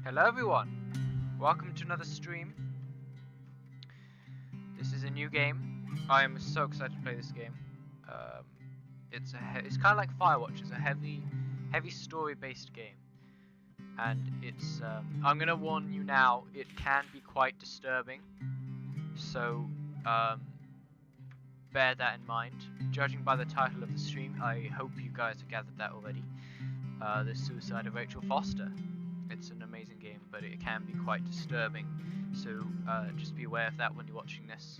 Hello everyone, welcome to another stream. This is a new game. I am so excited to play this game. It's kind of like Firewatch. It's a heavy story-based game, and it's. I'm gonna warn you now. It can be quite disturbing, so bear that in mind. Judging by the title of the stream, I hope you guys have gathered that already. The Suicide of Rachel Foster. It's an amazing game, but it can be quite disturbing, so just be aware of that when you're watching this.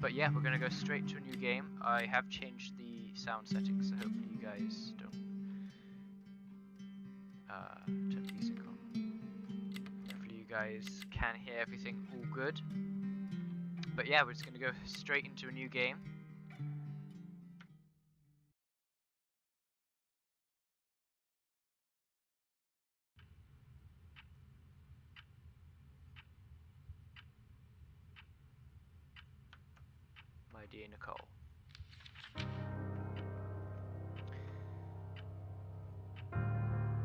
But yeah, we're gonna go straight to a new game. I have changed the sound settings, so hopefully you guys don't turn the music on. Hopefully you guys can hear everything all good. But yeah, we're just gonna go straight into a new game. My dear Nicole.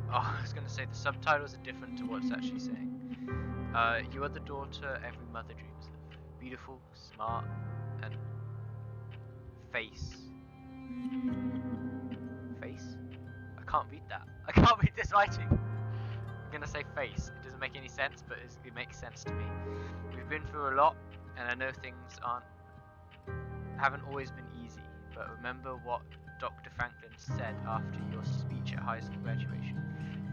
Oh, I was gonna say the subtitles are different to what it's actually saying. You are the daughter every mother dreams of. Beautiful, smart, and face. Face? I can't read that. I can't read this writing. I'm gonna say face. It doesn't make any sense, but it makes sense to me. We've been through a lot, and I know things haven't always been easy. But remember what Dr. Franklin said after your speech at high school graduation.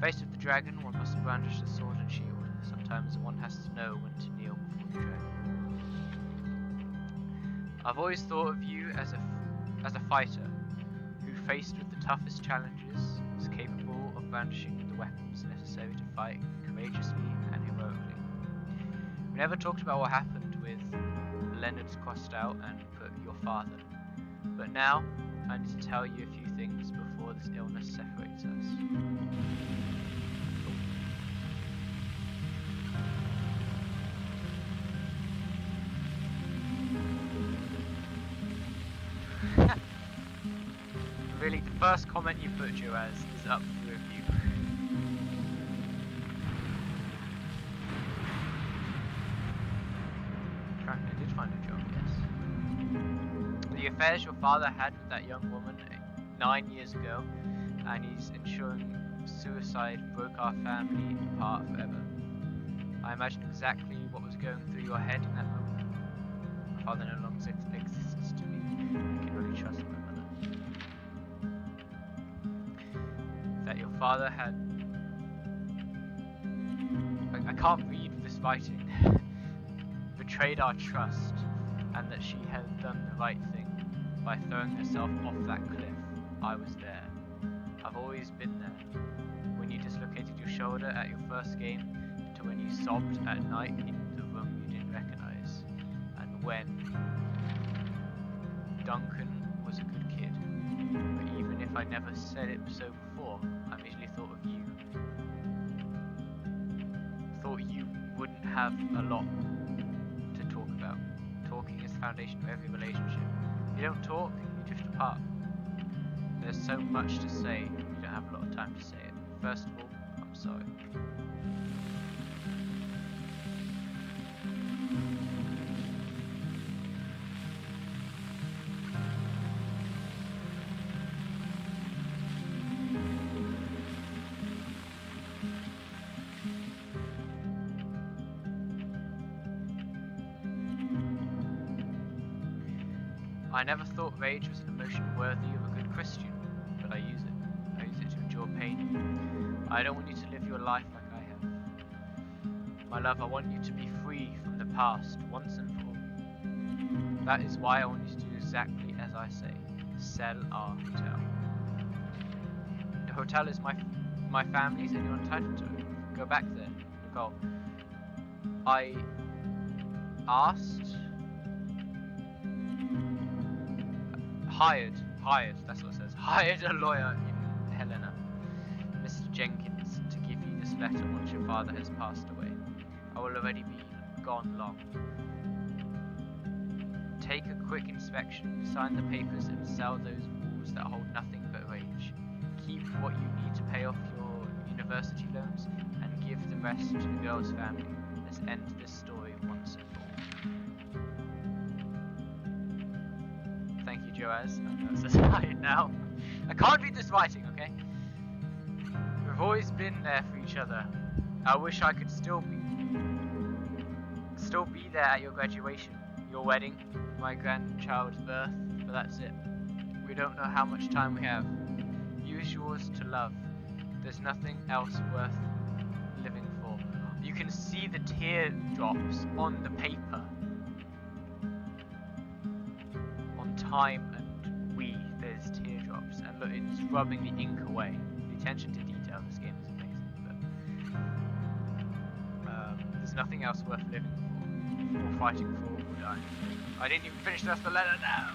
Faced with the dragon, one must brandish the sword and shield. Sometimes one has to know when to kneel before the dragon. I've always thought of you as a fighter who, faced with the toughest challenges, is capable of brandishing the weapons necessary to fight courageously and heroically. We never talked about what happened with Leonard's crossed out and put your father, but now I need to tell you a few things before this illness separates us. Really, the first comment you put, Joaz, is up for review. Franklin did find a job, yes. The affairs your father had with that young woman 9 years ago, and he's ensuring suicide broke our family apart forever. I imagine exactly what was going through your head in that moment. My father no longer exists to me. I can only trust my mother. That your father had... I can't read this writing. Betrayed our trust, and that she had done the right thing by throwing herself off that cliff. I was there. I've always been there. When you dislocated your shoulder at your first game, to when you sobbed at night in the room you didn't recognize, and when Duncan was a good kid. But even if I never said it so before, I immediately thought of you. Thought you wouldn't have a lot to talk about. Talking is the foundation of every relationship. If you don't talk, you drift apart. There's so much to say, you don't have a lot of time to say it. First of all, I'm sorry. I never thought rage was an emotion worthy of a good Christian, but I use it. I use it to endure pain. I don't want you to live your life like I have. My love, I want you to be free from the past, once and for all. That is why I want you to do exactly as I say. Sell our hotel. The hotel is my family's and you're entitled to it. Go back there. Nicole. I asked... Hired, that's what it says. Hired a lawyer in Helena, Mr. Jenkins, to give you this letter once your father has passed away. I will already be gone long. Take a quick inspection, sign the papers, and sell those walls that hold nothing but rage. Keep what you need to pay off your university loans and give the rest to the girl's family. Let's end this story once and for all. Thank you, Joaz. That's right now. I can't read this writing, okay? We've always been there for each other. I wish I could still be there at your graduation, your wedding, my grandchild's birth, but that's it. We don't know how much time we have. Use yours to love. There's nothing else worth living for. You can see the teardrops on the paper. On time and we, there's teardrops. And look, it's rubbing the ink away. The attention to detail in this game is amazing. But there's nothing else worth living for, or fighting for, or dying for. I didn't even finish the rest of the letter now.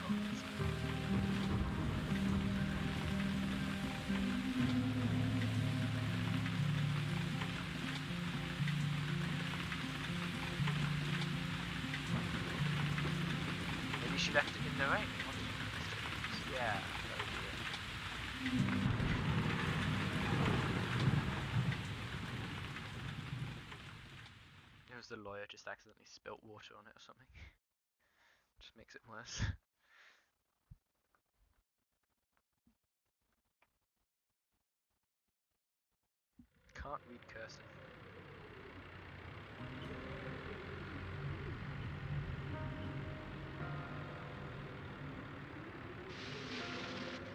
She left it in the rain. Yeah. It was the lawyer just accidentally spilt water on it or something. Just makes it worse. Can't read cursive.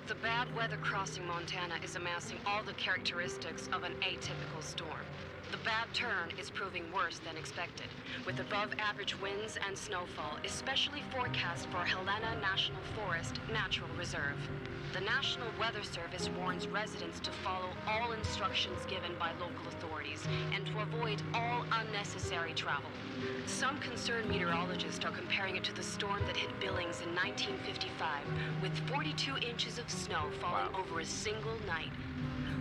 The bad weather crossing Montana is amassing all the characteristics of an atypical storm. The bad turn is proving worse than expected, with above-average winds and snowfall, especially forecast for Helena National Forest Natural Reserve. The National Weather Service warns residents to follow all instructions given by local authorities and to avoid all unnecessary travel. Some concerned meteorologists are comparing it to the storm that hit Billings in 1955, with 42 inches of snow falling over a single night.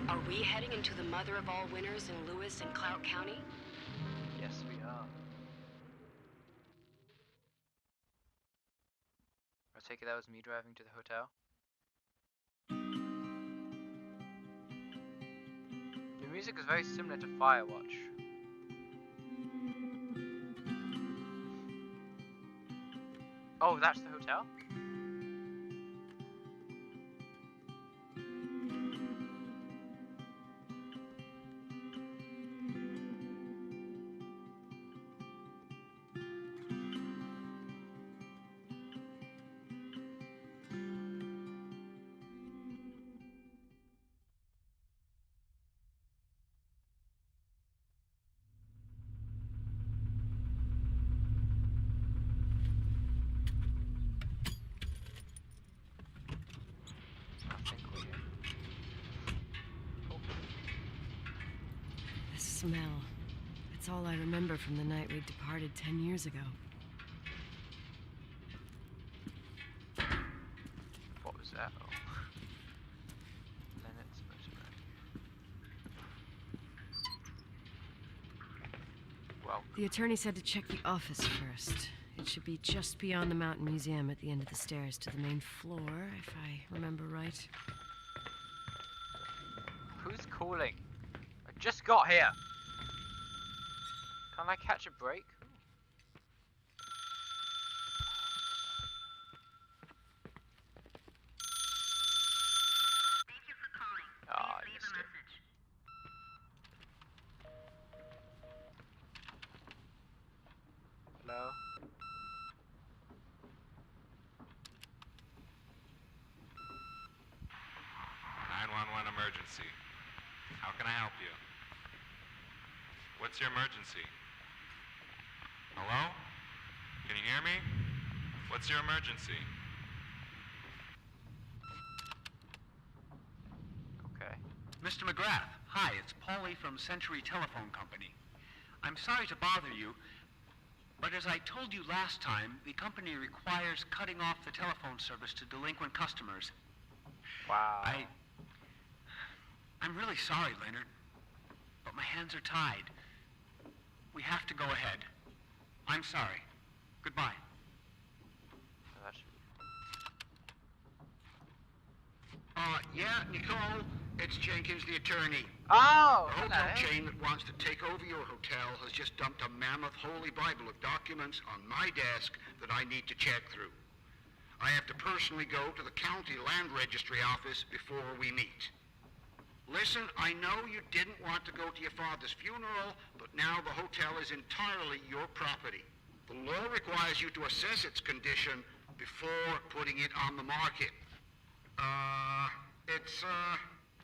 Are we heading into the mother of all winters in Lewis and Clout County? Yes, we are. I take it that was me driving to the hotel. The music is very similar to Firewatch. Oh, that's the hotel? Smell. It's all I remember from the night we departed 10 years ago. What was that? Oh. Lennox Motorway. Well. The attorney said to check the office first. It should be just beyond the Mountain Museum at the end of the stairs to the main floor, if I remember right. Who's calling? I just got here. Can I catch a break? Thank you for calling. Oh, I Please leave missed a it. message. Hello? 911 emergency. How can I help you? What's your emergency? Hello? Can you hear me? What's your emergency? Okay. Mr. McGrath, hi, it's Paulie from Century Telephone Company. I'm sorry to bother you, but as I told you last time, the company requires cutting off the telephone service to delinquent customers. Wow. I'm really sorry, Leonard, but my hands are tied. We have to go ahead. I'm sorry. Goodbye. Oh, that should Yeah, Nicole, It's Jenkins, the attorney. Oh, The hotel hello. chain that wants to take over your hotel has just dumped a mammoth holy Bible of documents on my desk that I need to check through. I have to personally go to the county land registry office before we meet. Listen, I know you didn't want to go to your father's funeral, but now the hotel is entirely your property. The law requires you to assess its condition before putting it on the market. It's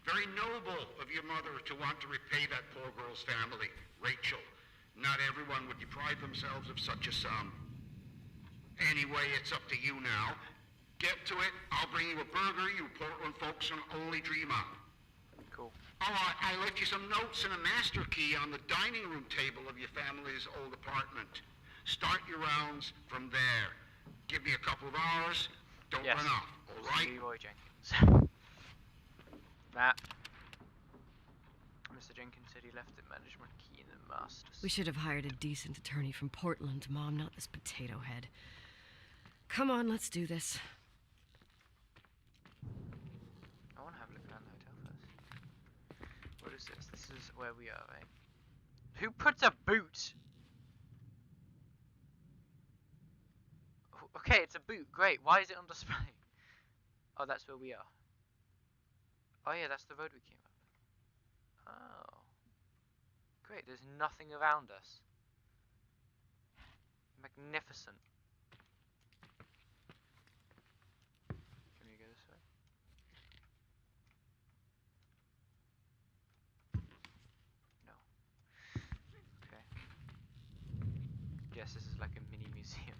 very noble of your mother to want to repay that poor girl's family, Rachel. Not everyone would deprive themselves of such a sum. Anyway, it's up to you now. Get to it. I'll bring you a burger you Portland folks can only dream of. Cool. Oh, I left you some notes and a master key on the dining room table of your family's old apartment. Start your rounds from there. Give me a couple of hours. Don't Yes. run off, all right? Leroy Jenkins. Matt. Mr. Jenkins said he left the management key in the master's. We should have hired a decent attorney from Portland, Mom, not this potato head. Come on, let's do this. I want to have a look around the hotel first. What is this? This is where we are, right? Who puts a boot? Okay, it's a boot. Great. Why is it on display? Oh, that's where we are. Oh yeah, that's the road we came up. Oh. Great, there's nothing around us. Magnificent. Can we go this way? No. Okay. Yes, this is like a mini museum.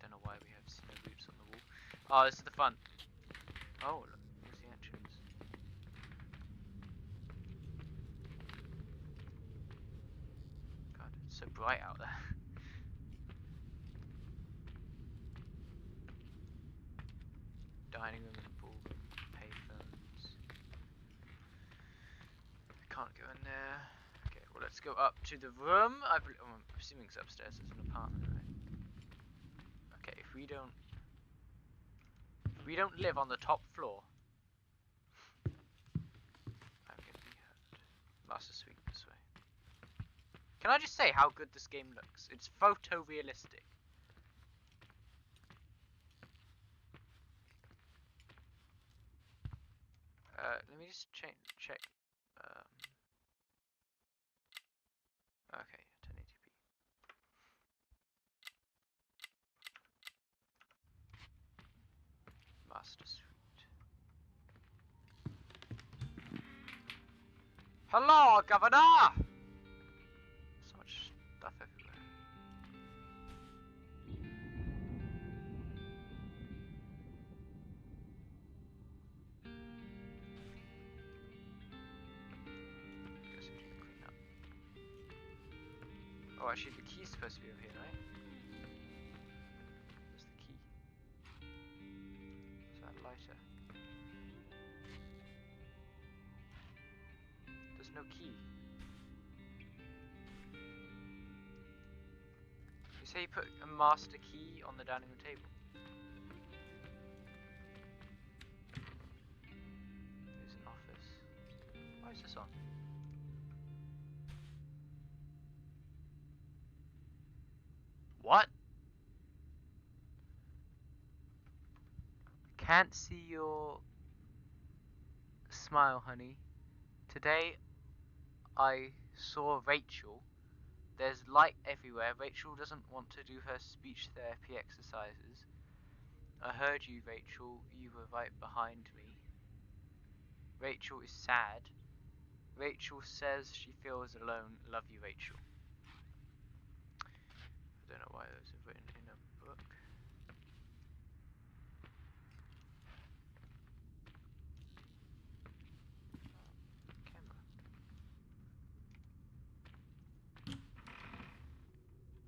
Don't know why we have snow boots on the wall. Oh, this is the fun. Oh, look, here's the entrance. God, it's so bright out there. Dining room and pool, payphones. Can't go in there. Okay, well let's go up to the room. I'm assuming it's upstairs. It's an apartment, right? Okay, if we don't live on the top floor, I'm gonna be hurt. Master suite this way. Can I just say how good this game looks? It's photorealistic. Let me just check. Okay, 1080p. Master suite. Hello, Governor! So much stuff everywhere. Guess we need to clean up. Oh, actually, the key's supposed to be over here, right? Where's the key? Is that lighter? There's no key. You say you put a master key on the dining room table? Here's an office. Why is this on? What? Can't see your smile, honey. Today I saw Rachel. There's light everywhere. Rachel doesn't want to do her speech therapy exercises. I heard you, Rachel. You were right behind me. Rachel is sad. Rachel says she feels alone. Love you, Rachel. I don't know why those are written in a book. Camera.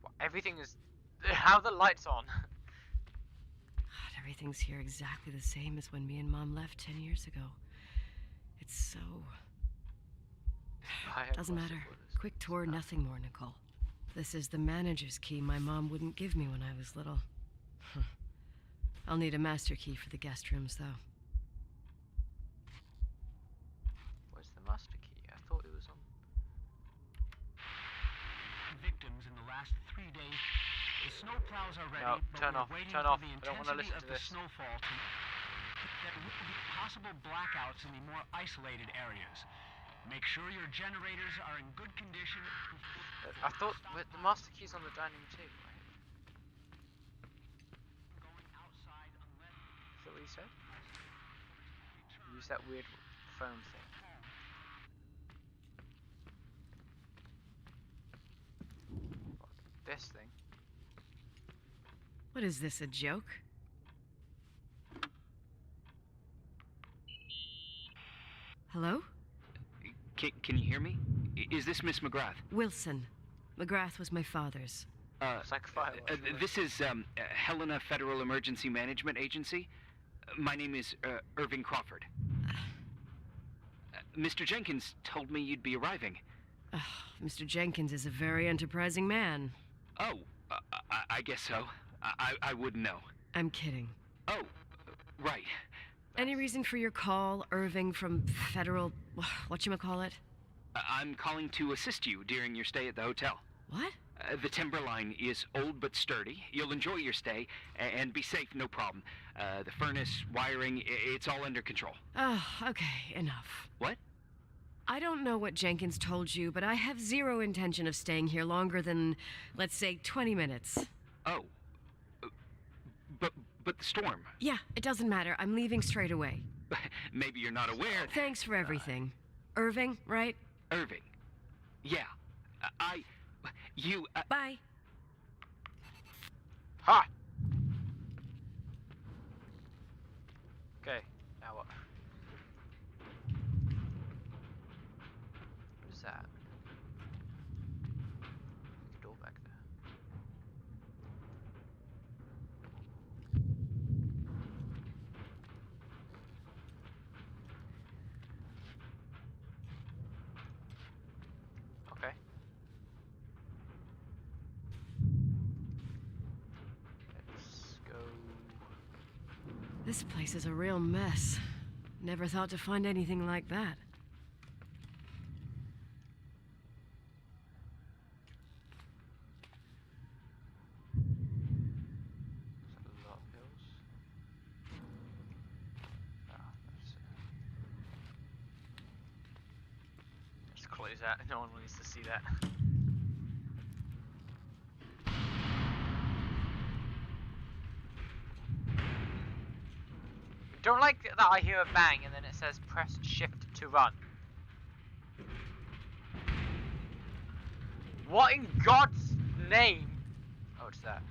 What, everything is... How are the lights on? God, everything's here exactly the same as when me and Mom left 10 years ago. It's so... Doesn't matter. Quick tour, nothing more, Nicole. This is the manager's key my mom wouldn't give me when I was little. I'll need a master key for the guest rooms, though. Where's the master key? I thought it was on. Victims in the last 3 days. The snowplows are ready, No, but turn we're off, waiting turn for off. the I don't want to intensity listen of to the this. snowfall to... There will be possible blackouts in the more isolated areas. Make sure your generators are in good condition. I thought the master key's on the dining room table, right? Going outside unless Is that what you said? Use that weird phone thing. What, this thing? What is this, a joke? Hello? Can you hear me? Is this Miss McGrath? Wilson. McGrath was my father's. It's like Firewatch. This is Helena Federal Emergency Management Agency. My name is Irving Crawford. Mr. Jenkins told me you'd be arriving. Mr. Jenkins is a very enterprising man. Oh, I guess so. I wouldn't know. I'm kidding. Oh, right. Any reason for your call, Irving from Federal... whatchamacallit? I'm calling to assist you during your stay at the hotel. What? The Timberline is old but sturdy. You'll enjoy your stay and be safe, no problem. The furnace, wiring, it's all under control. Oh, okay, enough. What? I don't know what Jenkins told you, but I have zero intention of staying here longer than, let's say, 20 minutes. Oh. But the storm. Yeah, it doesn't matter. I'm leaving straight away. Maybe you're not aware. Thanks for everything. Irving, right? Irving. Yeah. You... Bye. Ha! Okay, now what? What is that? There's a door back there. Okay. Let's go. This place is a real mess. Never thought to find anything like that. There's a lot of hills. Ah, that's it. Let's close that. No one needs to see that. Don't like that I hear a bang and then it says press shift to run. What in God's name? Oh, it's that.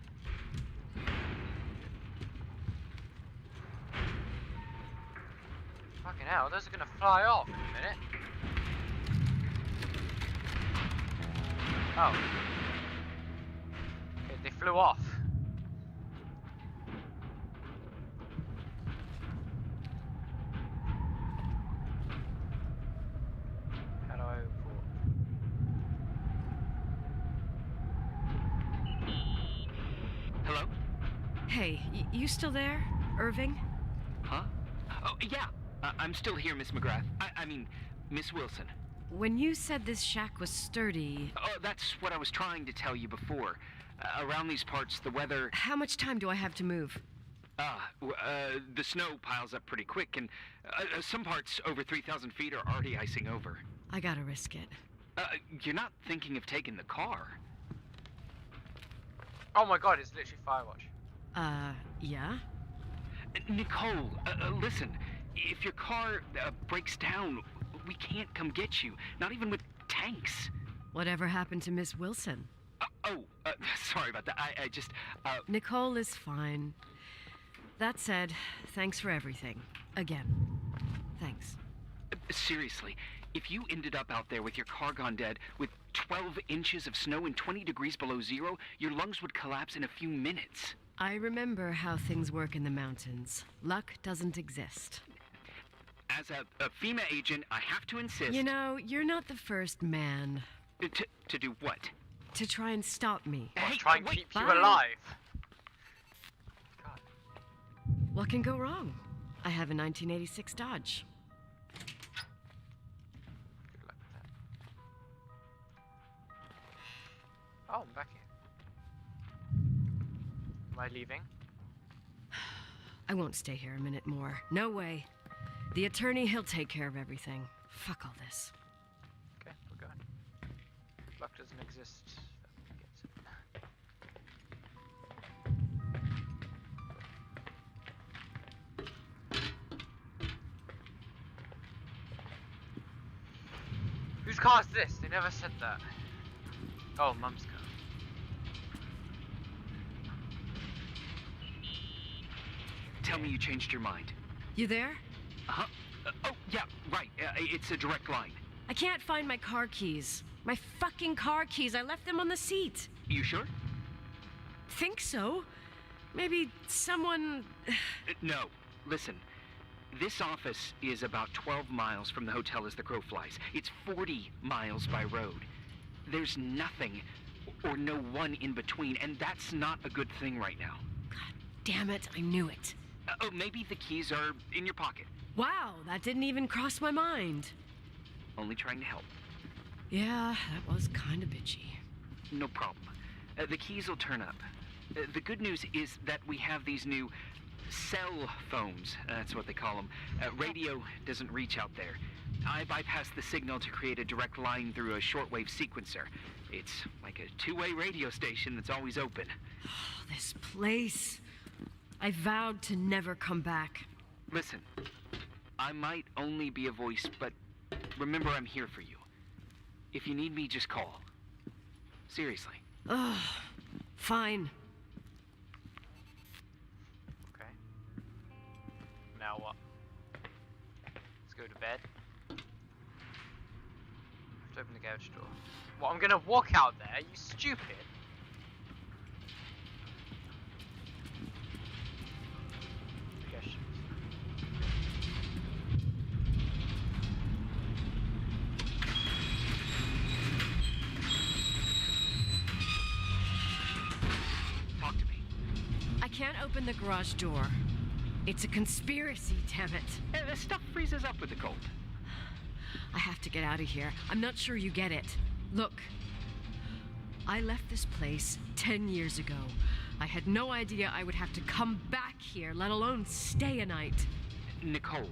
Fucking hell, those are gonna fly off in a minute. Oh. Okay, they flew off. How do I report? Hello? Hey, you still there, Irving? Huh? Oh, yeah. I'm still here, Miss McGrath. I mean, Miss Wilson. When you said this shack was sturdy, Oh, that's what I was trying to tell you before. Around these parts, the weather... how much time do I have to move? The snow piles up pretty quick, and some parts over 3,000 feet are already icing over. I gotta risk it. You're not thinking of taking the car? Oh my god, it's literally Firewatch. Yeah? Nicole, listen. If your car breaks down, we can't come get you. Not even with tanks. Whatever happened to Miss Wilson? Sorry about that. I just, Nicole is fine. That said, thanks for everything. Again. Thanks. Seriously, if you ended up out there with your car gone dead, with 12 inches of snow and 20 degrees below zero, your lungs would collapse in a few minutes. I remember how things work in the mountains. Luck doesn't exist. As a FEMA agent, I have to insist... You know, you're not the first man To do what? to try and stop me. Hey, Try and wait, keep you bye. alive. God. What can go wrong? I have a 1986 Dodge. Good luck with that. Oh, I'm back here. Am I leaving? I won't stay here a minute more. No way. The attorney, he'll take care of everything. Fuck all this. Okay, we're going. Luck doesn't exist. That gets it. Whose car is this? They never said that. Oh, Mum's car. Tell me you changed your mind. You there? Uh-huh. Oh, yeah, right. It's a direct line. I can't find my car keys. My fucking car keys. I left them on the seat. You sure? Think so? Maybe someone... No. Listen. This office is about 12 miles from the hotel as the crow flies. It's 40 miles by road. There's nothing or no one in between, and that's not a good thing right now. God damn it, I knew it. Oh, maybe the keys are in your pocket. Wow, that didn't even cross my mind. Only trying to help. Yeah, that was kind of bitchy. No problem. The keys will turn up. The good news is that we have these new cell phones. That's what they call them. Radio doesn't reach out there. I bypass the signal to create a direct line through a shortwave sequencer. It's like a two-way radio station that's always open. Oh, this place. I vowed to never come back. Listen, I might only be a voice, but remember I'm here for you. If you need me, just call. Seriously. Ugh, fine. Okay. Now what? Let's go to bed. I have to open the garage door. What, I'm gonna walk out there? You stupid. Suggestions. Talk to me. I can't open the garage door. It's a conspiracy, damn it. The stuff freezes up with the cold. I have to get out of here. I'm not sure you get it. Look, I left this place 10 years ago. I had no idea I would have to come back here, let alone stay a night. Nicole,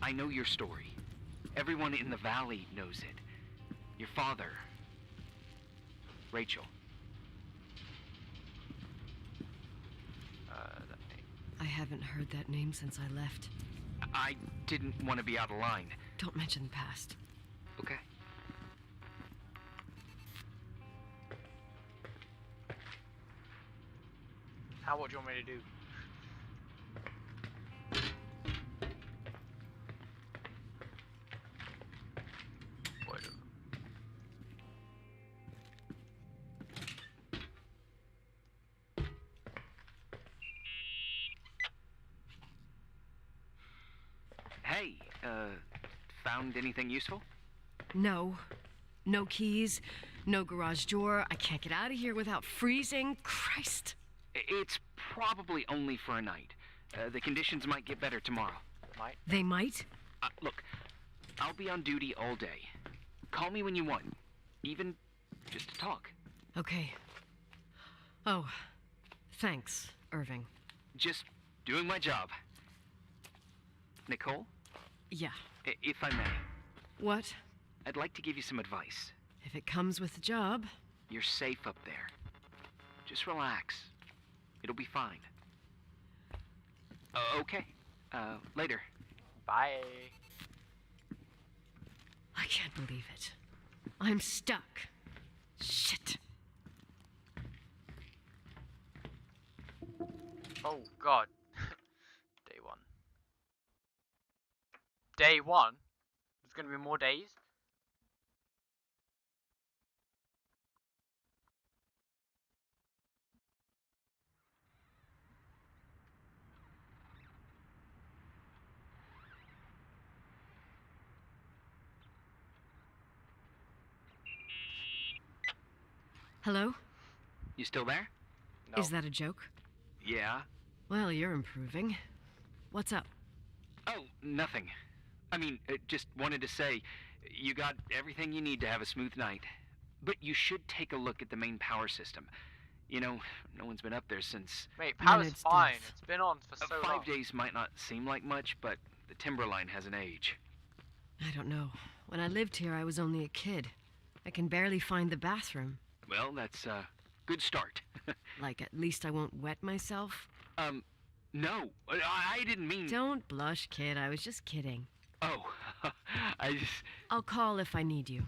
I know your story. Everyone in the valley knows it. Your father, Rachel. That name. I haven't heard that name since I left. I didn't want to be out of line. Don't mention the past. Okay. How, what do you want me to do? Whatever. Hey, found anything useful? No. No keys. No garage door. I can't get out of here without freezing. Christ. It's probably only for a night. The conditions might get better tomorrow. Might. They might? Look, I'll be on duty all day. Call me when you want. Even just to talk. Okay. Oh, thanks, Irving. Just doing my job. Nicole, Yeah. if I may, What? I'd like to give you some advice. If it comes with the job. You're safe up there. Just relax. It'll be fine. Okay. Later. Bye. I can't believe it. I'm stuck. Shit. Oh god. Day one. Day one? There's gonna be more days? Hello? You still there? No. Is that a joke? Yeah. Well, you're improving. What's up? Oh, nothing. I mean, just wanted to say, you got everything you need to have a smooth night. But you should take a look at the main power system. You know, no one's been up there since... Mate, power's Leonard's fine. death. It's been on for so long. 5 days might not seem like much, but the timberline has an age. I don't know. When I lived here, I was only a kid. I can barely find the bathroom. Well, that's a good start. Like, at least I won't wet myself. No, I didn't mean... Don't blush, kid. I was just kidding. Oh, I just... I'll call if I need you.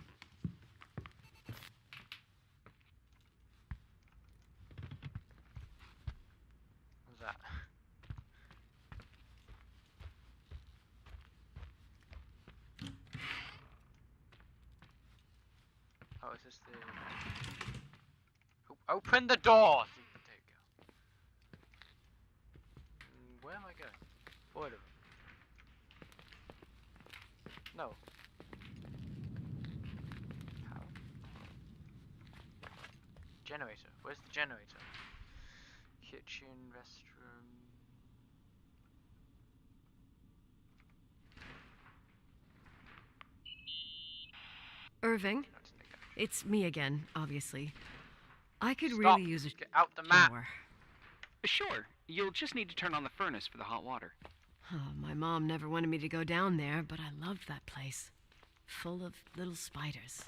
What's that? Oh, is this the... Open the door! There you go. Where am I going? Forward of it. No. How? Generator. Where's the generator? Kitchen, restroom. Irving, No, it's in the garage. it's me again, obviously. I could Stop. really use a Get out the map. shower. Sure, you'll just need to turn on the furnace for the hot water. Oh, my mom never wanted me to go down there, but I loved that place. Full of little spiders.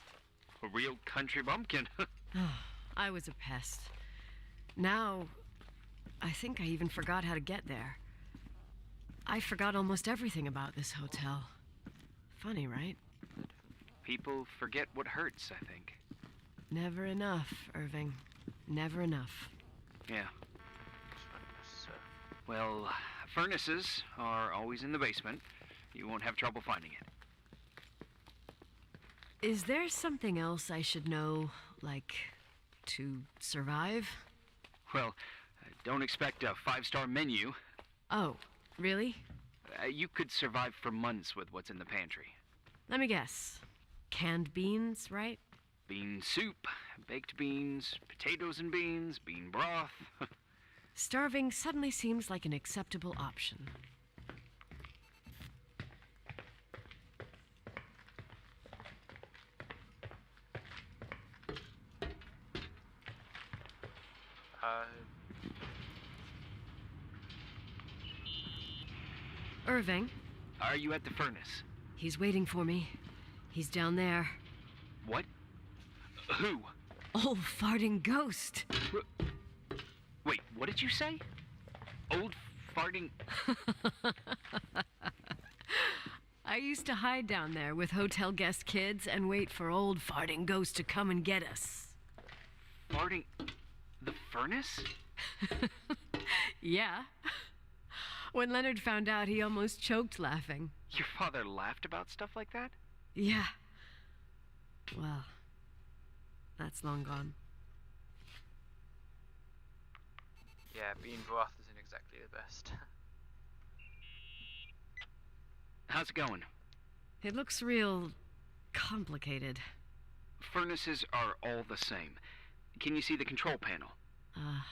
A real country bumpkin. I was a pest. Now, I think I even forgot how to get there. I forgot almost everything about this hotel. Funny, right? People forget what hurts, I think. Never enough, Irving. Never enough. Yeah. So, Well, furnaces are always in the basement. You won't have trouble finding it. Is there something else I should know, like, to survive? Well, don't expect a 5-star menu. Oh, really? You could survive for months with what's in the pantry. Let me guess. Canned beans, right? Bean soup, baked beans, potatoes and beans, bean broth. Starving suddenly seems like an acceptable option. Irving, Are you at the furnace? he's waiting for me. He's down there. What? Who? Old farting ghost. Wait, what did you say? Old farting... I used to hide down there with hotel guest kids and wait for old farting ghost to come and get us. Farting... The furnace? Yeah. When Leonard found out, he almost choked laughing. Your father laughed about stuff like that? Yeah. Well, that's long gone. yeah, bean broth isn't exactly the best. How's it going? It looks real complicated. Furnaces are all the same. Can you see the control panel?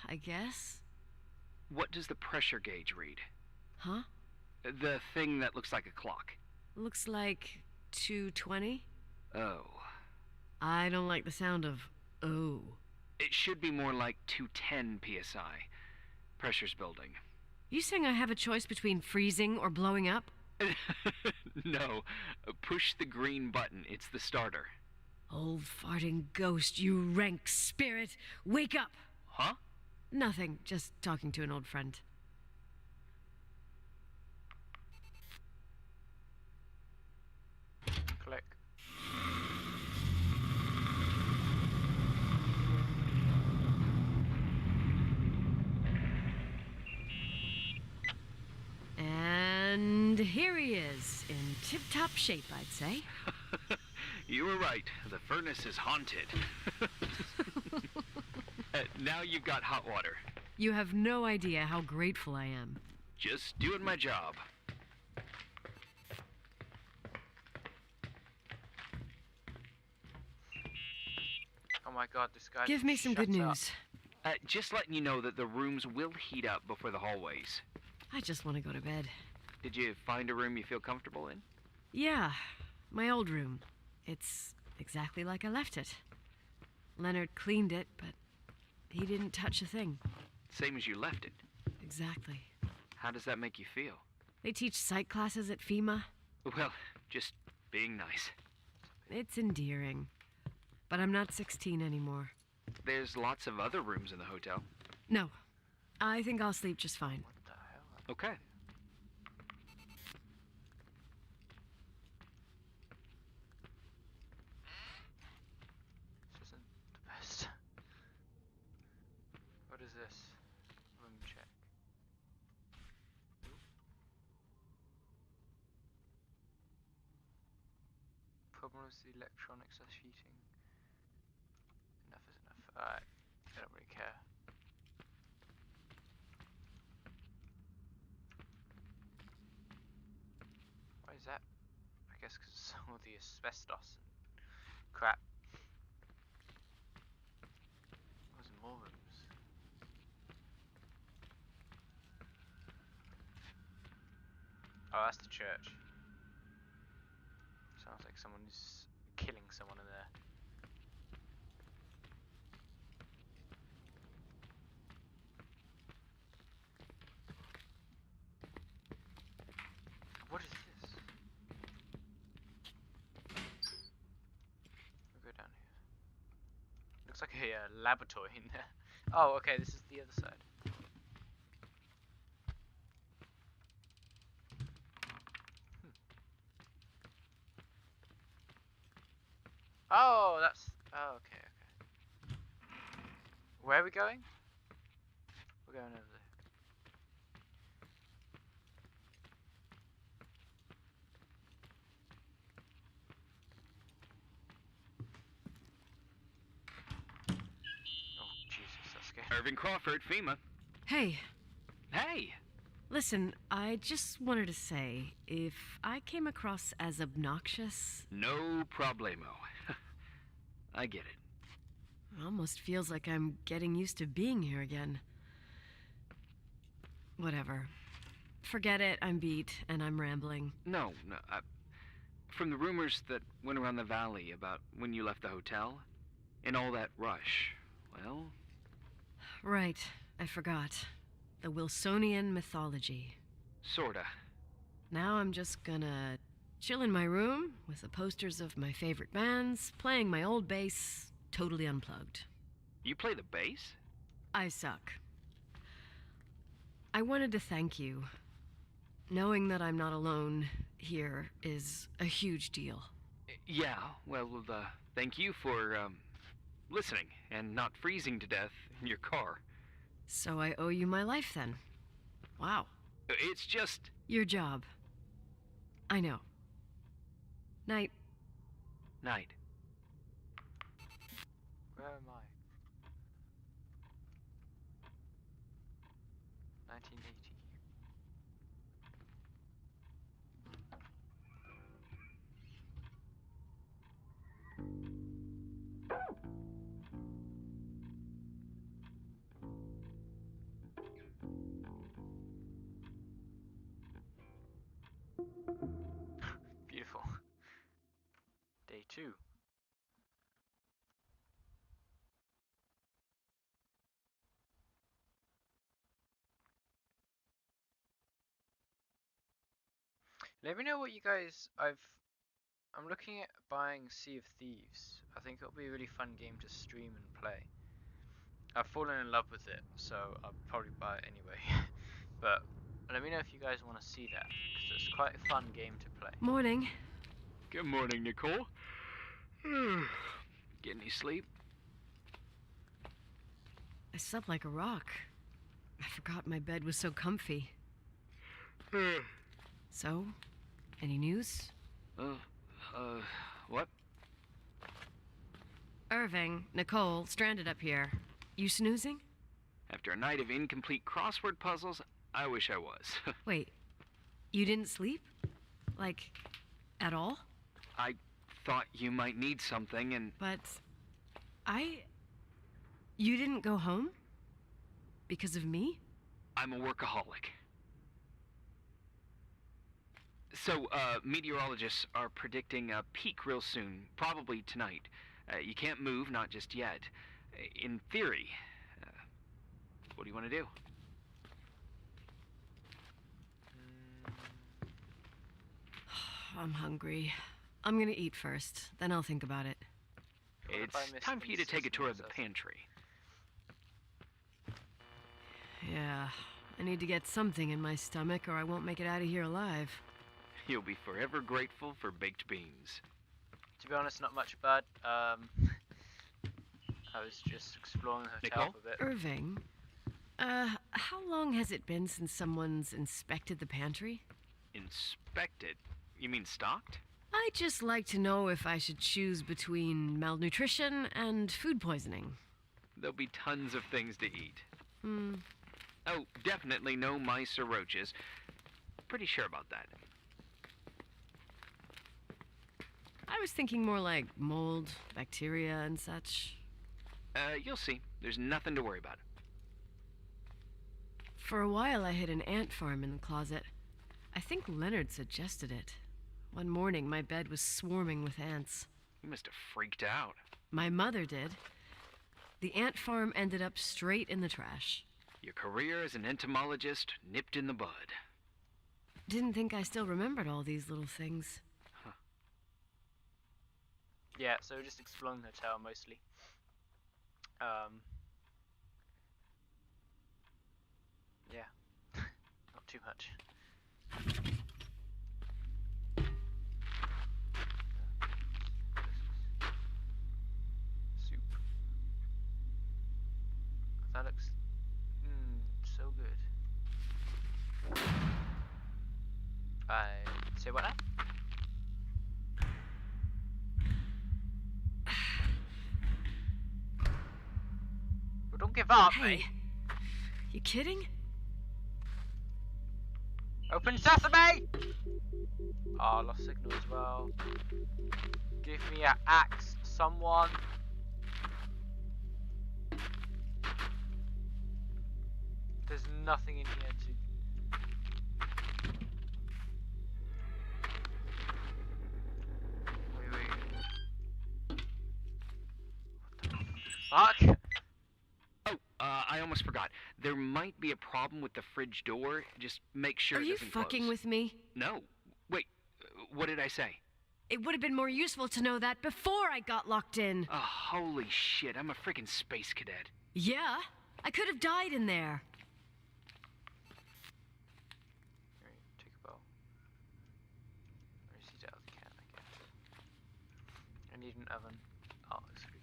I guess? What does the pressure gauge read? Huh? The thing that looks like a clock. Looks like 220? Oh. I don't like the sound of oh. It should be more like 210 psi. Pressure's building. You saying I have a choice between freezing or blowing up? No. Push the green button. It's the starter. Old farting ghost, you rank spirit, wake up! Huh? Nothing, just talking to an old friend. Click. And here he is, in tip-top shape, I'd say. You were right. The furnace is haunted. Now you've got hot water. You have no idea how grateful I am. Just doing my job. Oh my god, this guy. Give me some good Shut up. news. Just letting you know that the rooms will heat up before the hallways. I just want to go to bed. Did you find a room you feel comfortable in? Yeah, my old room. It's exactly like I left it. Leonard cleaned it, but he didn't touch a thing. Same as you left it. Exactly. How does that make you feel? They teach psych classes at FEMA. Well, just being nice. It's endearing. But I'm not 16 anymore. There's lots of other rooms in the hotel. No, I think I'll sleep just fine. What the hell? Okay. This isn't the best. What is this? Room check. Problem with the electronics are heating. Enough is enough. Alright, I don't really care. Why is that? I guess because all the asbestos and crap. There's more rooms. Oh, that's the church. Sounds like someone's killing someone in there. What is this? We'll go down here. Looks like a laboratory in there. Oh, okay, this is the other side. Oh, that's... Oh, okay, okay. Where are we going? We're going over there. Oh, Jesus, that's scary. Irving Crawford, FEMA. Hey, Hey! listen, I just wanted to say, if I came across as obnoxious, No problemo. I get it. it almost feels like I'm getting used to being here again. Whatever. Forget it, I'm beat, and I'm rambling. No, no. From the rumors that went around the valley about when you left the hotel, and all that rush, well... Right, I forgot. The Wilsonian mythology. Sorta. Now I'm just gonna chill in my room with the posters of my favorite bands, playing my old bass, totally unplugged. You play the bass? I suck. I wanted to thank you. Knowing that I'm not alone here is a huge deal. Yeah, well, thank you for, listening and not freezing to death in your car. So I owe you my life then. Wow. It's just... Your job. I know. Night. night. Where am I? 1980. Beautiful. Day 2. Let me know what you guys... I'm looking at buying Sea of Thieves. I think it'll be a really fun game to stream and play. I've fallen in love with it, so I'll probably buy it anyway. But let me know if you guys want to see that, because it's quite a fun game to play. Morning. Good morning, Nicole. Get any sleep? I slept like a rock. I forgot my bed was so comfy. So, any news? What? Irving, Nicole, stranded up here. You snoozing? After a night of incomplete crossword puzzles, I wish I was. Wait, you didn't sleep? Like, at all? I thought you might need something, and... But, you didn't go home? Because of me? I'm a workaholic. So, meteorologists are predicting a peak real soon, probably tonight. You can't move, not just yet. In theory, what do you want to do? I'm hungry. I'm gonna eat first, then I'll think about it. What if I It's miss time for you to these take a tour of the sesame pantry. Yeah, I need to get something in my stomach or I won't make it out of here alive. You'll be forever grateful for baked beans. To be honest, not much bad. I was just exploring the hotel Nicole? for a bit. Irving, how long has it been since someone's inspected the pantry? Inspected? You mean stocked? I'd just like to know if I should choose between malnutrition and food poisoning. There'll be tons of things to eat. Hmm. Oh, definitely no mice or roaches. Pretty sure about that. I was thinking more like mold, bacteria, and such. You'll see. There's nothing to worry about. For a while, I hid an ant farm in the closet. I think Leonard suggested it. One morning, my bed was swarming with ants. You must have freaked out. My mother did. The ant farm ended up straight in the trash. Your career as an entomologist nipped in the bud. Didn't think I still remembered all these little things. Yeah, so just exploring the hotel mostly. Yeah, not too much. Soup. That looks so good. I say what now? Well, don't give up, Hey, mate. you kidding? Open sesame! Ah, lost signal as well. Give me an axe, someone. There's nothing in here to... Wait. What the fuck? Oh, I almost forgot. There might be a problem with the fridge door. Just make sure Are it you doesn't fucking close. with me? No. Wait, what did I say? It would have been more useful to know that before I got locked in. Oh, holy shit, I'm a freaking space cadet. Yeah, I could have died in there. Alright, take a bow. Where's he out of the can, I guess. I need an oven. Oh, it's good.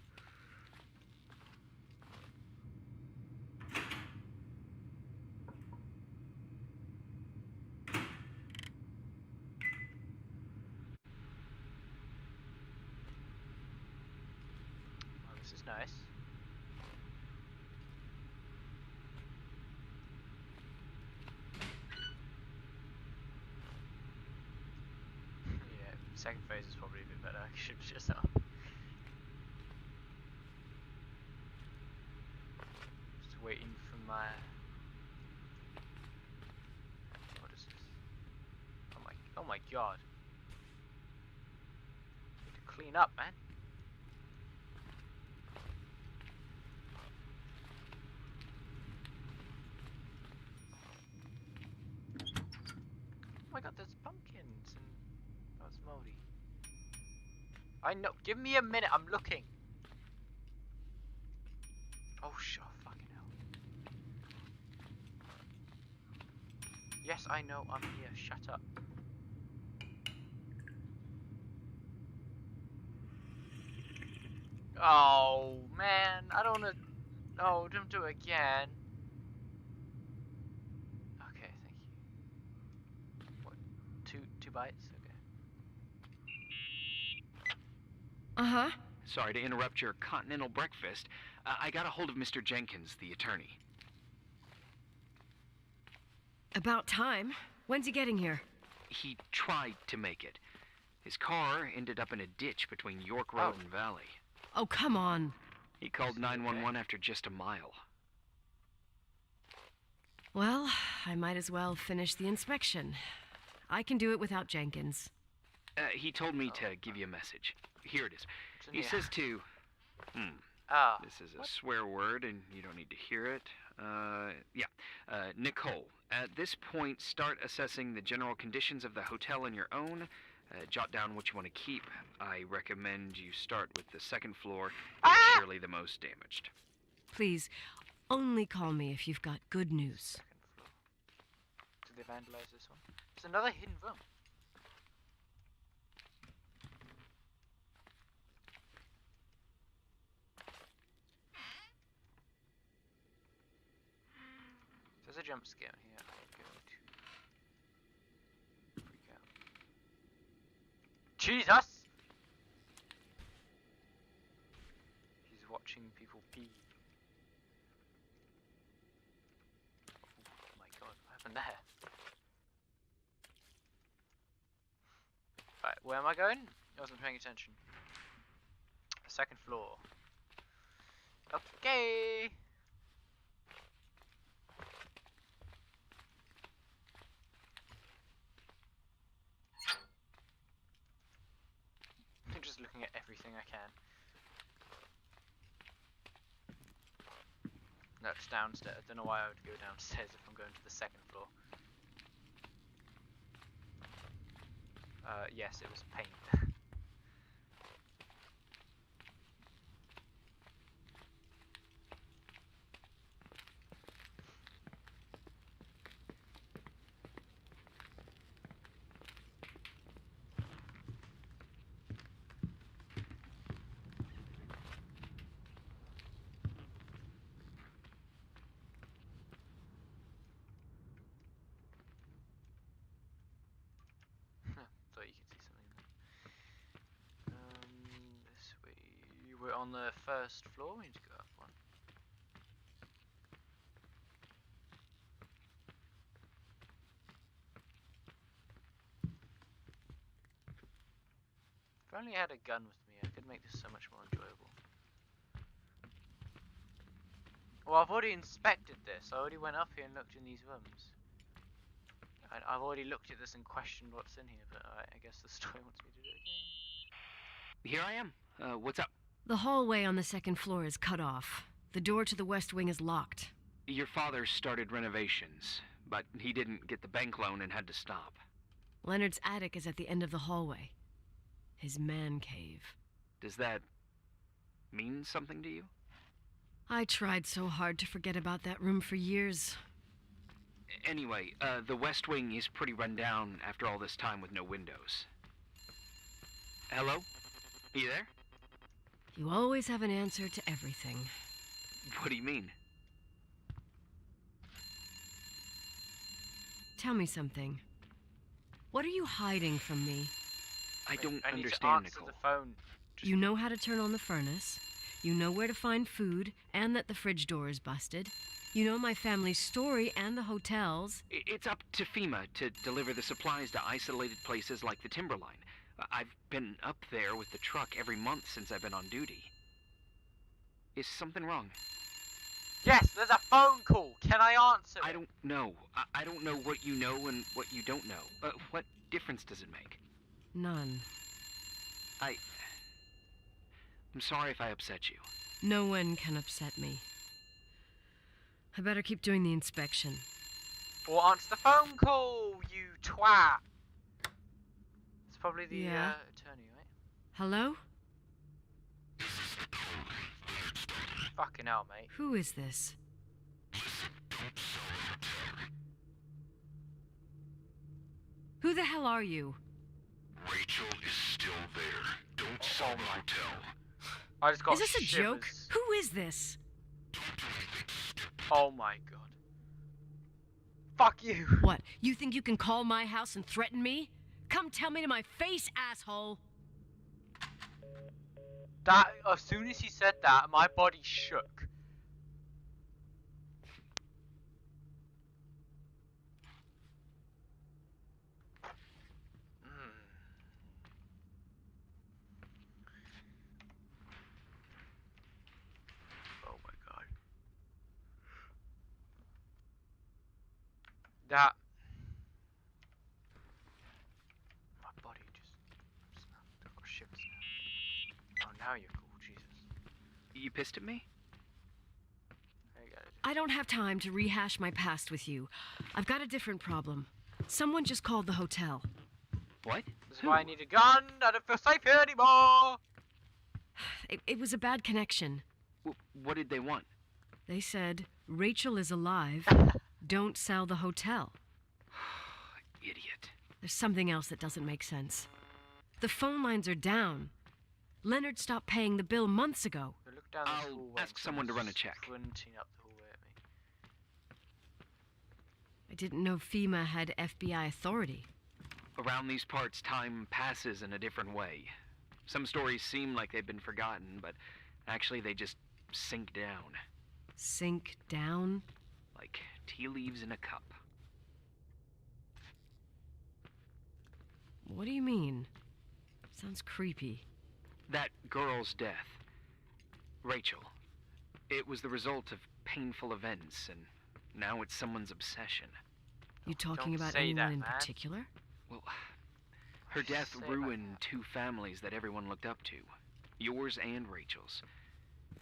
Oh, this is nice. Yeah, second phase is probably a bit better. I should just not. Just waiting for my. What is this? Oh my god. Need to clean up, man. Oh my god, there's pumpkins and oh, it's moldy. I know. Give me a minute. I'm looking. Oh, sure. Fucking hell. Yes, I know. I'm here. Shut up. Oh man, I don't wanna. No, don't do it again. Okay, thank you. What? Two bites? Okay. Uh-huh. Sorry to interrupt your continental breakfast. I got a hold of Mr. Jenkins, the attorney. About time. When's he getting here? He tried to make it. His car ended up in a ditch between York Road and Valley. Oh, come on. He called 911 after just a mile. Well, I might as well finish the inspection. I can do it without Jenkins. He told me to give you a message. Here it is. What's in He here? says to... Ah. This is a swear word, and you don't need to hear it. Nicole, at this point, start assessing the general conditions of the hotel on your own. Jot down what you want to keep. I recommend you start with the second floor. It's surely the most damaged. Please, only call me if you've got good news. Did they vandalize this one? It's another hidden room. There's a jump scare here. I'm going to freak out. Jesus! He's watching people pee. Oh my god, what happened there? Right, where am I going? I wasn't paying attention. Second floor. Okay! I'm just looking at everything I can. That's downstairs. I don't know why I would go downstairs if I'm going to the second floor. Yes, it was paint. Thought you could see something there. This way. We're on the first floor. We need to go up one. If I only had a gun with me, I could make this so much more enjoyable. Well, I've already inspected this. I already went up here and looked in these rooms. I've already looked at this and questioned what's in here, but I guess the story wants me to do it. Here I am. What's up? The hallway on the second floor is cut off. The door to the west wing is locked. Your father started renovations, but he didn't get the bank loan and had to stop. Leonard's attic is at the end of the hallway. His man cave. Does that mean something to you? I tried so hard to forget about that room for years. Anyway, the west wing is pretty run down after all this time with no windows. Hello? Are you there? You always have an answer to everything. What do you mean? Tell me something. What are you hiding from me? I don't I need to understand, answer Nicole. the phone. You know how to turn on the furnace. You know where to find food, and that the fridge door is busted. You know my family's story and the hotels. It's up to FEMA to deliver the supplies to isolated places like the Timberline. I've been up there with the truck every month since I've been on duty. Is something wrong? Yes, there's a phone call. Can I answer it? I don't know. I don't know what you know and what you don't know. What difference does it make? None. I'm sorry if I upset you. No one can upset me. I better keep doing the inspection. Or answer the phone call, you twat. It's probably the Yeah. attorney, right? Hello? Fucking hell, mate. Who is this? Who the hell are you? Rachel is still there. Don't sell the hotel. I just got Is this a joke? shivers. Who is this? Oh my god. Fuck you. What, you think you can call my house and threaten me? Come tell me to my face, asshole! That, as soon as he said that, my body shook. Oh my god. That. My body just. I've got shivers now. Oh, now you're cool, Jesus. You pissed at me? There you go. I don't have time to rehash my past with you. I've got a different problem. Someone just called the hotel. What? This is why I need a gun. I don't feel safe here anymore. It was a bad connection. What did they want? They said, Rachel is alive. Don't sell the hotel. Idiot. There's something else that doesn't make sense. The phone lines are down. Leonard stopped paying the bill months ago. So look down this I'll hallway. ask someone to run a check. Squinting up the hallway at me. I didn't know FEMA had FBI authority. Around these parts, time passes in a different way. Some stories seem like they've been forgotten, but actually they just sink down. Sink down? Like tea leaves in a cup. What do you mean? Sounds creepy. That girl's death. Rachel. It was the result of painful events, and now it's someone's obsession. You talking Don't about say anyone that, in man. particular? Well, her death Say it like ruined that. 2 families that everyone looked up to. Yours and Rachel's.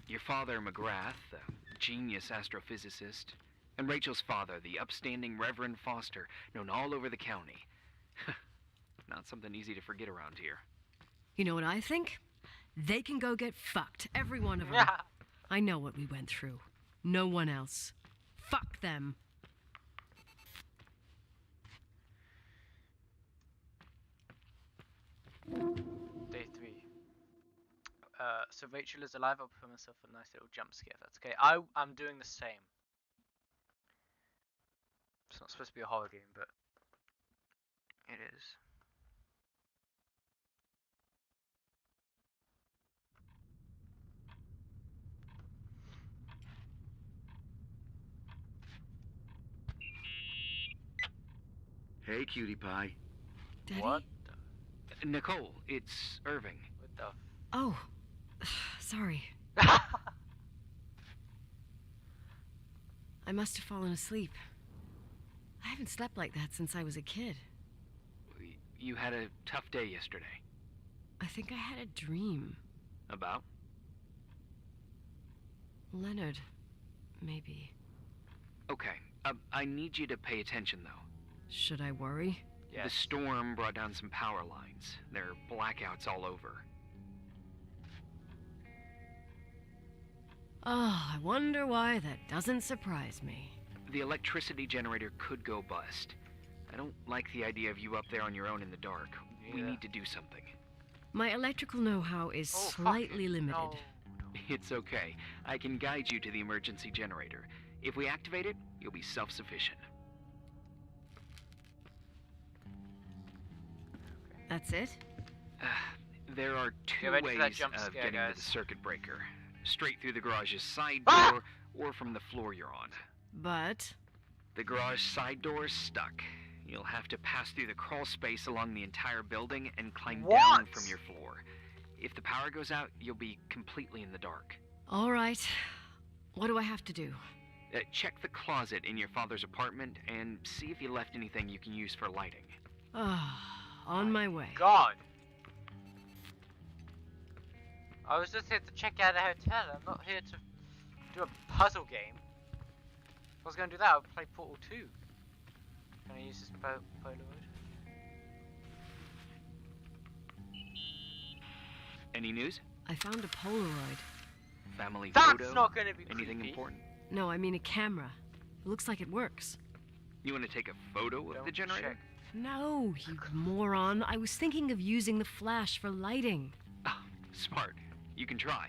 Your father, McGrath, the genius astrophysicist, and Rachel's father, the upstanding Reverend Foster, known all over the county. Not something easy to forget around here. You know what I think? They can go get fucked, every one of them. Yeah. I know what we went through. No one else. Fuck them. Day 3. So Rachel is alive. I'll put myself a nice little jump scare. If that's okay. I'm doing the same. It's not supposed to be a horror game, but it is. Hey, cutie pie. Daddy? What? Nicole, it's Irving. What the? Oh, sorry. I must have fallen asleep. I haven't slept like that since I was a kid. You had a tough day yesterday. I think I had a dream. About? Leonard, maybe. Okay, I need you to pay attention, though. Should I worry? Yes. The storm brought down some power lines. There are blackouts all over. Oh, I wonder why that doesn't surprise me. The electricity generator could go bust. I don't like the idea of you up there on your own in the dark. We Yeah. need to do something. My electrical know-how is Oh, fuck slightly it. limited. No. It's okay. I can guide you to the emergency generator. If we activate it, you'll be self-sufficient. That's it? There are 2 Get ready for that ways jump of scare, getting to the guys. circuit breaker. Straight through the garage's side Ah! door, or from the floor you're on. But The garage side door is stuck. You'll have to pass through the crawl space along the entire building and climb down What? from your floor. If the power goes out, you'll be completely in the dark. all right. What do I have to do? Check the closet in your father's apartment and see if he left anything you can use for lighting. On my way. God. I was just here to check out a hotel. I'm not here to do a puzzle game. If I was going to do that, I would play Portal 2. Can I use this Polaroid? Any news? I found a Polaroid. Family That's photo? not going to be Anything creepy. important? No, I mean a camera. It looks like it works. You want to take a photo of the Don't generator? check. No, you moron. I was thinking of using the flash for lighting. Oh, smart. You can try.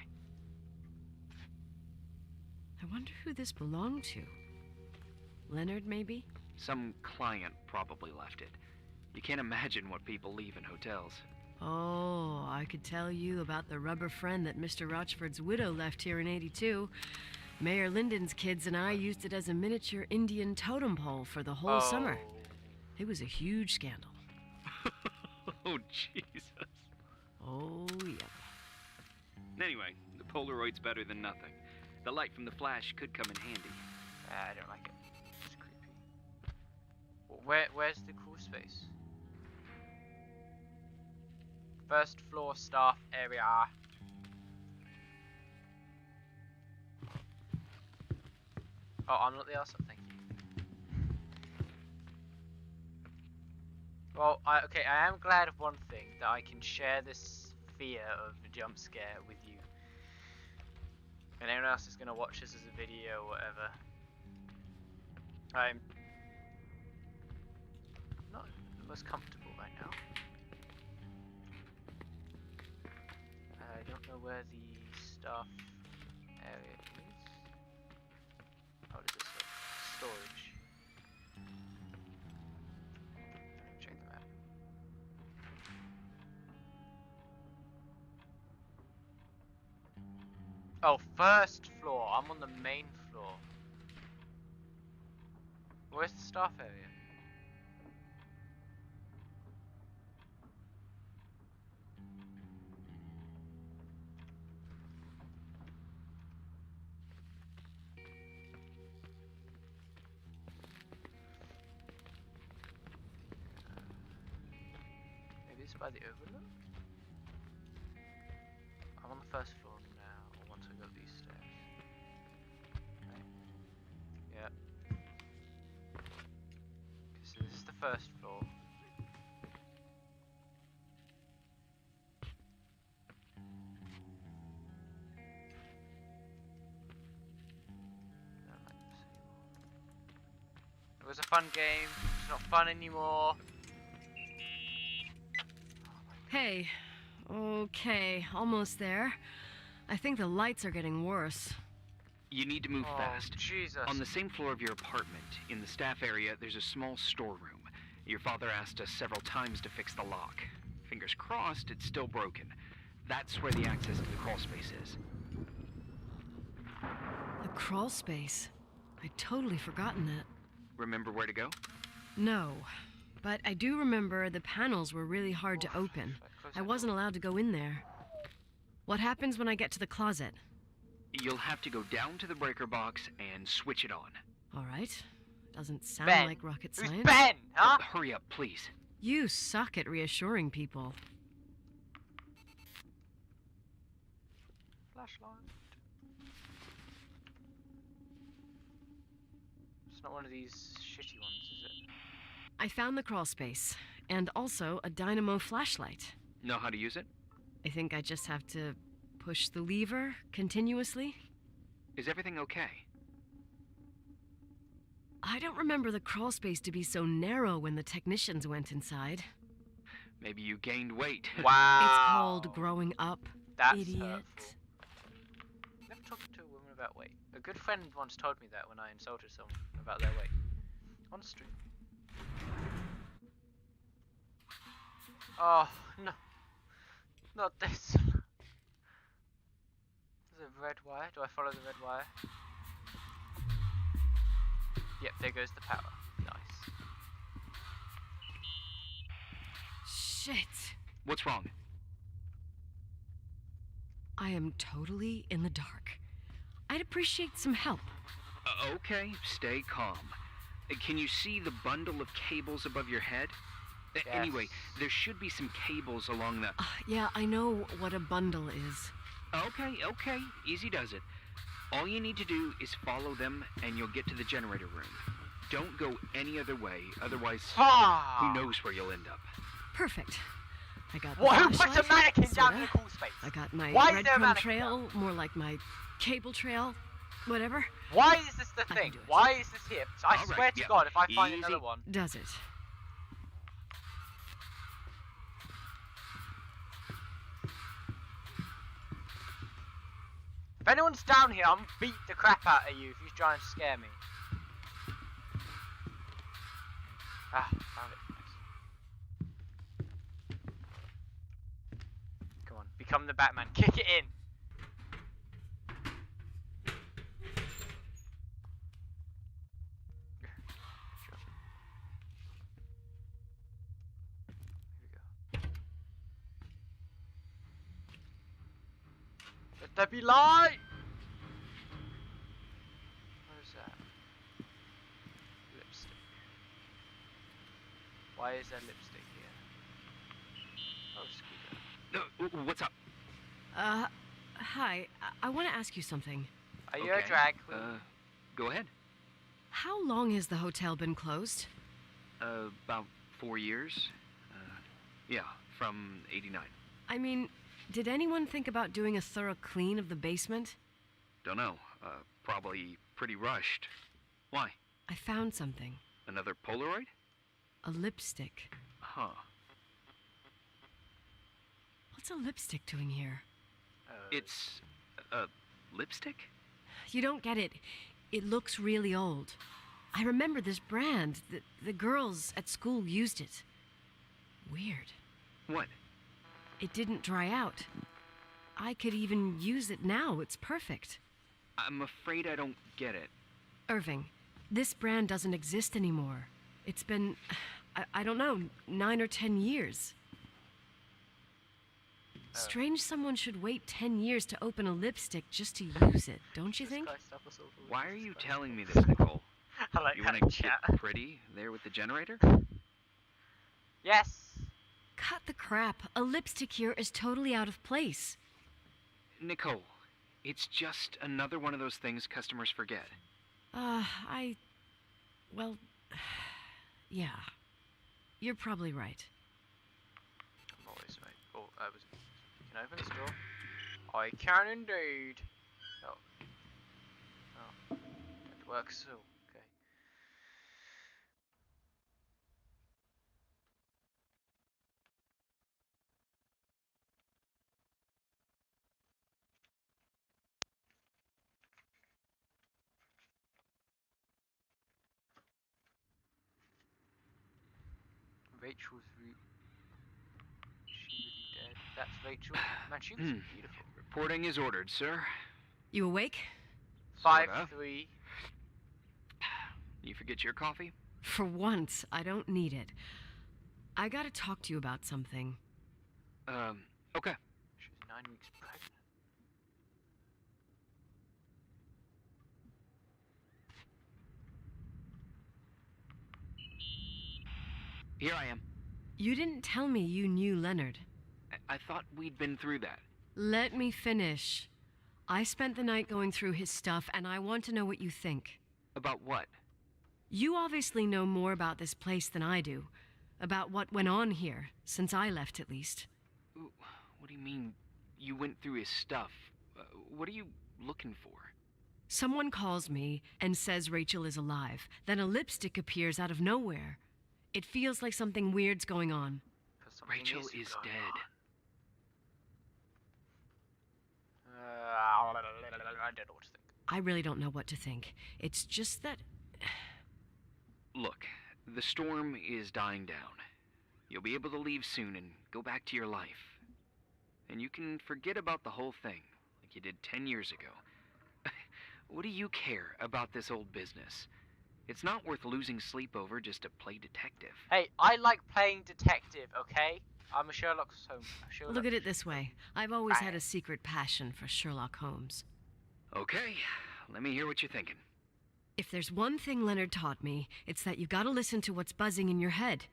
I wonder who this belonged to. Leonard, maybe? Some client probably left it. You can't imagine what people leave in hotels. Oh, I could tell you about the rubber friend that Mr. Rochford's widow left here in '82. Mayor Linden's kids and I used it as a miniature Indian totem pole for the whole summer. It was a huge scandal. Oh, Jesus. Oh, yeah. Anyway, the Polaroid's better than nothing. The light from the flash could come in handy. I don't like it. It's creepy. Where's the crawl space? First floor staff area. Oh, I'm not the asshole, thank you. Well, okay, I am glad of one thing, that I can share this fear of a jump scare with you. And anyone else is going to watch this as a video or whatever. I'm not the most comfortable right now. I don't know where the staff area is. Oh, what is this? Storage. Check the map. Oh, first floor. I'm on the main floor. Where's the staff area? Maybe it's by the overlook? I'm on the first floor now, or once I go up these stairs. Right. Yeah. Okay, so this is the first floor. I don't like this anymore. It was a fun game, it's not fun anymore. Hey. Okay, almost there. I think the lights are getting worse. You need to move Oh, fast. Jesus. On the same floor of your apartment, in the staff area, there's a small storeroom. Your father asked us several times to fix the lock. Fingers crossed, it's still broken. That's where the access to the crawl space is. The crawl space. I'd totally forgotten that. Remember where to go? No, but I do remember the panels were really hard to open. I wasn't allowed to go in there. What happens when I get to the closet? You'll have to go down to the breaker box and switch it on. All right. Doesn't sound Ben. like rocket Who's science. Ben? Huh? Hurry up, please. You suck at reassuring people. Flashlight. It's not one of these shitty ones, is it? I found the crawl space, and also a dynamo flashlight. Know how to use it? I think I just have to push the lever continuously. Is everything okay? I don't remember the crawl space to be so narrow when the technicians went inside. Maybe you gained weight. Wow. It's called growing up, That's idiot. hurtful. Never talked to a woman about weight. A good friend once told me that when I insulted someone about their weight. On stream. Oh, no. Not this. There's a red wire. Do I follow the red wire? Yep, there goes the power. Nice. Shit. What's wrong? I am totally in the dark. I'd appreciate some help. Okay, stay calm. Can you see the bundle of cables above your head? Yes. Anyway, there should be some cables along the... Yeah, I know what a bundle is. Okay, easy does it. All you need to do is follow them and you'll get to the generator room. Don't go any other way, otherwise Ah! who knows where you'll end up. Perfect. I got the What? Who puts a flashlight, mannequin down in the sorta. cool space? I got my Why is there a breadcrumb mannequin trail, more like my cable trail, whatever. Why is this the I thing? can do it. Why is this here? I All swear right, to yeah. God, if I find Easy. another one. Does it? If anyone's down here, I'm gonna beat the crap out of you if you're trying to scare me. Ah, found it. Nice. Come on, become the Batman. Kick it in. Let there be light! What is that? Lipstick. Why is there lipstick here? Oh, Skeeter. What's up? Hi. I want to ask you something. Are you a drag queen? Go ahead. How long has the hotel been closed? About 4 years. Yeah, from 89. I mean, did anyone think about doing a thorough clean of the basement? Don't know. Probably pretty rushed. Why? I found something. Another Polaroid? A lipstick. Huh. What's a lipstick doing here? It's a lipstick? You don't get it. It looks really old. I remember this brand. The girls at school used it. Weird. What? It didn't dry out. I could even use it now. It's perfect. I'm afraid I don't get it. Irving, this brand doesn't exist anymore. It's been, I don't know, 9 or 10 years. Strange someone should wait 10 years to open a lipstick just to use it, don't you think? Why are you telling me this, Nicole? I like You that want to chat. get pretty there with the generator? Yes. Cut the crap. A lipstick here is totally out of place. Nicole, it's just another one of those things customers forget. Well, yeah. You're probably right. I'm always right. Oh, can I open this door? I can indeed. Oh. Oh. That works, so, okay. Rachel's root. She really dead. That's Rachel. Man, she was beautiful. Reporting is ordered, sir. You awake? 5-3. You forget your coffee? For once, I don't need it. I gotta talk to you about something. Okay. She was 9 weeks pregnant. Here I am. You didn't tell me you knew Leonard. I thought we'd been through that. Let me finish. I spent the night going through his stuff, and I want to know what you think. About what? You obviously know more about this place than I do. About what went on here, since I left at least. What do you mean, you went through his stuff? What are you looking for? Someone calls me and says Rachel is alive. Then a lipstick appears out of nowhere. It feels like something weird's going on. Rachel is dead. I don't know what to think. I really don't know what to think. It's just that... Look, the storm is dying down. You'll be able to leave soon and go back to your life. And you can forget about the whole thing, like you did 10 years ago. What do you care about this old business? It's not worth losing sleep over just to play detective. Hey, I like playing detective, okay? I'm a Sherlock Holmes. Look at it this way. I've always had a secret passion for Sherlock Holmes. Okay, let me hear what you're thinking. If there's one thing Leonard taught me, it's that you gotta listen to what's buzzing in your head.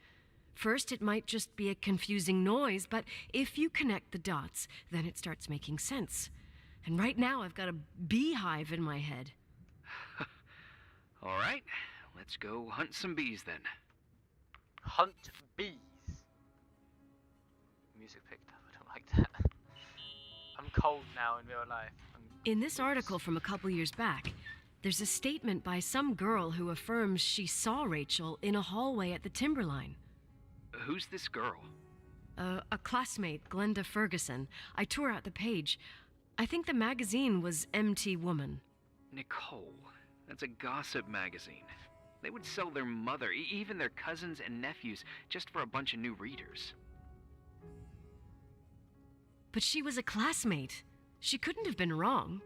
First, it might just be a confusing noise, but if you connect the dots, then it starts making sense. And right now, I've got a beehive in my head. All right, let's go hunt some bees then. Hunt bees. Music picked up. I don't like that. I'm cold now in real life. In this article from a couple years back, there's a statement by some girl who affirms she saw Rachel in a hallway at the Timberline. Who's this girl? A classmate, Glenda Ferguson. I tore out the page. I think the magazine was MT Woman. Nicole, that's a gossip magazine. They would sell their mother, even their cousins and nephews, just for a bunch of new readers. But she was a classmate. She couldn't have been wrong.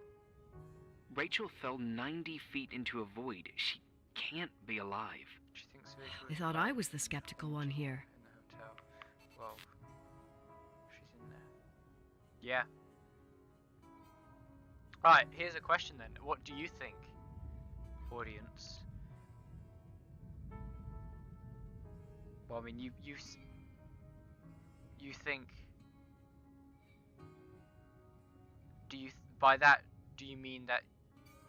Rachel fell 90 feet into a void. She can't be alive. She thinks Rachel I thought I was the skeptical one here. in the hotel. Well, she's in there. Yeah. Right, here's a question then. What do you think, audience? Well, I mean, you think. By that, do you mean that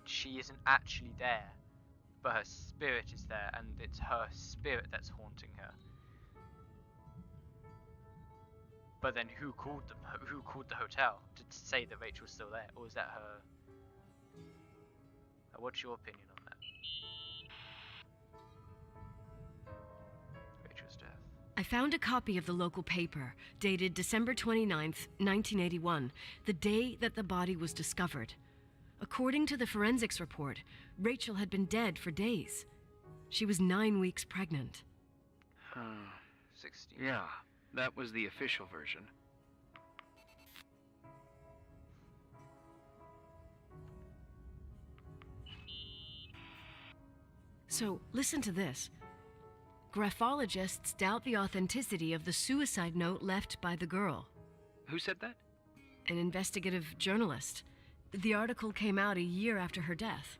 she isn't actually there, but her spirit is there, and it's her spirit that's haunting her? But then who called them? Who called the hotel to say that Rachel's still there? Or is that her? What's your opinion on that? Rachel's death. I found a copy of the local paper, dated December 29th, 1981, the day that the body was discovered. According to the forensics report, Rachel had been dead for days. She was 9 weeks pregnant. 16. Yeah, that was the official version. So, listen to this. Graphologists doubt the authenticity of the suicide note left by the girl. Who said that? An investigative journalist. The article came out a year after her death.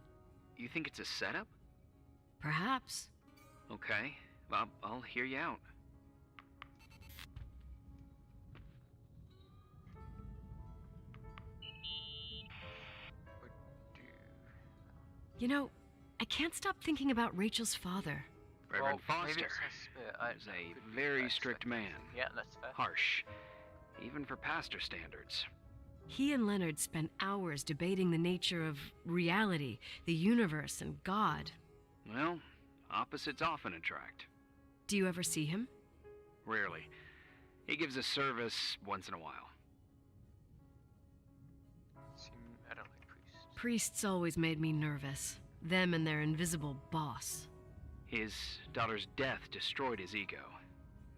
You think it's a setup? Perhaps. Okay, well, I'll hear you out. You know, I can't stop thinking about Rachel's father. Reverend Well, maybe Foster it's her spirit. was a very strict man. Yeah, that's fair. Harsh, even for pastor standards. He and Leonard spent hours debating the nature of reality, the universe, and God. Well, opposites often attract. Do you ever see him? Rarely. He gives a service once in a while. I don't like priests. Priests always made me nervous. Them and their invisible boss. His daughter's death destroyed his ego.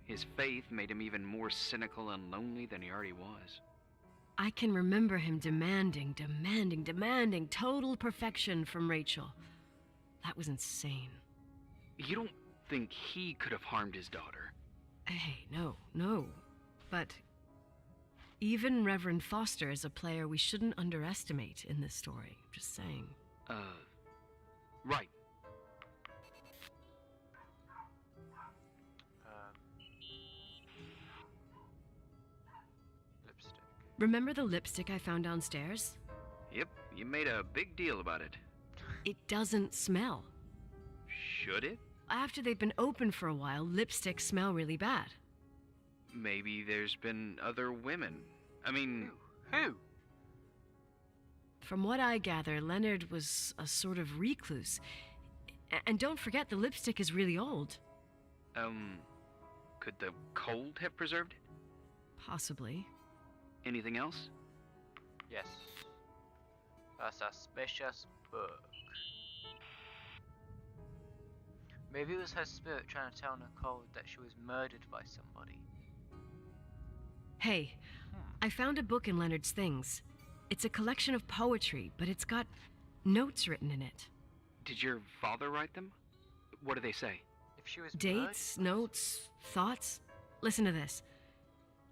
His faith made him even more cynical and lonely than he already was. I can remember him demanding total perfection from Rachel. That was insane. You don't think he could have harmed his daughter? Hey, no. But even Reverend Foster is a player we shouldn't underestimate in this story. Just saying. Right. Lipstick. Remember the lipstick I found downstairs? Yep, you made a big deal about it. It doesn't smell. Should it? After they've been open for a while, lipsticks smell really bad. Maybe there's been other women. I mean... Who? From what I gather, Leonard was a sort of recluse. And don't forget, the lipstick is really old. Could the cold have preserved it? Possibly. Anything else? Yes. A suspicious book. Maybe it was her spirit trying to tell Nicole that she was murdered by somebody. Hey, I found a book in Leonard's things. It's a collection of poetry, but it's got notes written in it. Did your father write them? What do they say? If she was Dates, murdered, notes, thoughts. Listen to this.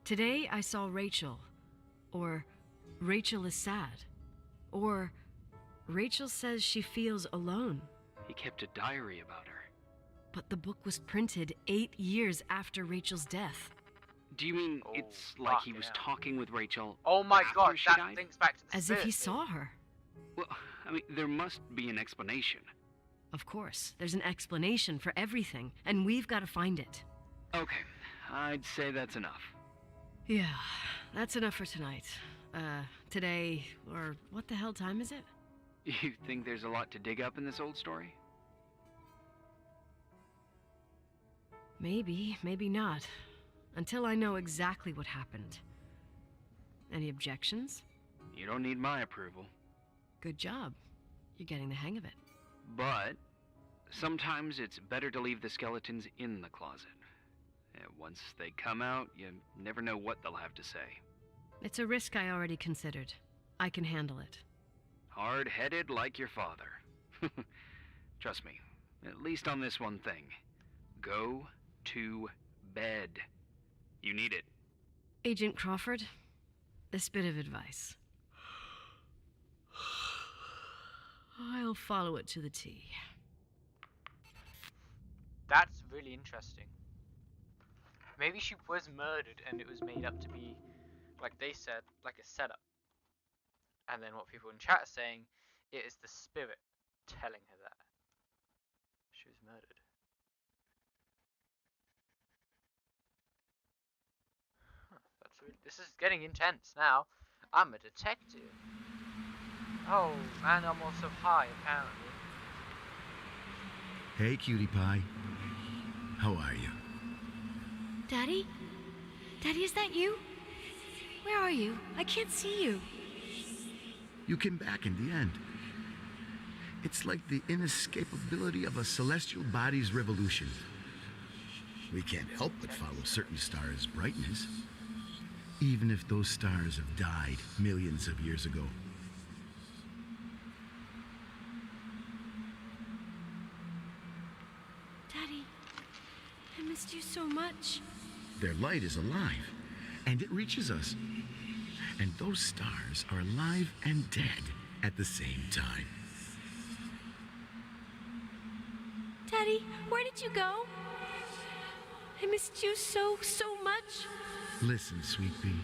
Today I saw Rachel. Or Rachel is sad. Or Rachel says she feels alone. He kept a diary about her. But the book was printed 8 years after Rachel's death. Do you mean Oh, it's like he fucking was hell. talking with Rachel Oh my after god, she that died? thinks back to the As if he spirit saw her. Well, I mean, there must be an explanation. Of course, there's an explanation for everything, and we've got to find it. Okay, I'd say that's enough. Yeah, that's enough for tonight. Today, or what the hell time is it? You think there's a lot to dig up in this old story? Maybe, maybe not. Until I know exactly what happened. Any objections? You don't need my approval. Good job. You're getting the hang of it. But sometimes it's better to leave the skeletons in the closet. Once they come out, you never know what they'll have to say. It's a risk I already considered. I can handle it. Hard-headed like your father. Trust me, at least on this one thing. Go to bed. You need it. Agent Crawford, this bit of advice. I'll follow it to the T. That's really interesting. Maybe she was murdered and it was made up to be, like they said, like a setup. And then what people in chat are saying, it is the spirit telling her that she was murdered. Huh, this is getting intense now. I'm a detective. Oh, and I'm also high, apparently. Hey, cutie pie. How are you? Daddy? Daddy, is that you? Where are you? I can't see you. You came back in the end. It's like the inescapability of a celestial body's revolution. We can't help but follow certain stars' brightness, even if those stars have died millions of years ago. Daddy, I missed you so much. Their light is alive, and it reaches us. And those stars are alive and dead at the same time. Daddy, where did you go? I missed you so much. Listen, sweet pea.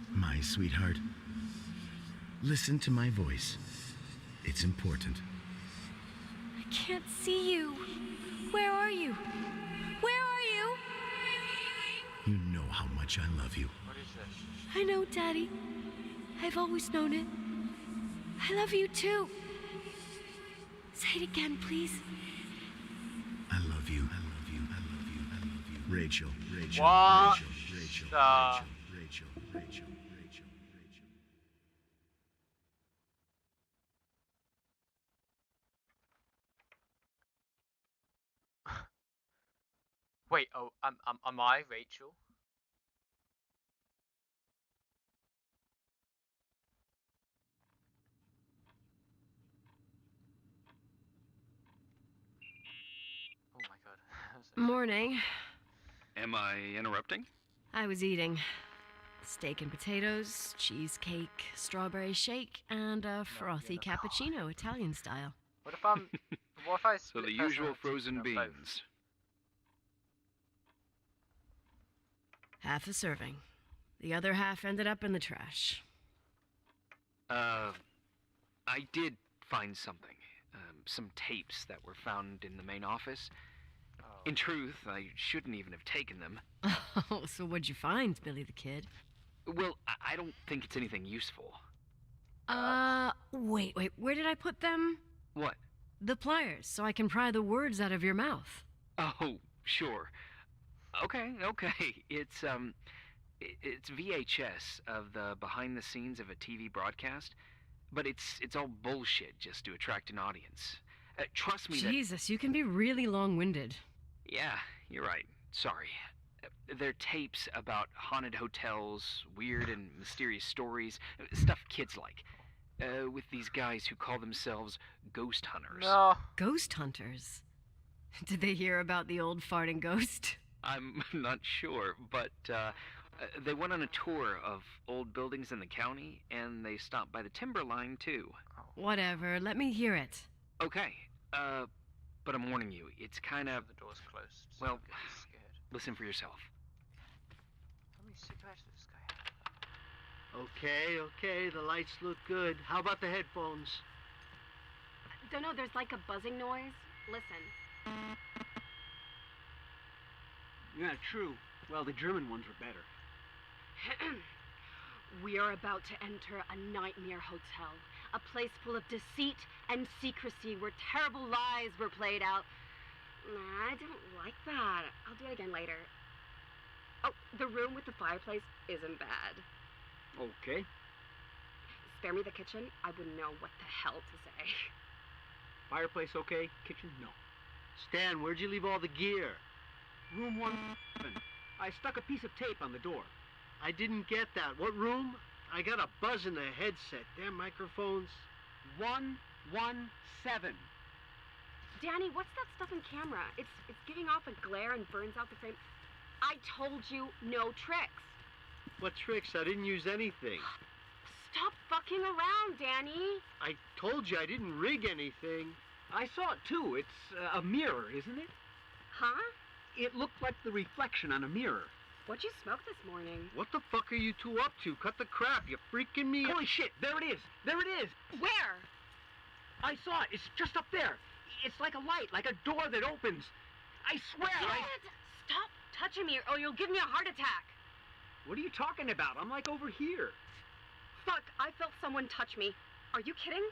My sweetheart. Listen to my voice. It's important. I can't see you. Where are you? Where are you? You know how much I love you. What is this? I know, Daddy. I've always known it. I love you too. Say it again, please. I love you. I love you. I love you. I love you. Rachel. Rachel. What? Rachel. The- Rachel. Rachel. Rachel. Rachel. Wait, oh, am I Rachel? Oh my god. Morning. Am I interrupting? I was eating steak and potatoes, cheesecake, strawberry shake, and a frothy you're not. cappuccino, Italian style. What if I'm... What if I So split the usual personality frozen on both? beans. Half a serving. The other half ended up in the trash. I did find something. Some tapes that were found in the main office. Oh. In truth, I shouldn't even have taken them. Oh, so what'd you find, Billy the Kid? Well, I don't think it's anything useful. Wait, where did I put them? What? The pliers, so I can pry the words out of your mouth. Oh, sure. Okay. It's VHS of the behind the scenes of a TV broadcast, but it's all bullshit just to attract an audience. Trust me that... Jesus, you can be really long-winded. Yeah, you're right. Sorry. They're tapes about haunted hotels, weird and mysterious stories, stuff kids like. With these guys who call themselves ghost hunters. No. Ghost hunters. Did they hear about the old farting ghost? I'm not sure, but they went on a tour of old buildings in the county, and they stopped by the timber line, too. Whatever, let me hear it. Okay, but I'm warning you, it's kind of... The door's closed. So Well, I'm getting scared. listen for yourself. How many cigarettes does this guy have? Okay, the lights look good. How about the headphones? Don't know, there's like a buzzing noise. Listen. Yeah, true. Well, the German ones were better. We are about to enter a nightmare hotel. A place full of deceit and secrecy where terrible lies were played out. Nah, I didn't like that. I'll do it again later. Oh, the room with the fireplace isn't bad. Okay. Spare me the kitchen. I wouldn't know what the hell to say. Fireplace okay? Kitchen? No. Stan, where'd you leave all the gear? Room 117. I stuck a piece of tape on the door. I didn't get that. What room? I got a buzz in the headset. Damn microphones. 117. Danny, what's that stuff in camera? It's giving off a glare and burns out the frame. I told you no tricks. What tricks? I didn't use anything. Stop fucking around, Danny. I told you I didn't rig anything. I saw it too. It's a mirror, isn't it? Huh? It looked like the reflection on a mirror. What'd you smoke this morning? What the fuck are you two up to? Cut the crap. You're freaking me out. Holy shit, there it is. There it is. Where? I saw it. It's just up there. It's like a light, like a door that opens. I swear. Dad, stop touching me or you'll give me a heart attack. What are you talking about? I'm like over here. Fuck, I felt someone touch me. Are you kidding?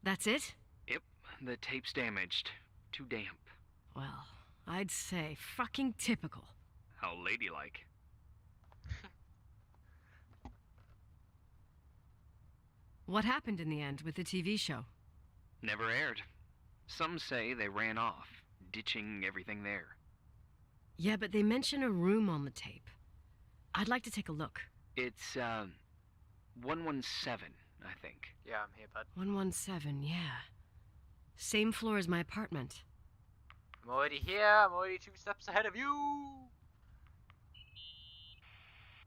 That's it? Yep, the tape's damaged. Too damp. Well, I'd say fucking typical. How ladylike. What happened in the end with the TV show? Never aired. Some say they ran off, ditching everything there. Yeah, but they mention a room on the tape. I'd like to take a look. It's, 117, I think. Yeah, I'm here, bud. 117, yeah. Same floor as my apartment. I'm already here. I'm already 2 steps ahead of you.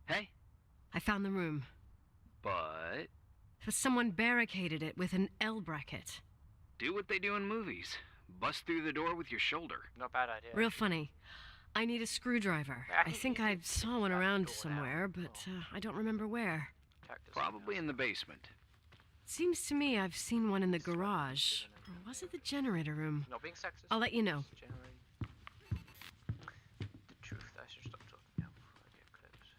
Hey, I found the room. but But someone barricaded it with an L bracket. do what they do in movies. Bust through the door with your shoulder. Not bad idea. Real funny. I need a screwdriver. I think I saw one around somewhere, but I don't remember where. Probably in the basement. Seems to me I've seen one in the garage. Or was it the generator room? Not being sexist. I'll let you know. Generally. The truth. I should stop talking now before I get close.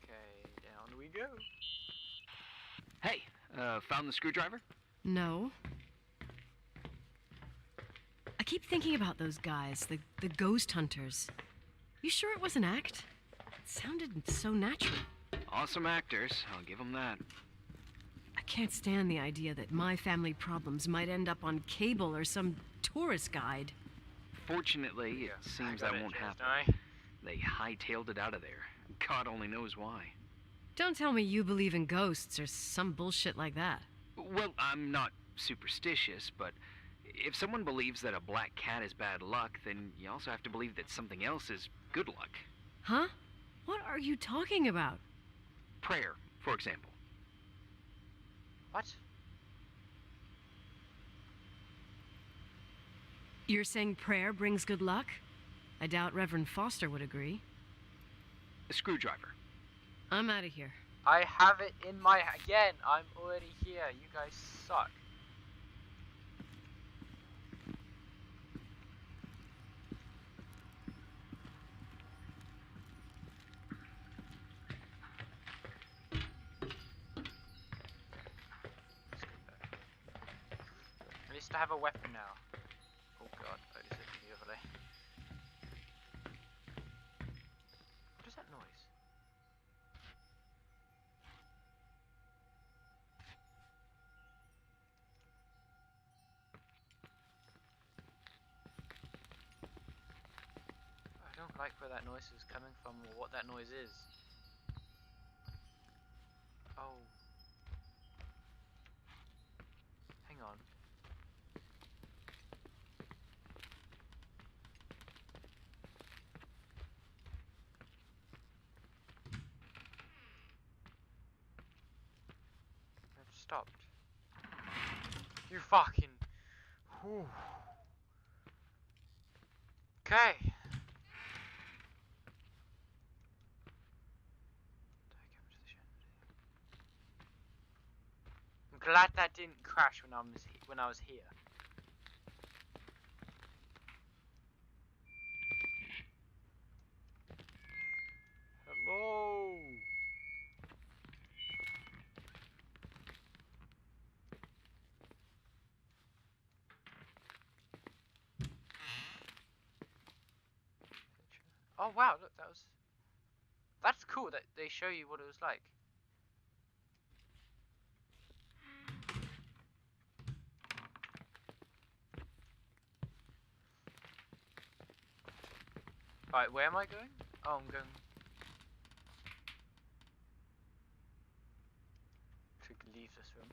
Okay, down we go. Hey, found the screwdriver? No. I keep thinking about those guys, the ghost hunters. You sure it was an act? It sounded so natural. Awesome actors, I'll give them that. I can't stand the idea that my family problems might end up on cable or some tourist guide. Fortunately, it seems that won't happen. They hightailed it out of there. God only knows why. Don't tell me you believe in ghosts or some bullshit like that. Well, I'm not superstitious, but if someone believes that a black cat is bad luck, then you also have to believe that something else is good luck. Huh? What are you talking about? Prayer, for example. What? You're saying prayer brings good luck? I doubt Reverend Foster would agree. A screwdriver. I'm out of here. I have it in my... Again, I'm already here. You guys suck. At least I have a weapon now. Oh god, I just hit the overlay. What is that noise? I don't like where that noise is coming from or what that noise is. Oh. Hang on. I've stopped. You fucking... Whew. Okay. I'm glad that didn't crash when I was here. Hello. Oh wow, look, that's cool that they show you what it was like. Alright, where am I going? Oh, I'm going to leave this room.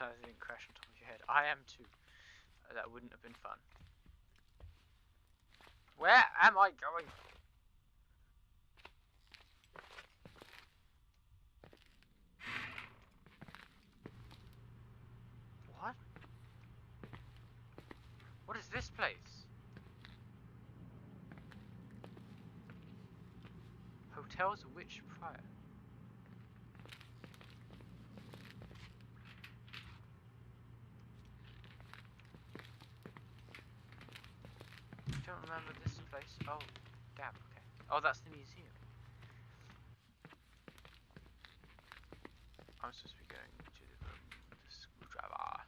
glad I didn't crash on top of your head. I am too. That wouldn't have been fun. Where am I going? What? What is this place? Hotel's Witch Prior. I don't remember this place. Oh, damn, okay. Oh, that's the museum. I'm supposed to be going to the room with the screwdriver.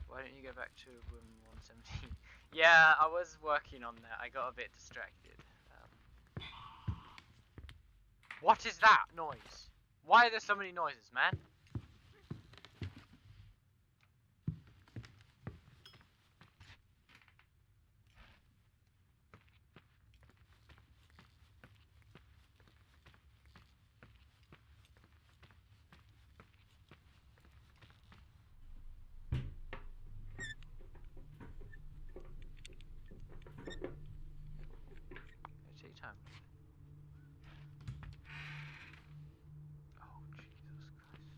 Why don't you go back to room 117? Yeah, I was working on that. I got a bit distracted. What is that noise? Why are there so many noises, man? Take your time. Oh, Jesus Christ.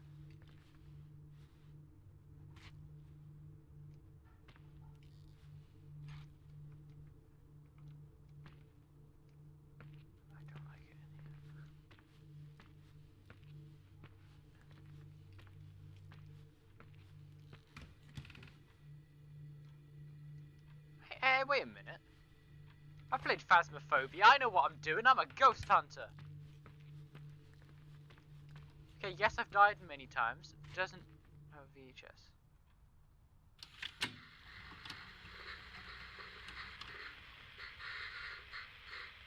I don't like it in here. Hey, wait a minute. I played Phasmophobia. I know what I'm doing. I'm a ghost hunter. Okay, yes, I've died many times. It doesn't have a VHS.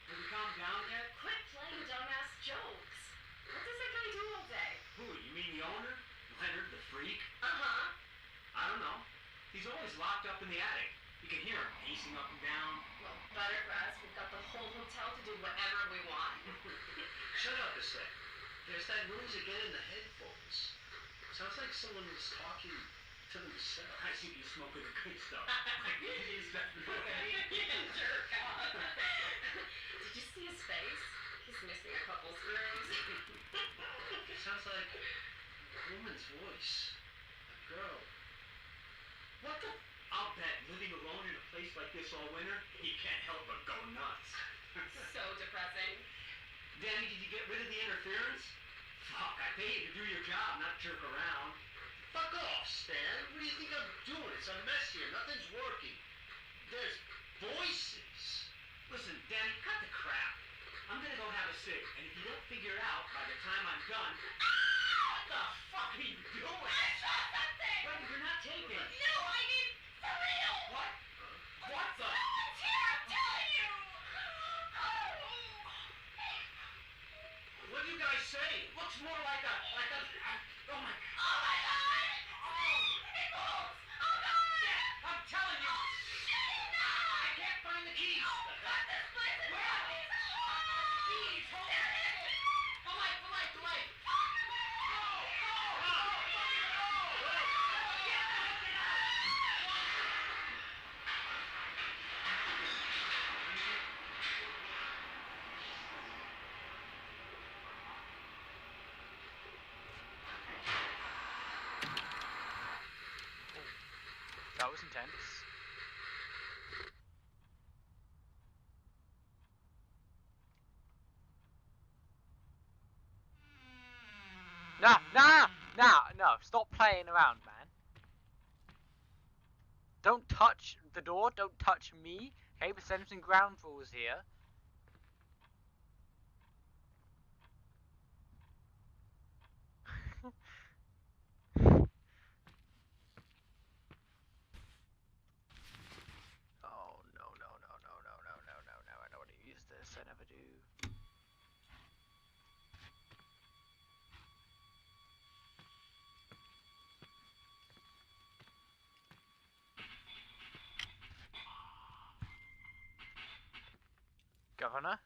Have you calmed down yet? Quit playing dumbass jokes. What does that guy do all day? Who, you mean the owner? Leonard, the freak? Uh-huh. I don't know. He's always locked up in the attic. You can hear him pacing up and down. Well, better for us. We've got the whole hotel to do whatever we want. Shut up a sec. There's that noise again in the headphones. Sounds like someone is talking to themselves. I see you smoking the good stuff. Is that right? Jerk off. Did you see his face? He's missing a couple screws. Sounds like a woman's voice. A girl. What the? I'll bet living alone in a place like this all winter, he can't help but go nuts. So depressing. Danny, did you get rid of the interference? Fuck, I pay you to do your job, not jerk around. Fuck off, Stan. What do you think I'm doing? It's a mess here. Nothing's working. There's voices. Listen, Danny, cut the crap. I'm gonna go have a cig, and if you don't figure it out by the time I'm done... What the fuck are you doing? I saw something! Brother, you're not taping. No, I mean, for real! What? What the? Someone's here, I'm telling you! What do you guys say? It looks more like a... oh my... Oh my god! It moves! Oh god! I'm telling you! Shit, no! I can't find the keys! Oh god, this place is Where? fucking Keys! Hold There on! it is! The light! The light! The light! That was intense. No, stop playing around, man. Don't touch the door, don't touch me. Okay, we're setting some ground rules here. Oh, no, I don't want to use this, I never do. Governor?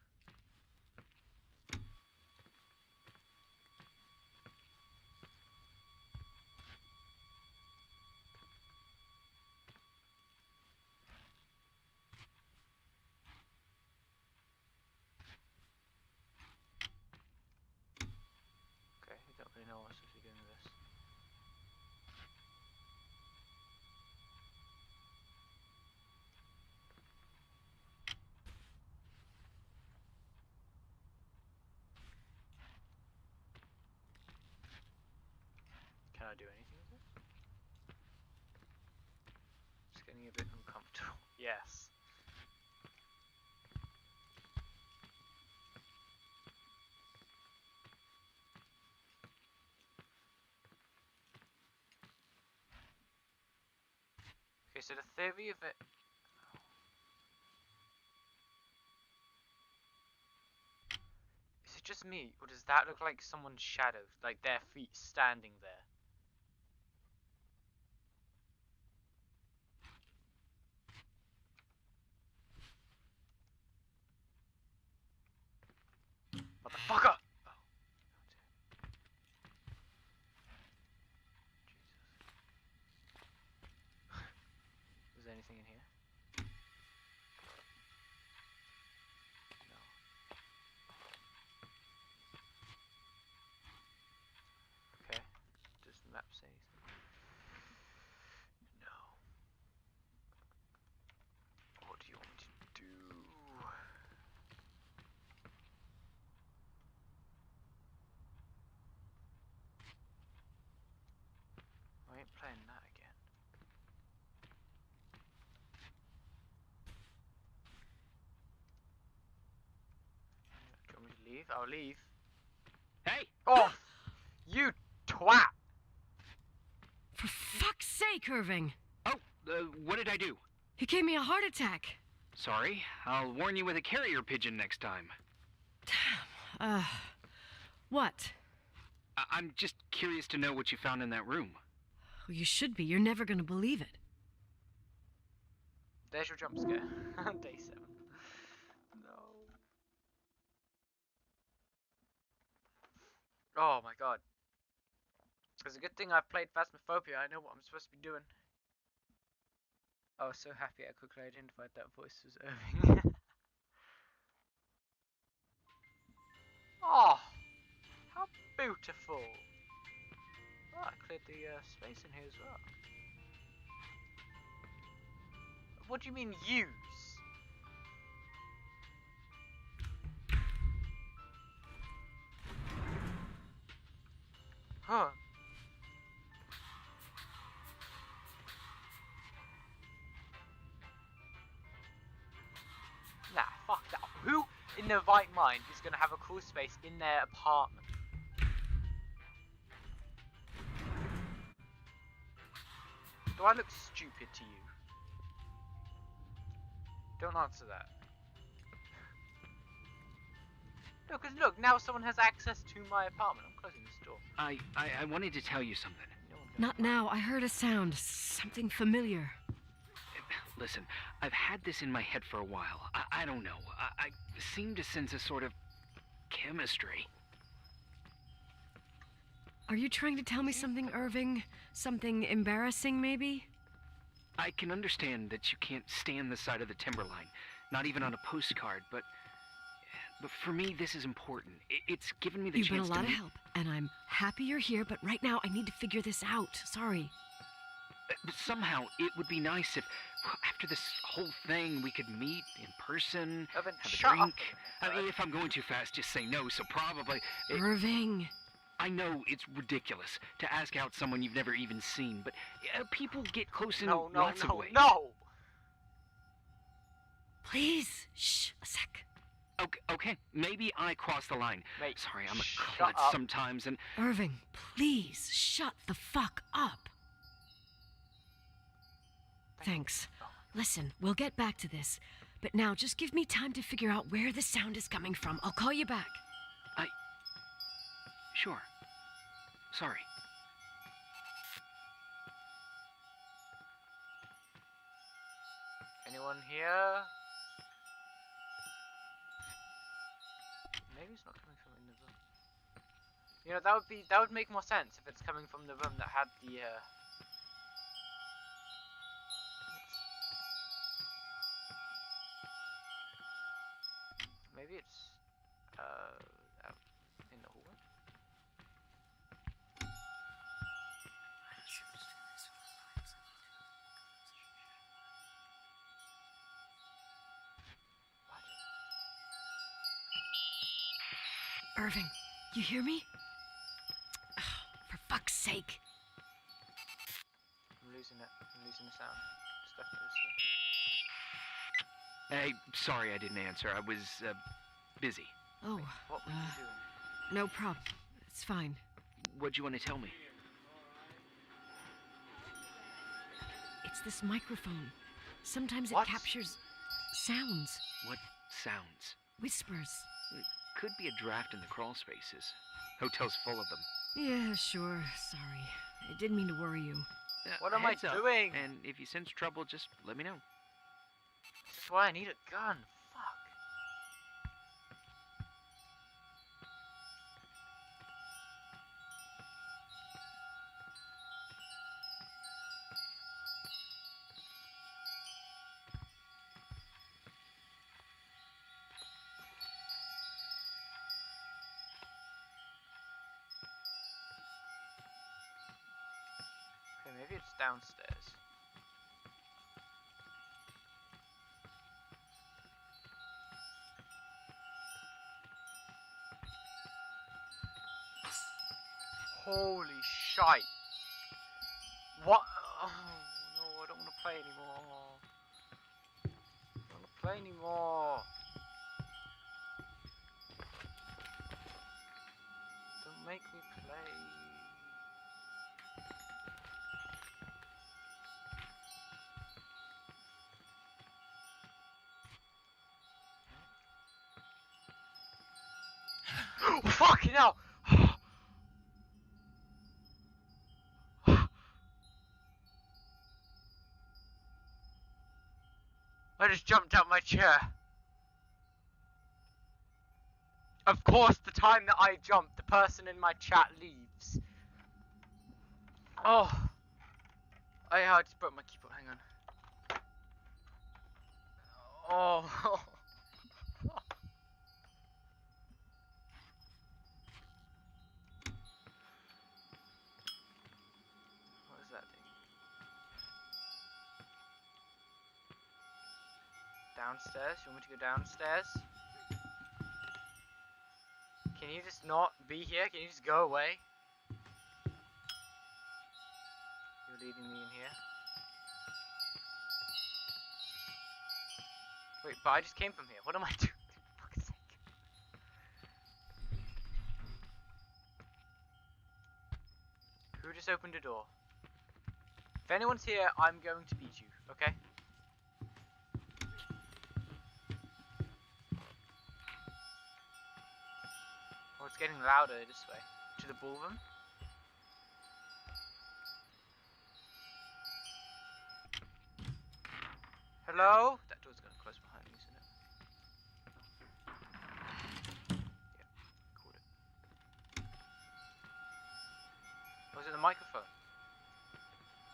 I do anything with it? It's getting a bit uncomfortable. Yes. Okay, so the theory of it... Is it just me, or does that look like someone's shadow? Like their feet standing there? Motherfucker! Oh. Jesus. Is there anything in here? No. Okay. Does the map say anything? No. What do you want me to do? I ain't playing that again. Do you want me to leave? I'll leave. Hey! Oh! You twat! For fuck's sake, Irving! Oh, what did I do? You gave me a heart attack. Sorry. I'll warn you with a carrier pigeon next time. What? I'm just curious to know what you found in that room. Well, you should be. You're never gonna believe it. There's your jump scare. Day 7. No. Oh my god. It's a good thing I've played Phasmophobia. I know what I'm supposed to be doing. I was so happy I quickly identified that voice was Irving. Oh, how beautiful. Oh, I cleared the space in here as well. What do you mean use? Huh. Nah, fuck that. Who in their right mind is going to have a crawl space in their apartment? Do I look stupid to you? Don't answer that. No, because look, now someone has access to my apartment. I'm closing this door. I wanted to tell you something. No one can- Not now. I heard a sound. Something familiar. Listen, I've had this in my head for a while. I don't know. I seem to sense a sort of chemistry. Are you trying to tell me something, Irving? Something embarrassing, maybe? I can understand that you can't stand the sight of the timberline, not even on a postcard, but for me, this is important. It's given me the You've chance been a lot to of meet... help, and I'm happy you're here, but right now I need to figure this out. Sorry. But somehow, it would be nice if, after this whole thing, we could meet in person, Evan, have a shut up. drink. I mean, if I'm going too fast, just say no, so probably... Irving. I know it's ridiculous to ask out someone you've never even seen, but people get close in No, lots of ways. no! Please. Shh. A sec. Okay, maybe I crossed the line. Mate, Sorry, I'm a shut klutz up. sometimes, and... Irving, please shut the fuck up. Thanks. Listen, we'll get back to this. But now, just give me time to figure out where the sound is coming from. I'll call you back. Sure. Sorry. Anyone here? Maybe it's not coming from in the room. You know, that would make more sense if it's coming from the room that had the maybe it's out in the hallway. Irving, you hear me? Oh, for fuck's sake. it? I'm losing the sound. It's definitely this way. Hey, sorry I didn't answer. I was, busy. Oh, What were you doing? no problem. It's fine. What'd you want to tell me? It's this microphone. Sometimes it What? captures sounds, What sounds? whispers. It could be a draft in the crawl spaces. Hotel's full of them. Yeah, sure. Sorry. I didn't mean to worry you. What am I Heads up, doing? And if you sense trouble, just let me know. This is why I need a gun. Fuck. Okay, maybe it's downstairs. Holy shite. What? Oh no, I don't want to play anymore. I don't want to play anymore. Don't make me play. Oh, fucking hell! I just jumped out my chair. Of course, the time that I jump, the person in my chat leaves. Oh. I just broke my keyboard, hang on. Oh. What is that thing? Downstairs? You want me to go downstairs? Can you just not be here? Can you just go away? You're leaving me in here. Wait, but I just came from here. What am I doing? For fuck's sake. Who just opened a door? If anyone's here, I'm going to beat you, okay? Oh, it's getting louder this way. To the ballroom? Hello? That door's gonna close behind me, isn't it? Yeah, called it. Was it the microphone?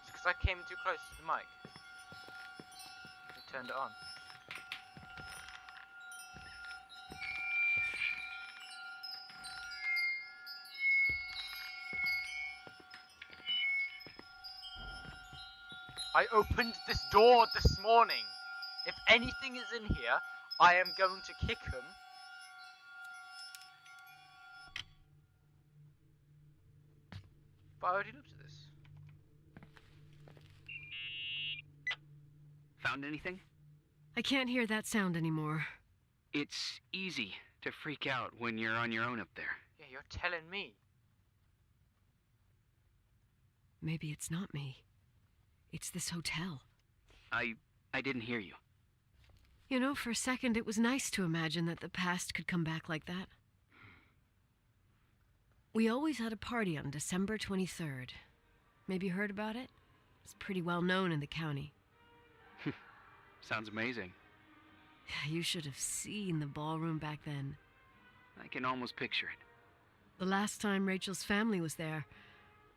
It's because I came too close to the mic. I turned it on. I opened this door this morning. If anything is in here, I am going to kick him. But I already looked at this. Found anything? I can't hear that sound anymore. It's easy to freak out when you're on your own up there. Yeah, you're telling me. Maybe it's not me. It's this hotel. I didn't hear you. You know, for a second it was nice to imagine that the past could come back like that. We always had a party on December 23rd. Maybe you heard about it? It's pretty well known in the county. Sounds amazing. You should have seen the ballroom back then. I can almost picture it. The last time Rachel's family was there,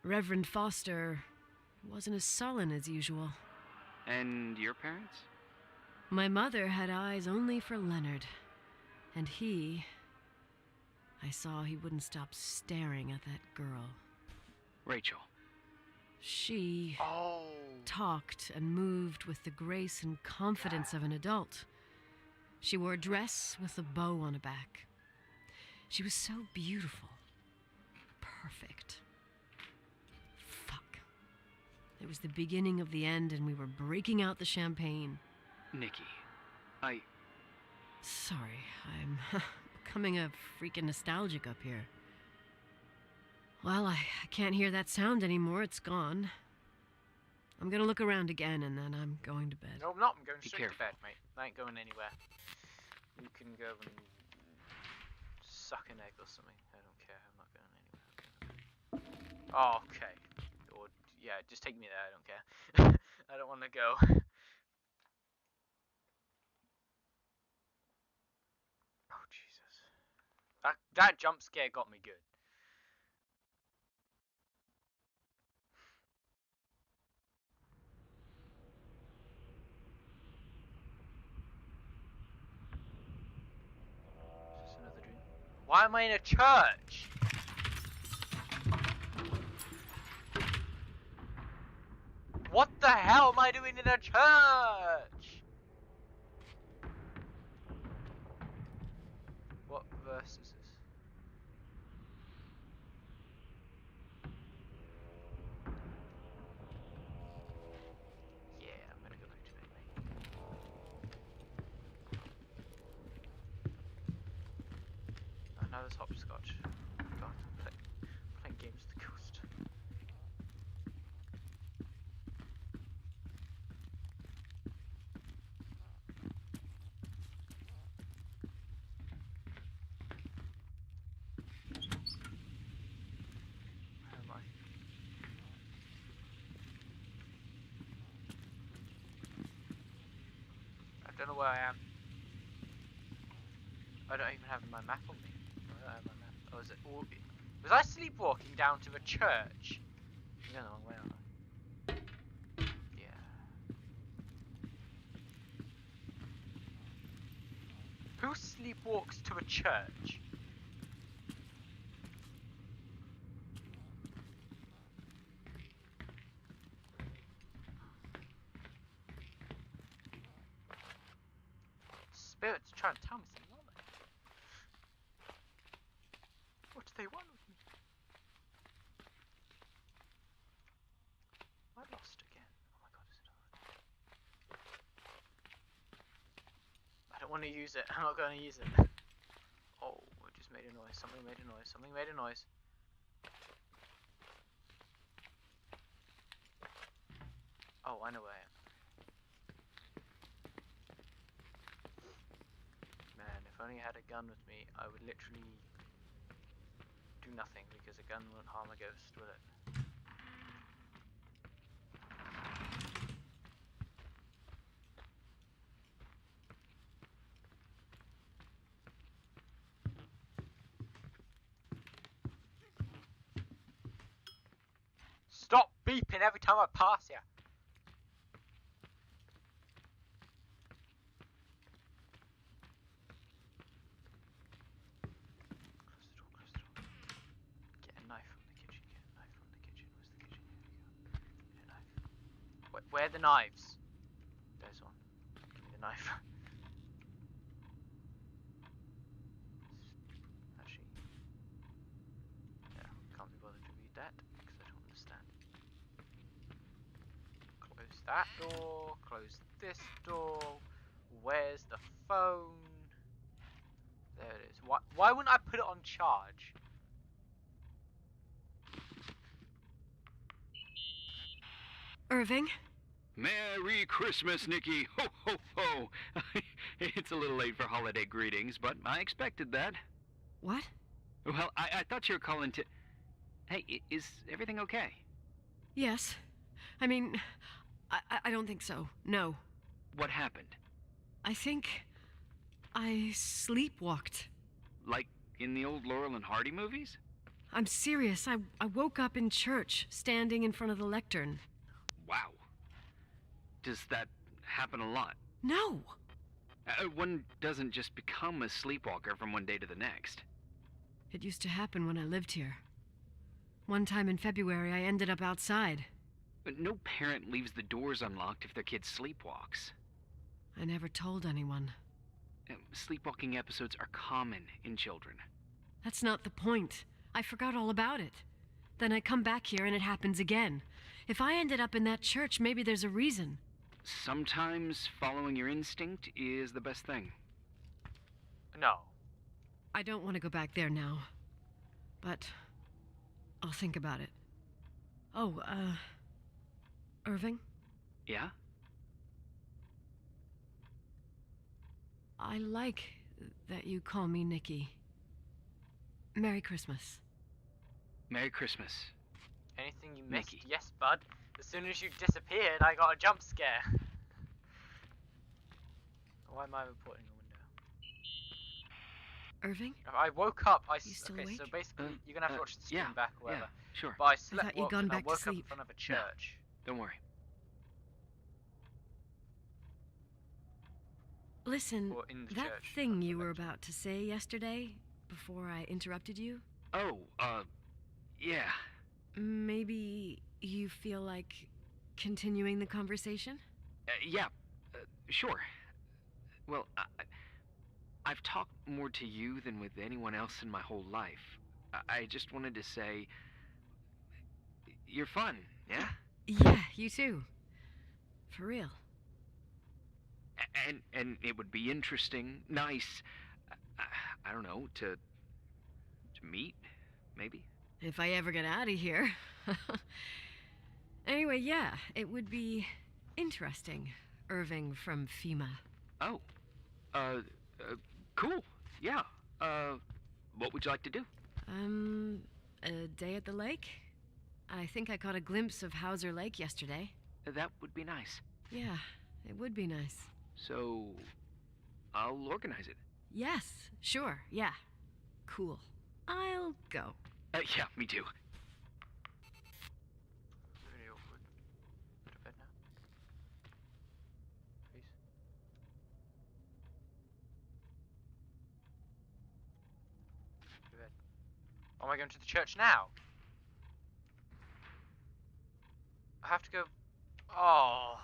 Reverend Foster wasn't as sullen as usual. And your parents? My mother had eyes only for Leonard. And I saw he wouldn't stop staring at that girl. Rachel. She Oh. talked and moved with the grace and confidence of an adult. She wore a dress with a bow on her back. She was so beautiful. Perfect. Fuck. It was the beginning of the end, and we were breaking out the champagne. Nikki, Sorry, I'm becoming a freaking nostalgic up here. Well, I can't hear that sound anymore. It's gone. I'm gonna look around again, and then I'm going to bed. No, I'm not. I'm going Be straight to careful. bed, mate. I ain't going anywhere. You can go and suck an egg or something. I don't care. I'm not going anywhere. Oh, okay. Or, yeah, just take me there. I don't care. I don't want to go. Oh, Jesus. That jump scare got me good. Is this another dream? Why am I in a church? What the hell am I doing in a church? What verse is this? Yeah, I'm gonna go back to bed, mate. Oh, now there's hopscotch. God, I'm playing games with the ghost. Where am I? I don't know where I am. I don't even have my map on me. I don't have my map. Oh, is it all? Was I sleepwalking down to the church? I'm going the wrong way, aren't I? Yeah. Who sleepwalks to a church? Spirits are trying to tell me something, aren't they? What do they want with me? Am I lost again? Oh my god, is it hard? I don't want to use it. I'm not going to use it. Oh, it just made a noise. Something made a noise. Something made a noise. Oh, I know where I am. Man, if only I had a gun with me, I would literally do nothing, because a gun won't harm a ghost, will it? Stop beeping every time I pass you! Close the door, close the door. Get a knife from the kitchen, get a knife from the kitchen. Where's the kitchen? Here we go. Get a knife. Where are the knives? There's one. Give me the knife. Actually, yeah, can't be bothered to read that, because I don't understand. Close that door, close this door. Where's the phone? There it is. Why wouldn't I put it on charge? Irving? Merry Christmas, Nikki! Ho, ho, ho! It's a little late for holiday greetings, but I expected that. What? Well, I thought you were calling to... Hey, is everything okay? Yes. I mean, I don't think so. No. What happened? I think I sleepwalked. Like in the old Laurel and Hardy movies? I'm serious. I woke up in church, standing in front of the lectern. Wow. Does that happen a lot? No. One doesn't just become a sleepwalker from one day to the next. It used to happen when I lived here. One time in February, I ended up outside. But no parent leaves the doors unlocked if their kid sleepwalks. I never told anyone. Sleepwalking episodes are common in children. That's not the point. I forgot all about it. Then I come back here and it happens again. If I ended up in that church, maybe there's a reason. Sometimes following your instinct is the best thing. No. I don't want to go back there now. But I'll think about it. Oh, Irving? Yeah? I like that you call me Nikki. Merry Christmas. Merry Christmas. Anything you missed? Nikki. Yes, bud. As soon as you disappeared, I got a jump scare. Why am I reporting a window? Irving? I woke up. You still okay, awake? so basically, you're gonna have to watch the screen Yeah, back or whatever. yeah, sure. But I slept. thought you'd gone back to I woke up in sleep. front of a church. Don't worry. Listen, Or in the that church, thing not you the were lecture. about to say yesterday, before I interrupted you, Oh, yeah. maybe you feel like continuing the conversation? Yeah, sure. Well, I've talked more to you than with anyone else in my whole life. I just wanted to say, you're fun, yeah? Yeah, you too. For real. And it would be interesting, nice, I don't know, to meet, maybe? If I ever get out of here. Anyway, yeah, it would be interesting. Irving from FEMA. Oh, cool, yeah. What would you like to do? A day at the lake? I think I caught a glimpse of Hauser Lake yesterday. That would be nice. Yeah, it would be nice. So, I'll organize it. Yes, sure, yeah. Cool. I'll go. Yeah, me too. Really awkward. Go to bed now. Please. To bed. Oh, am I going to the church now? I have to go. Oh.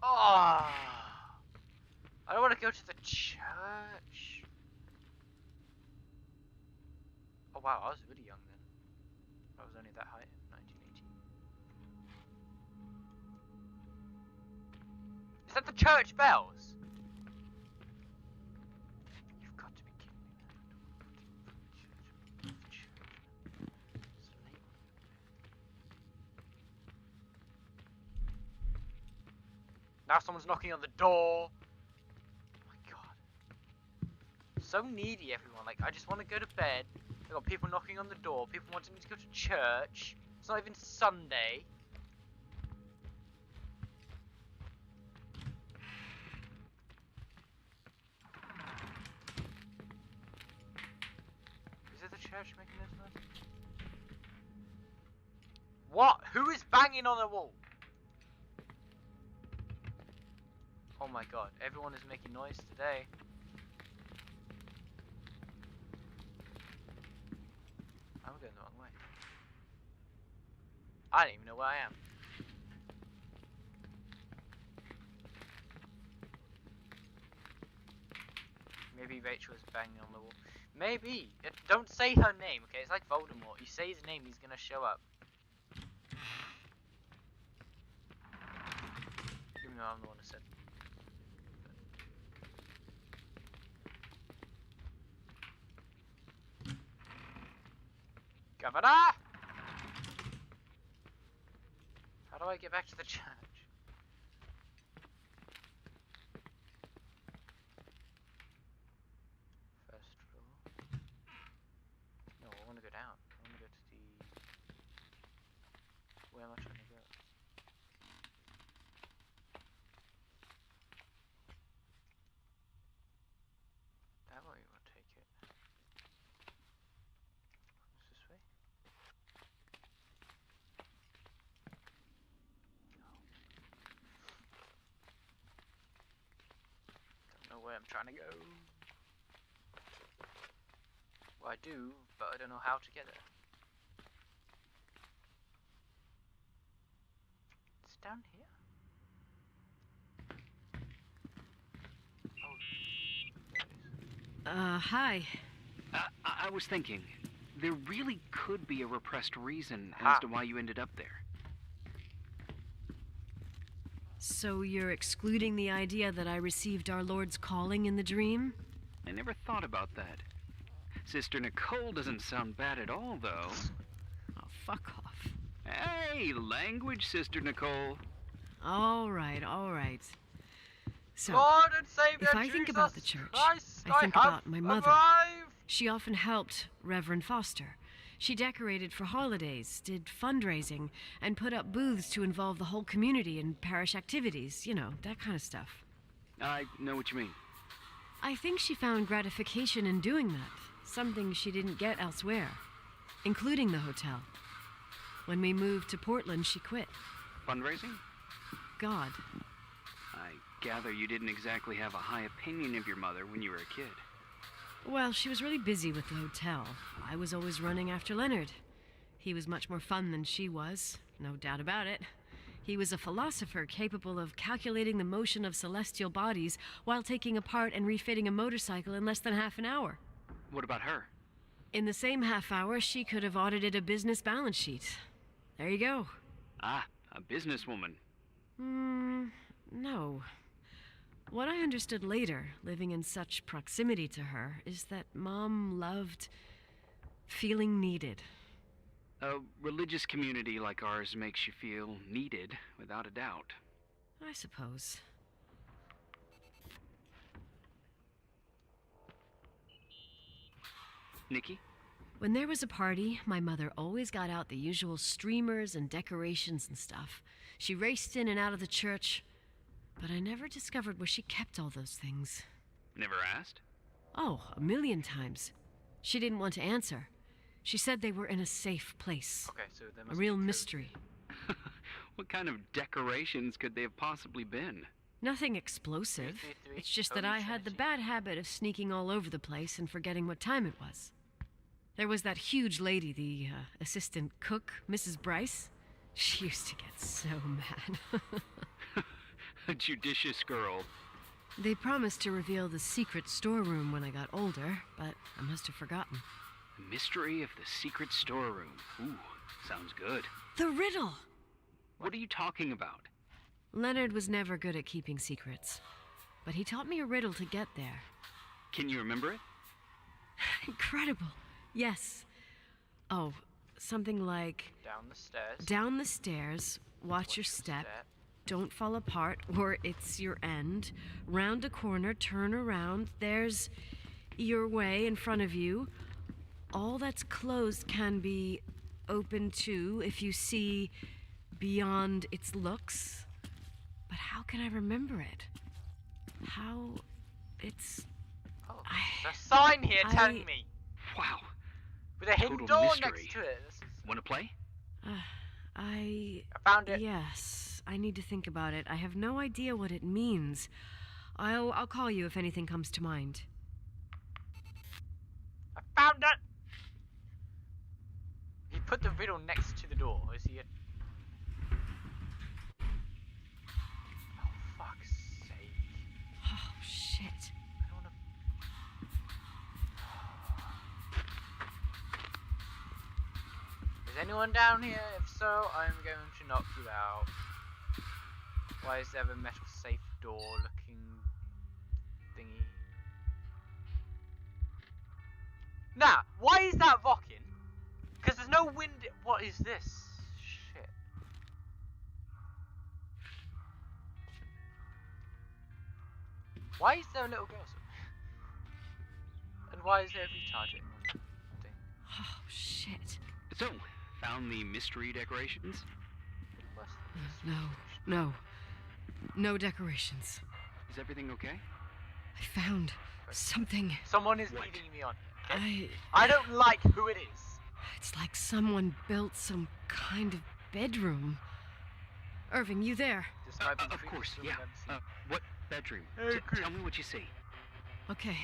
Oh. I don't want to go to the church. Oh wow, I was really young then. I was only that height in 1980. Is that the church bells? You've got to be kidding me, man. It's late. Now someone's knocking on the door. Oh my god. So needy, everyone. Like, I just want to go to bed. I've got people knocking on the door, people wanting me to go to church. It's not even Sunday. Is it the church making this noise? What? Who is banging on the wall? Oh my god, everyone is making noise today. I'm going the wrong way. I don't even know where I am. Maybe Rachel is banging on the wall. Maybe. Don't say her name, okay? It's like Voldemort. You say his name, he's gonna show up. Even though I'm the one who said. Governor! How do I get back to the church? First floor. No, I want to go down. I want to go to the... Where am I trying to go? That way will take it. What's this way? Don't know where I'm trying to go. Well, I do, but I don't know how to get there. It's down here. Oh, there it is. Hi. I was thinking, there really could be a repressed reason Ha. as to why you ended up there. So you're excluding the idea that I received our Lord's calling in the dream? I never thought about that. Sister Nicole doesn't sound bad at all, though. Oh, fuck off. Hey, language, Sister Nicole. All right, all right. So, Lord and Savior if I think about the Jesus church, Christ, I think have about my mother. arrived. She often helped Reverend Foster. She decorated for holidays, did fundraising, and put up booths to involve the whole community in parish activities, you know, that kind of stuff. I know what you mean. I think she found gratification in doing that, something she didn't get elsewhere, including the hotel. When we moved to Portland, she quit. Fundraising? God. I gather you didn't exactly have a high opinion of your mother when you were a kid. Well, she was really busy with the hotel. I was always running after Leonard. He was much more fun than she was, no doubt about it. He was a philosopher capable of calculating the motion of celestial bodies while taking apart and refitting a motorcycle in less than half an hour. What about her? In the same half hour, she could have audited a business balance sheet. There you go. Ah, a businesswoman. No. What I understood later, living in such proximity to her, is that Mom loved feeling needed. A religious community like ours makes you feel needed, without a doubt. I suppose. Nikki? When there was a party, my mother always got out the usual streamers and decorations and stuff. She raced in and out of the church, but I never discovered where she kept all those things. Never asked? Oh, a million times. She didn't want to answer. She said they were in a safe place. Okay, so there A must real be mystery. What kind of decorations could they have possibly been? Nothing explosive. 333, It's just that Holy I had the Trinity. bad habit of sneaking all over the place and forgetting what time it was. There was that huge lady, the assistant cook, Mrs. Bryce. She used to get so mad. A judicious girl. They promised to reveal the secret storeroom when I got older, but I must have forgotten. The mystery of the secret storeroom. Ooh, sounds good. The riddle! What are you talking about? Leonard was never good at keeping secrets, but he taught me a riddle to get there. Can you remember it? Incredible. Yes. Oh, something like, down the stairs. down the stairs, watch your step, don't fall apart, or it's your end. Round a corner, turn around, there's your way in front of you. All that's closed can be open too if you see beyond its looks. But how can I remember it? How it's... Oh, there's a sign here telling I- me. Wow. With a hidden Total door mystery. next to it. This is... Want to play? I found it. Yes, I need to think about it. I have no idea what it means. I'll call you if anything comes to mind. I found it! He put the riddle next to the door. Is he a... Oh, fuck's sake. Oh, shit. I don't wanna... Is anyone down here? If so, I'm going to knock you out. Why is there a metal safe door looking thingy? Nah, why is that rocking? Because there's no wind. What is this? Shit. Why is there a little girl? And why is there a retard thing? Oh, shit. So, found the mystery decorations? What's this? No decorations. Is everything okay? I found something. Someone is What? leading me on here. I... I don't like who it is. It's like someone built some kind of bedroom. Irving, you there? This might be the Of creepiest course, room yeah. I've ever seen. What bedroom? Hey, Chris. Tell me what you see. Okay.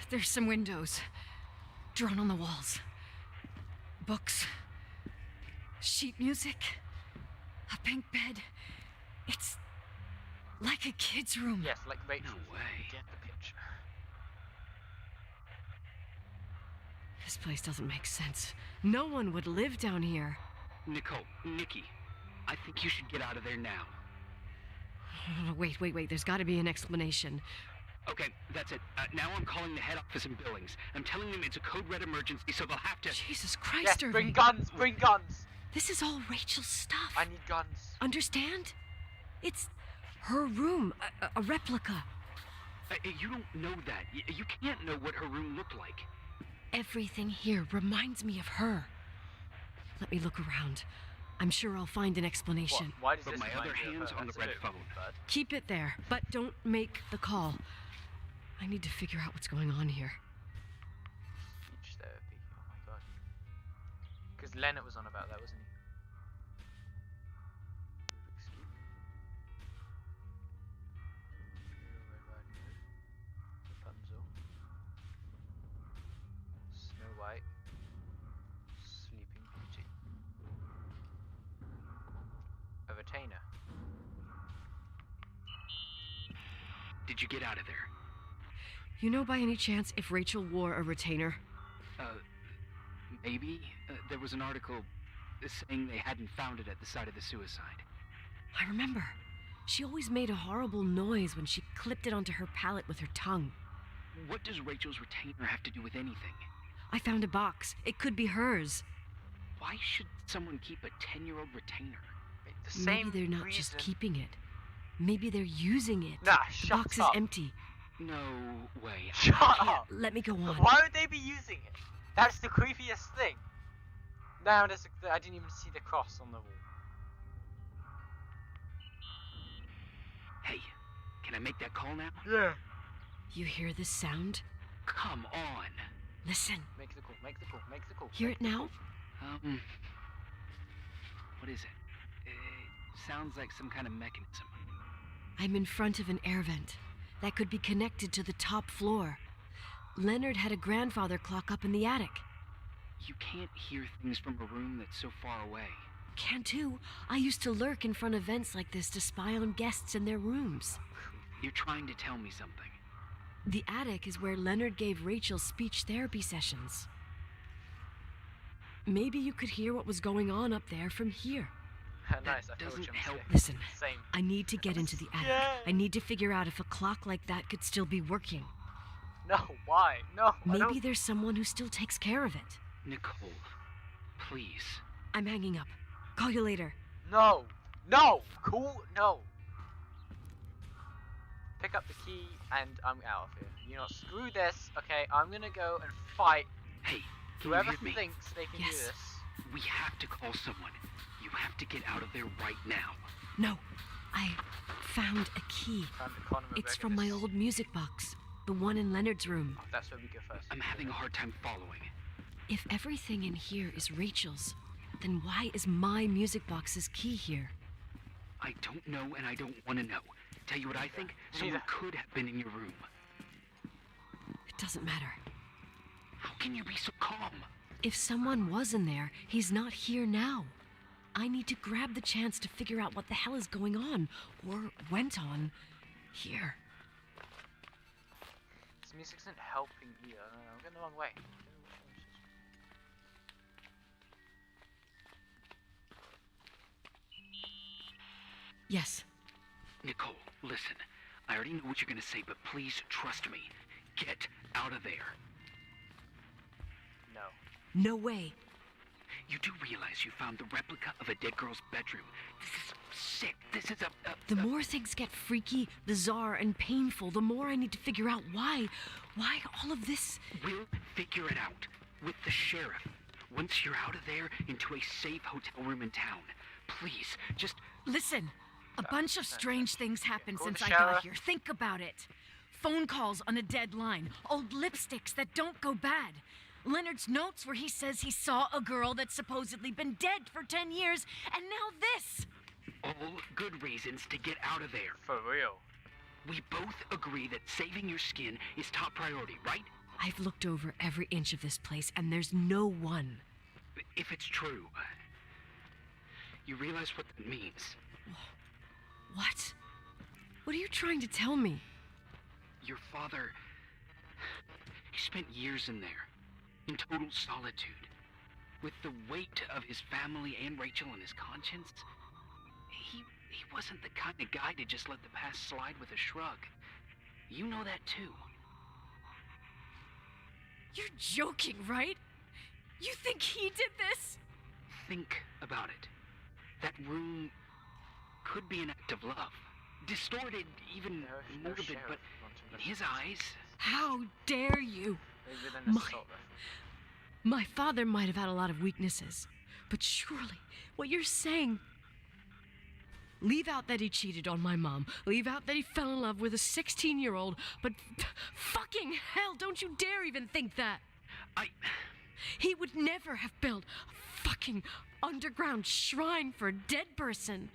There's some windows drawn on the walls. Books. Sheet music. A pink bed. It's like a kid's room. Yes, like Rachel. No way. Get the picture. This place doesn't make sense. No one would live down here. Nicole, Nikki, I think you should get out of there now. Wait. There's got to be an explanation. Okay, that's it. Now I'm calling the head office in Billings. I'm telling them it's a code red emergency, so they'll have to... Jesus Christ, Yes, Irving. bring guns, bring guns. This is all Rachel's stuff. I need guns. Understand? It's her room, a replica. You don't know that. You can't know what her room looked like. Everything here reminds me of her. Let me look around. I'm sure I'll find an explanation. Why does But this my remind other you of hand's her? on the red Absolutely, phone. bud. Keep it there, but don't make the call. I need to figure out what's going on here. Speech therapy. Oh my god. Because Leonard was on about that, wasn't he? Rubik's Cube. Red Riding Hood. Rapunzel. Snow White. Sleeping Beauty. A retainer. Did you get out of there? You know by any chance if Rachel wore a retainer? Maybe. There was an article saying they hadn't found it at the site of the suicide. I remember. She always made a horrible noise when she clipped it onto her palate with her tongue. What does Rachel's retainer have to do with anything? I found a box. It could be hers. Why should someone keep a 10-year-old retainer? The same Maybe they're not reason. just keeping it. Maybe they're using it. Nah, the shut box up. is empty. No way. Shut up. Let me go on. Why would they be using it? That's the creepiest thing. Now I didn't even see the cross on the wall. Hey, can I make that call now? Yeah. You hear this sound? Come on. Listen. Make the call, make the call, make the call. Hear make it the now? call. What is it? It sounds like some kind of mechanism. I'm in front of an air vent that could be connected to the top floor. Leonard had a grandfather clock up in the attic. You can't hear things from a room that's so far away. Can too. I used to lurk in front of vents like this to spy on guests in their rooms. You're trying to tell me something. The attic is where Leonard gave Rachel speech therapy sessions. Maybe you could hear what was going on up there from here. Nice, I feel doesn't what you're help. saying. Listen, Same. I need to get into the attic. Yeah. I need to figure out if a clock like that could still be working. No, why? No, I Maybe don't. there's someone who still takes care of it. Nicole, please. I'm hanging up. Call you later. No, no, cool, no. Pick up the key and I'm out of here. You know, screw this. Okay, I'm gonna go and fight Hey, can you whoever hear me? thinks they can Yes. do this. We have to call someone. You have to get out of there right now. No, I found a key. Found the Conor It's McGregor from my this- old music box, the one in Leonard's room. Oh, that's where we go first. I'm having a hard time following. If everything in here is Rachel's, then why is my music box's key here? I don't know and I don't want to know. Tell you what I think? Someone Neither. could have been in your room. It doesn't matter. How can you be so calm? If someone was in there, he's not here now. I need to grab the chance to figure out what the hell is going on, or went on, here. This music isn't helping either. No, I'm going the wrong way. Yes, Nicole, listen. I already know what you're gonna say, but please trust me. Get out of there. No. no way. You do realize you found the replica of a dead girl's bedroom. This is sick. This is The more things get freaky, bizarre, and painful, the more I need to figure out why all of this. We'll figure it out. With the sheriff. Once you're out of there, into a safe hotel room in town. Please, just... Listen, a bunch of strange things happened Call since the I sheriff. got here. Think about it. Phone calls on a dead line, old lipsticks that don't go bad. Leonard's notes where he says he saw a girl that's supposedly been dead for 10 years, and now this! all good reasons to get out of there. For real. We both agree that saving your skin is top priority, right? I've looked over every inch of this place, and there's no one. If it's true, you realize what that means. What? What are you trying to tell me? Your father, he spent years in there. in total solitude, with the weight of his family and Rachel on his conscience. He wasn't the kind of guy to just let the past slide with a shrug. You know that too. You're joking, right? You think he did this? Think about it. That room could be an act of love. Distorted, even morbid, but in his eyes... How dare you? Maybe then assault rifle. My father might have had a lot of weaknesses, but surely what you're saying... Leave out that he cheated on my mom. Leave out that he fell in love with a 16-year-old, but fucking hell, don't you dare even think that. He would never have built a fucking underground shrine for a dead person.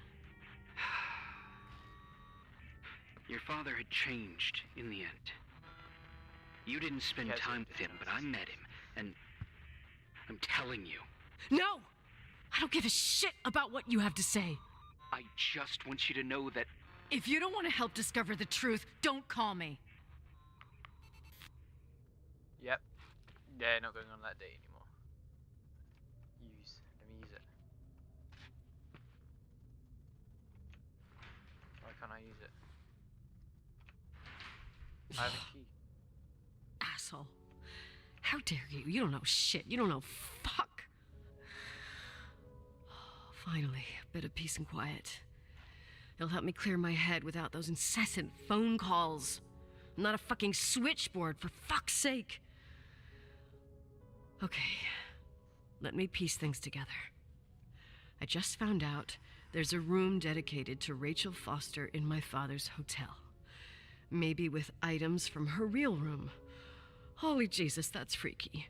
Your father had changed in the end. You didn't spend time with him, but I met him, and I'm telling you. No! I don't give a shit about what you have to say. I just want you to know that... If you don't want to help discover the truth, don't call me. Yep. Yeah, not going on that date anymore. Let me use it. Why can't I use it? I have a key. Asshole. How dare you? You don't know shit. You don't know fuck. Finally, a bit of peace and quiet. It'll help me clear my head without those incessant phone calls. I'm not a fucking switchboard, for fuck's sake. Okay, let me piece things together. I just found out there's a room dedicated to Rachel Foster in my father's hotel. Maybe with items from her real room. Holy Jesus, that's freaky.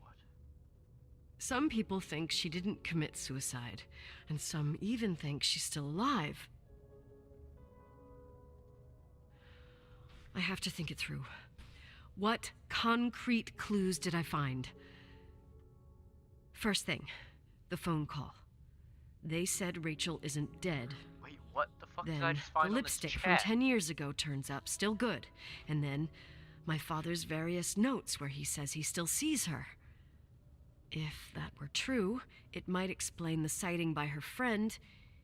Some people think she didn't commit suicide, and some even think she's still alive. I have to think it through. What concrete clues did I find? First thing, the phone call. They said Rachel isn't dead. Wait, what the fuck did I Then just find the on lipstick this from chair? 10 years ago turns up, still good. And then my father's various notes where he says he still sees her. If that were true, it might explain the sighting by her friend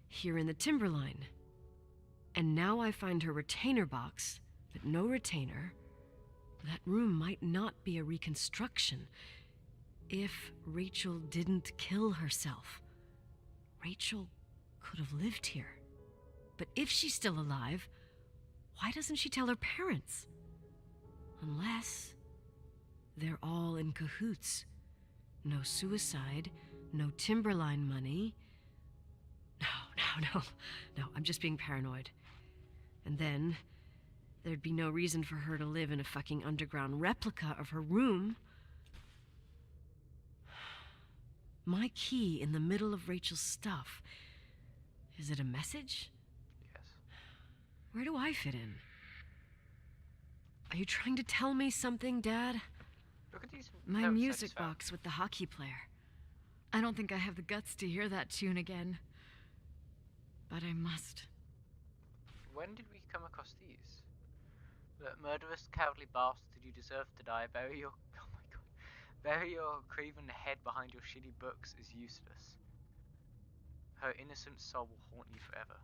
here in the Timberline. And now I find her retainer box, but no retainer. That room might not be a reconstruction. If Rachel didn't kill herself, Rachel could have lived here. But if she's still alive, why doesn't she tell her parents? Unless they're all in cahoots. No suicide, no Timberline money. No, I'm just being paranoid. And then there'd be no reason for her to live in a fucking underground replica of her room. My key in the middle of Rachel's stuff. Is it a message? Yes. Where do I fit in? Are you trying to tell me something, Dad? Look at these My notes I music just found. box with the hockey player. I don't think I have the guts to hear that tune again. But I must. When did we come across these? Look, murderous, cowardly bastard, you deserve to die. Bury your... Oh my god. Bury your craven head behind your shitty books is useless. Her innocent soul will haunt you forever.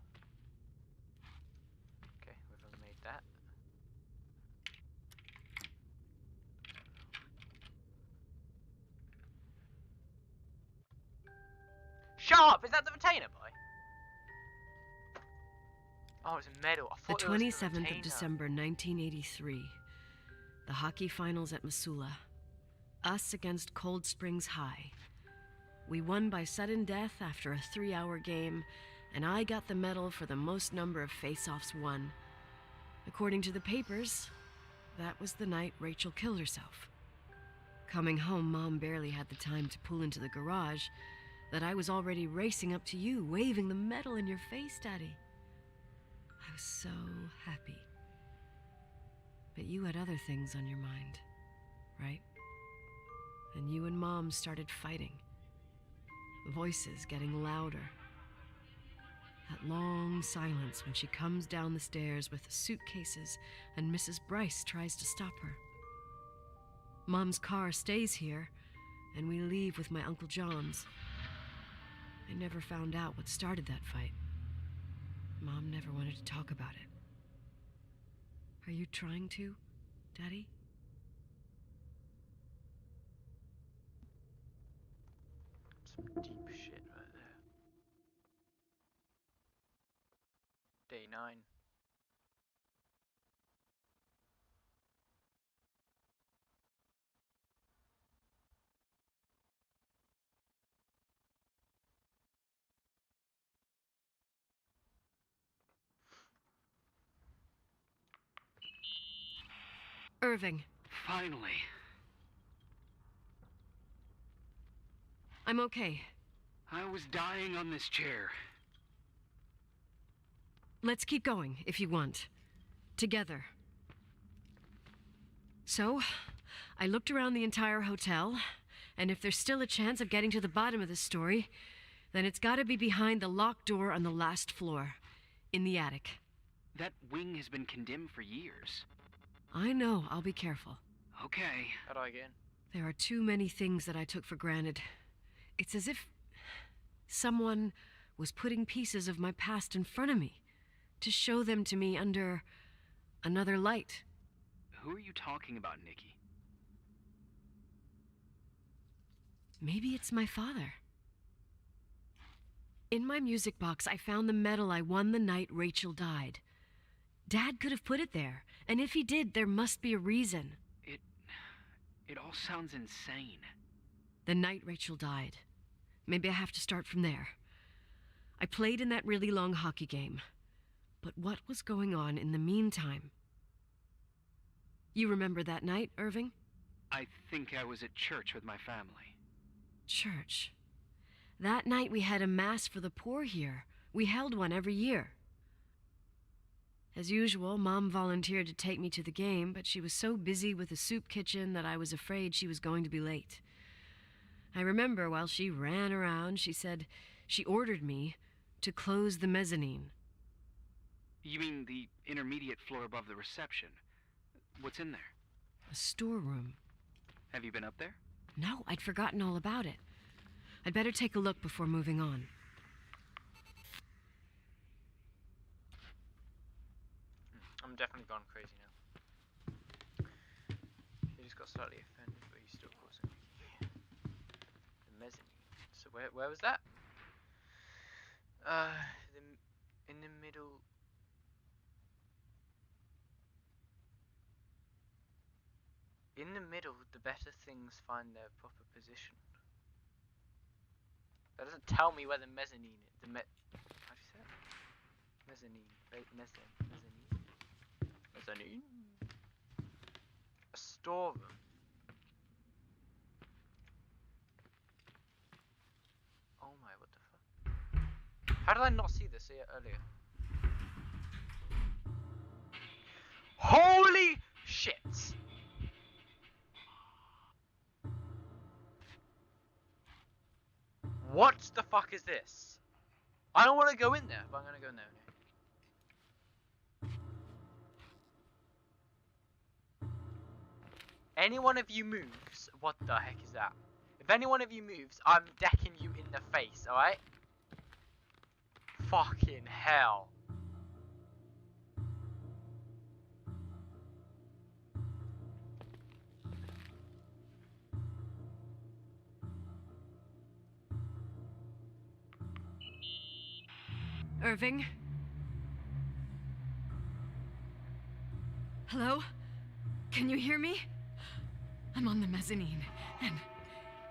Okay, we've made that. Sharp! Is that the retainer, boy? Oh, it's a medal. I The thought it was 27th retainer. of December, 1983. The hockey finals at Missoula. Us against Cold Springs High. We won by sudden death after a 3-hour game, and I got the medal for the most number of face-offs won. According to the papers, that was the night Rachel killed herself. Coming home, Mom barely had the time to pull into the garage that I was already racing up to you, waving the medal in your face, Daddy. I was so happy. But you had other things on your mind, right? And you and Mom started fighting. Voices getting louder. That long silence when she comes down the stairs with the suitcases and Mrs. Bryce tries to stop her. Mom's car stays here, and we leave with my Uncle John's. I never found out what started that fight. Mom never wanted to talk about it. Are you trying to, Daddy? Some deep shit right there. Day 9. Irving. Finally. I'm okay. I was dying on this chair. Let's keep going, if you want. Together. So, I looked around the entire hotel, and if there's still a chance of getting to the bottom of this story, then it's gotta be behind the locked door on the last floor, in the attic. That wing has been condemned for years. I know, I'll be careful. Okay. How do I get in? There are too many things that I took for granted. It's as if someone was putting pieces of my past in front of me to show them to me under another light. Who are you talking about, Nikki? Maybe it's my father. In my music box, I found the medal I won the night Rachel died. Dad could have put it there, and if he did, there must be a reason. It all sounds insane. The night Rachel died. Maybe I have to start from there. I played in that really long hockey game. But what was going on in the meantime? You remember that night, Irving? I think I was at church with my family. Church. That night we had a mass for the poor here. We held one every year. As usual, Mom volunteered to take me to the game, but she was so busy with the soup kitchen that I was afraid she was going to be late. I remember while she ran around, she said she ordered me to close the mezzanine. You mean the intermediate floor above the reception? What's in there? A storeroom. Have you been up there? No, I'd forgotten all about it. I'd better take a look before moving on. I'm definitely gone crazy now. He just got slightly offended, but he still calls it the mezzanine. So where was that? In the middle. In the middle, the better things find their proper position. That doesn't tell me where the mezzanine is. How do you say it? Mezzanine. Mezzanine. Mezzanine. A storeroom. Oh my, what the fuck? How did I not see this earlier? Holy shit! What the fuck is this? I don't want to go in there, but I'm gonna go in there. Any one of you moves, what the heck is that? If any one of you moves, I'm decking you in the face, alright? Fucking hell. Irving? Hello? Can you hear me? I'm on the mezzanine, and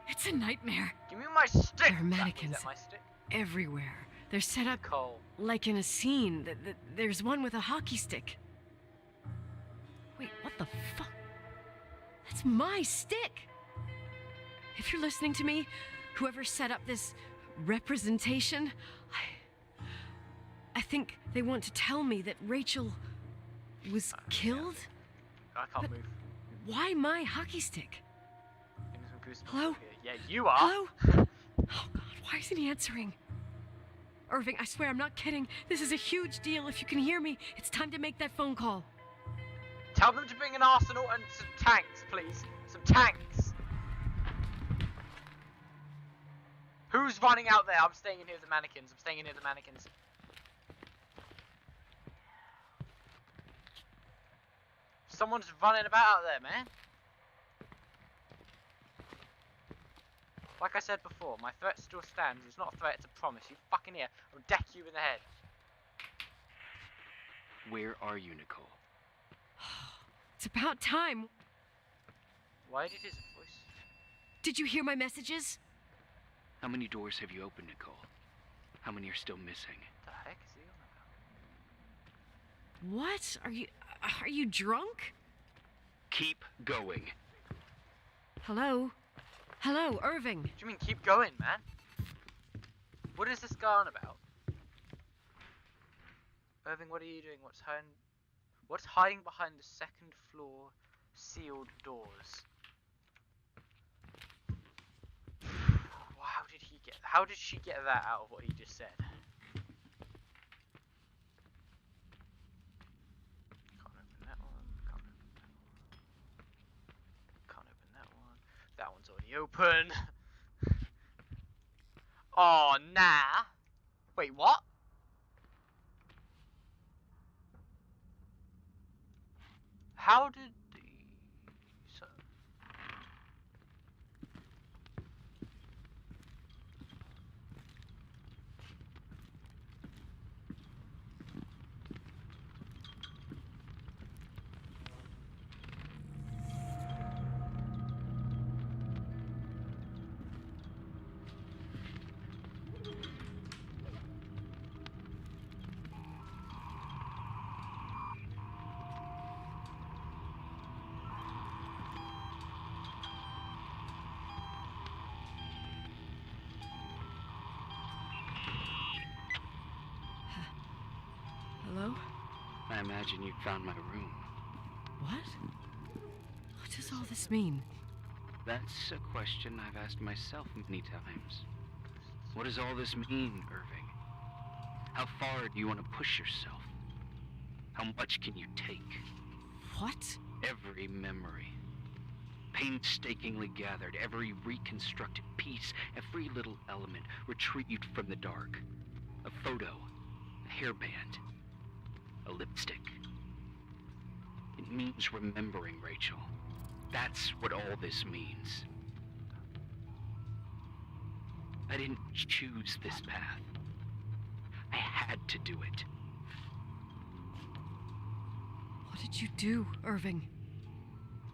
it's a nightmare. Give me my stick! There are mannequins Is that my stick? everywhere. They're set up Cole. like in a scene. There's one with a hockey stick. Wait, what the fuck? That's my stick! If you're listening to me, whoever set up this representation, I think they want to tell me that Rachel was killed? I can't But move. why my hockey stick? Give me some goosebumps Hello? up here. Yeah, you are. Hello? Oh God, why isn't he answering? Irving, I swear I'm not kidding. This is a huge deal. If you can hear me, it's time to make that phone call. Tell them to bring an arsenal and some tanks, please. Some tanks. Who's running out there? I'm staying in here with the mannequins. I'm staying in here with the mannequins. Someone's running about out there, man. Like I said before, my threat still stands. It's not a threat, it's a promise. You fucking hear. I'll deck you in the head. Where are you, Nicole? It's about time. Why did his voice... Did you hear my messages? How many doors have you opened, Nicole? How many are still missing? What the heck is he on about? What? Are you drunk? Keep going. Hello? Hello, Irving. What do you mean keep going, man? What is this guy on about? Irving, what are you doing? What's hiding behind the second floor sealed doors? How did she get that out of what he just said? Can't open that one. Can't open that one. That one's already open. Oh, nah. Wait, what? How did the... So... Hello? I imagine you found my room. What? What does all this mean? That's a question I've asked myself many times. What does all this mean, Irving? How far do you want to push yourself? How much can you take? What? Every memory. Painstakingly gathered, every reconstructed piece, every little element retrieved from the dark. A photo, a hairband, a lipstick. It means remembering, Rachel. That's what all this means. I didn't choose this path. I had to do it. What did you do, Irving?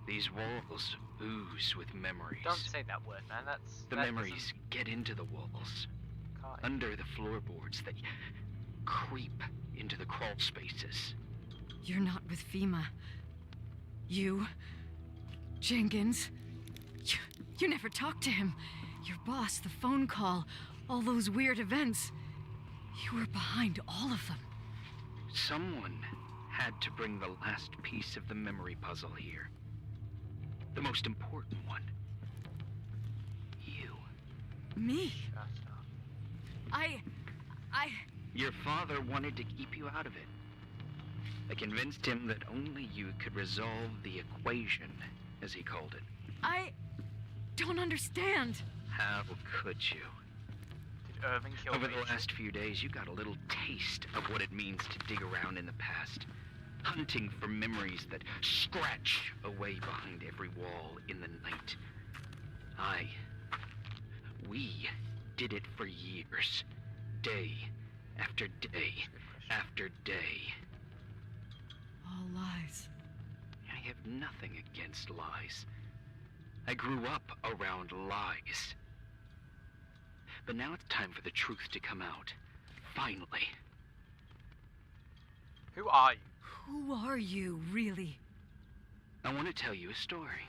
These walls ooze with memories. Don't say that word, man. The memories get into the walls, under the floorboards that creep into the crawl spaces. You're not with FEMA. You... Jenkins... You never talked to him. Your boss, the phone call, all those weird events. You were behind all of them. Someone had to bring the last piece of the memory puzzle here. The most important one. You. Me? I... Your father wanted to keep you out of it. I convinced him that only you could resolve the equation, as he called it. I don't understand. How could you? Did Irving kill Over Rachel? the last few days, you got a little taste of what it means to dig around in the past. Hunting for memories that scratch away behind every wall in the night. We did it for years. Day after day after day. All lies. I have nothing against lies. I grew up around lies. But now it's time for the truth to come out. Finally. Who are you? Who are you, really? I want to tell you a story.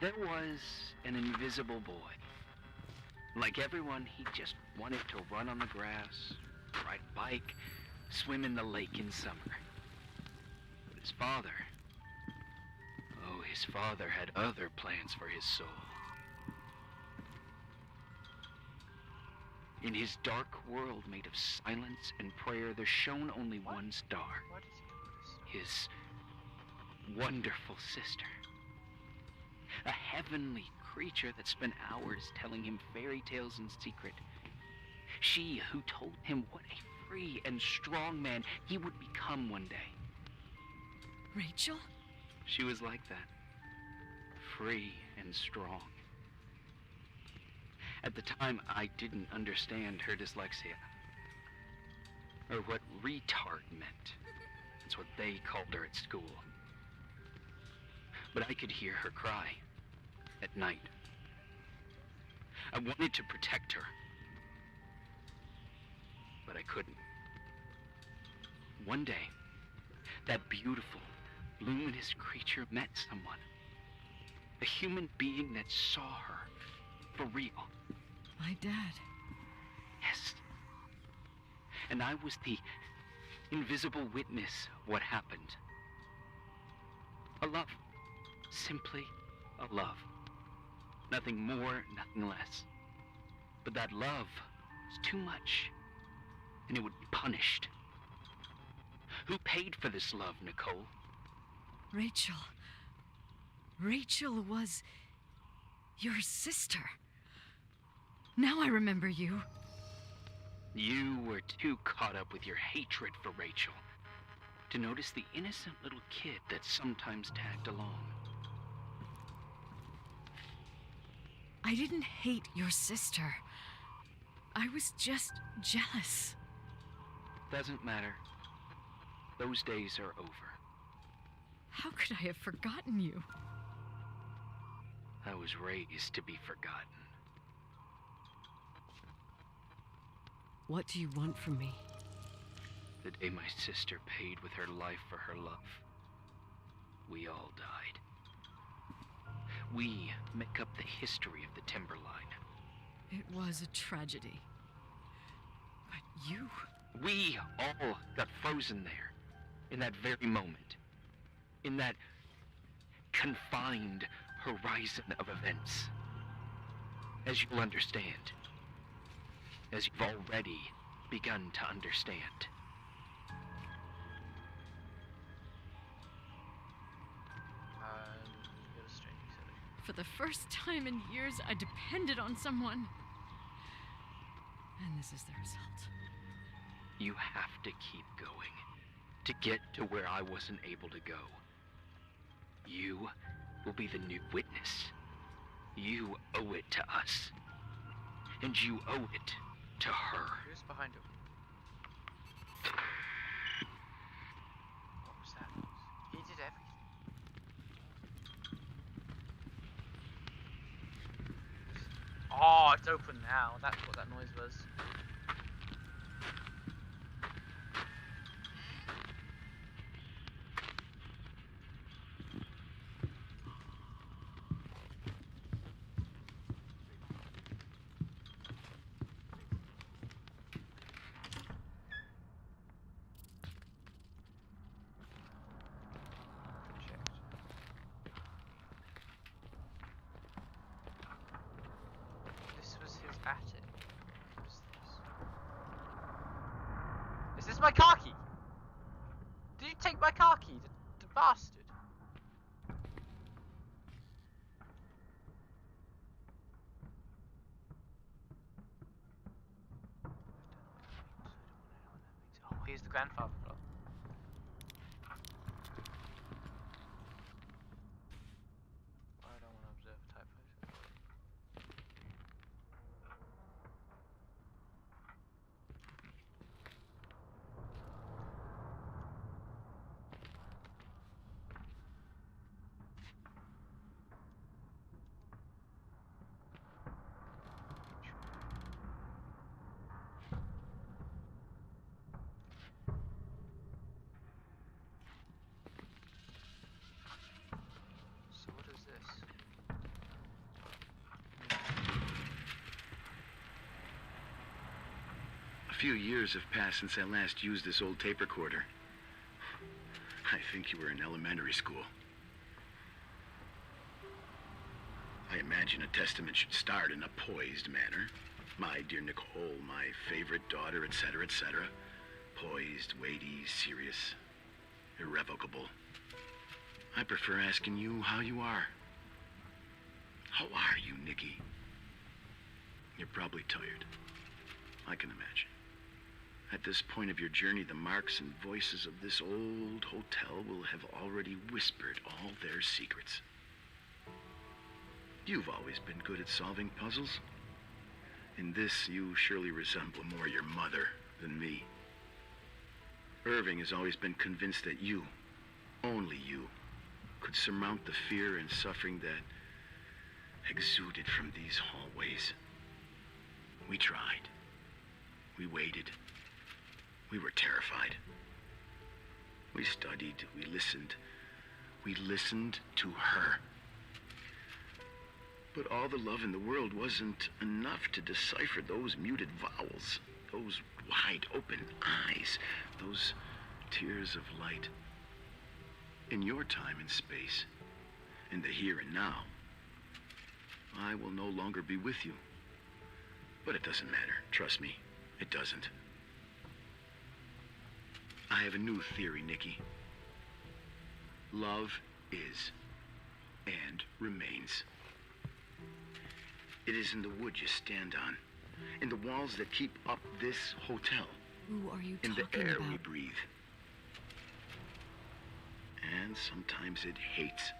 There was an invisible boy. Like everyone, he just wanted to run on the grass, ride a bike, swim in the lake in summer. But his father had other plans for his soul. In his dark world made of silence and prayer, there shone only one star. Why does he do this? His wonderful sister. A heavenly creature that spent hours telling him fairy tales in secret. She who told him what a free and strong man he would become one day. Rachel? She was like that. Free and strong. At the time, I didn't understand her dyslexia. Or what retard meant. That's what they called her at school. But I could hear her cry at night. I wanted to protect her. But I couldn't. One day, that beautiful, luminous creature met someone. A human being that saw her for real. My dad. Yes. And I was the invisible witness of what happened. A love. Simply a love. Nothing more, nothing less. But that love was too much, and it would be punished. Who paid for this love, Nicole? Rachel. Rachel was your sister. Now I remember you. You were too caught up with your hatred for Rachel to notice the innocent little kid that sometimes tagged along. I didn't hate your sister. I was just jealous. Doesn't matter. Those days are over. How could I have forgotten you? I was raised to be forgotten. What do you want from me? The day my sister paid with her life for her love, we all died. We make up the history of the Timberline. It was a tragedy. But you... We all got frozen there, in that very moment. In that confined horizon of events. As you'll understand. As you've already begun to understand. For the first time in years, I depended on someone. And this is the result. You have to keep going to get to where I wasn't able to go. You will be the new witness. You owe it to us. And you owe it to her. Who's behind him? What was that? He did everything. Oh, it's open now. That's what that noise was. Attic. What's this? Is this my car key? Did you take my car key, the bastard? Oh, here's the grandfather clock. I don't want to observe a type photo. So what is this? A few years have passed since I last used this old tape recorder. I think you were in elementary school. I imagine a testament should start in a poised manner. My dear Nicole, my favorite daughter, etc., etc. Poised, weighty, serious, irrevocable. I prefer asking you how you are. How are you, Nikki? You're probably tired. I can imagine. At this point of your journey, the marks and voices of this old hotel will have already whispered all their secrets. You've always been good at solving puzzles. In this, you surely resemble more your mother than me. Irving has always been convinced that you, only you, could surmount the fear and suffering that exuded from these hallways. We tried. We waited. We were terrified. We studied. We listened. We listened to her. But all the love in the world wasn't enough to decipher those muted vowels, those wide open eyes, those tears of light. In your time and space, in the here and now, I will no longer be with you. But it doesn't matter. Trust me, it doesn't. I have a new theory, Nikki. Love is and remains. It is in the wood you stand on, in the walls that keep up this hotel, Who are you in talking the air about? we breathe. And sometimes it hates.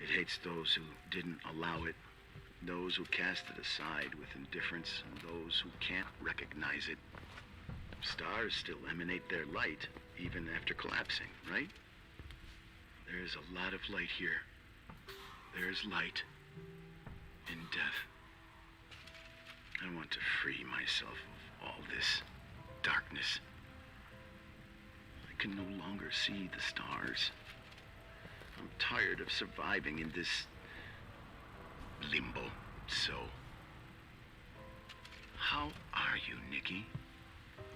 It hates those who didn't allow it, those who cast it aside with indifference, and those who can't recognize it. Stars still emanate their light, even after collapsing, right? There's a lot of light here. There's light in death. I want to free myself of all this darkness. I can no longer see the stars. I'm tired of surviving in this limbo. So, how are you, Nikki?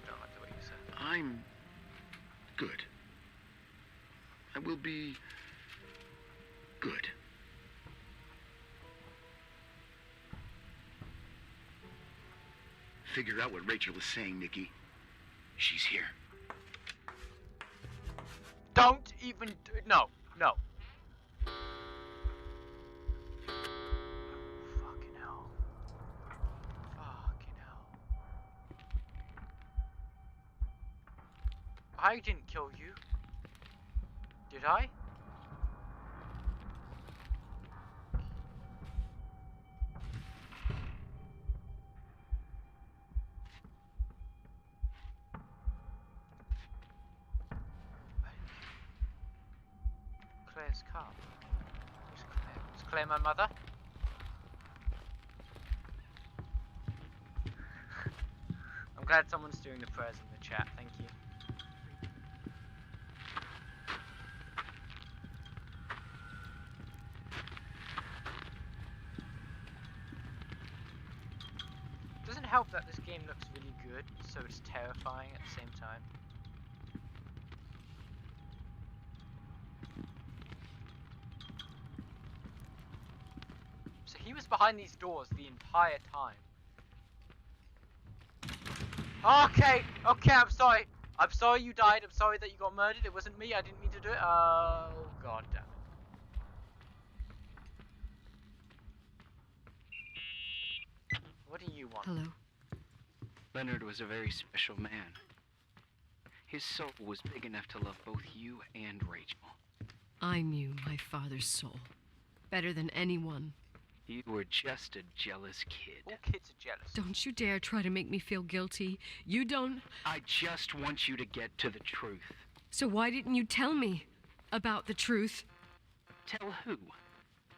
Don't like the way you said that. I'm good. I will be good. Figure out what Rachel is saying, Nikki. She's here. Don't even do it. No, no. Fucking hell. Fucking hell. I didn't kill you. Did I? Claire's car. Who's Claire? Is Claire my mother? I'm glad someone's doing the prayers in the chat, thank you. Doesn't help that this game looks really good, so it's terrifying at the same time. So he was behind these doors the entire time. Okay, okay, I'm sorry. I'm sorry you died. I'm sorry that you got murdered. It wasn't me. I didn't mean to do it. Oh, god damn it. What do you want? Hello. Leonard was a very special man. His soul was big enough to love both you and Rachel. I knew my father's soul better than anyone. You were just a jealous kid. All kids are jealous. Don't you dare try to make me feel guilty. You don't... I just want you to get to the truth. So why didn't you tell me about the truth? Tell who?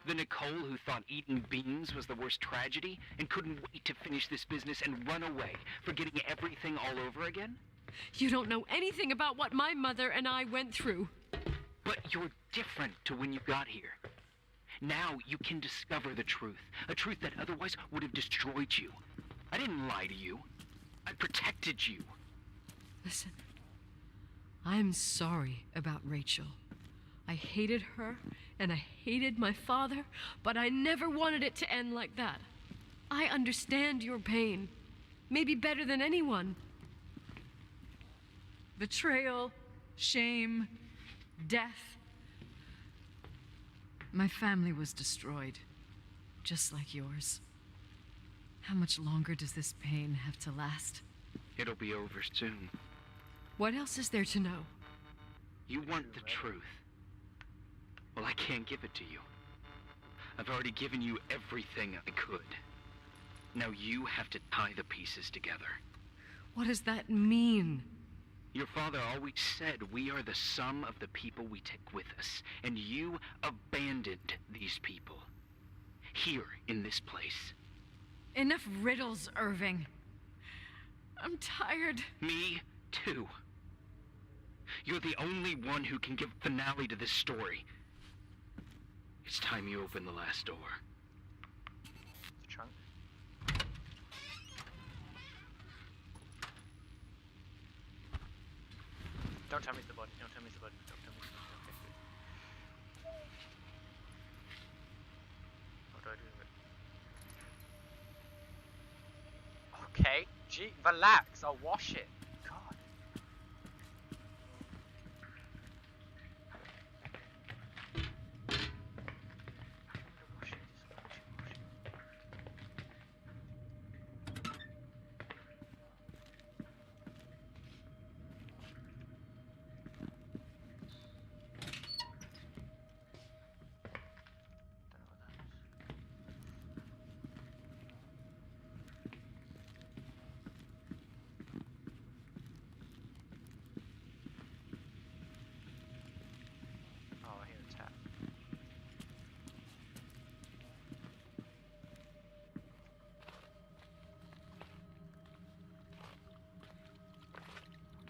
The Nicole who thought eating beans was the worst tragedy and couldn't wait to finish this business and run away, forgetting everything all over again? You don't know anything about what my mother and I went through. But you're different to when you got here. Now you can discover the truth, a truth that otherwise would have destroyed you. I didn't lie to you. I protected you. Listen, I'm sorry about Rachel. I hated her, and I hated my father, but I never wanted it to end like that. I understand your pain, maybe better than anyone. Betrayal, shame, death. My family was destroyed. just like yours. How much longer does this pain have to last? It'll be over soon. What else is there to know? You want the truth. Well, I can't give it to you. I've already given you everything I could. Now you have to tie the pieces together. What does that mean? Your father always said we are the sum of the people we take with us, and you abandoned these people. Here, in this place. Enough riddles, Irving. I'm tired. Me, too. You're the only one who can give finale to this story. It's time you open the last door. The trunk. Don't tell me it's the body. Don't tell me it's the body. Don't tell me it's the body. Okay, good. What do I do with it? Okay, gee, relax. I'll wash it. God. Wash it. Just wash it. Oh, I hear a tap.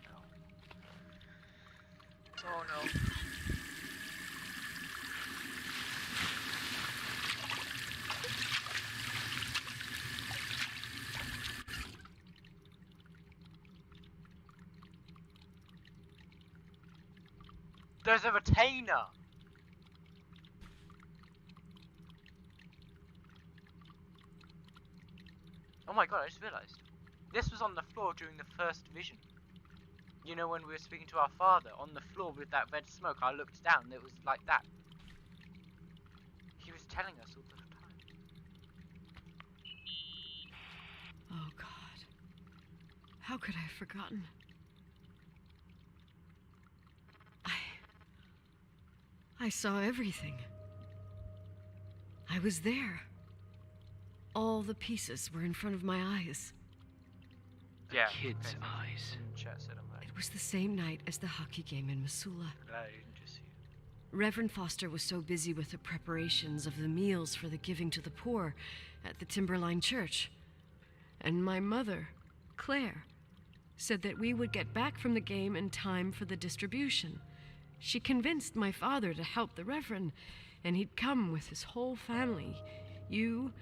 No. Oh no. There's a retainer! Oh my god, I just realised. This was on the floor during the first vision. You know, when we were speaking to our father, on the floor with that red smoke, I looked down, it was like that. He was telling us all the time. Oh, God. How could I have forgotten? I saw everything. I was there. All the pieces were in front of my eyes. Yeah. Kid's okay. eyes. Chat said I'm right. It was the same night as the hockey game in Missoula. Glad I didn't just see it. Reverend Foster was so busy with the preparations of the meals for the giving to the poor at the Timberline Church. And my mother, Claire, said that we would get back from the game in time for the distribution. She convinced my father to help the Reverend, and he'd come with his whole family. You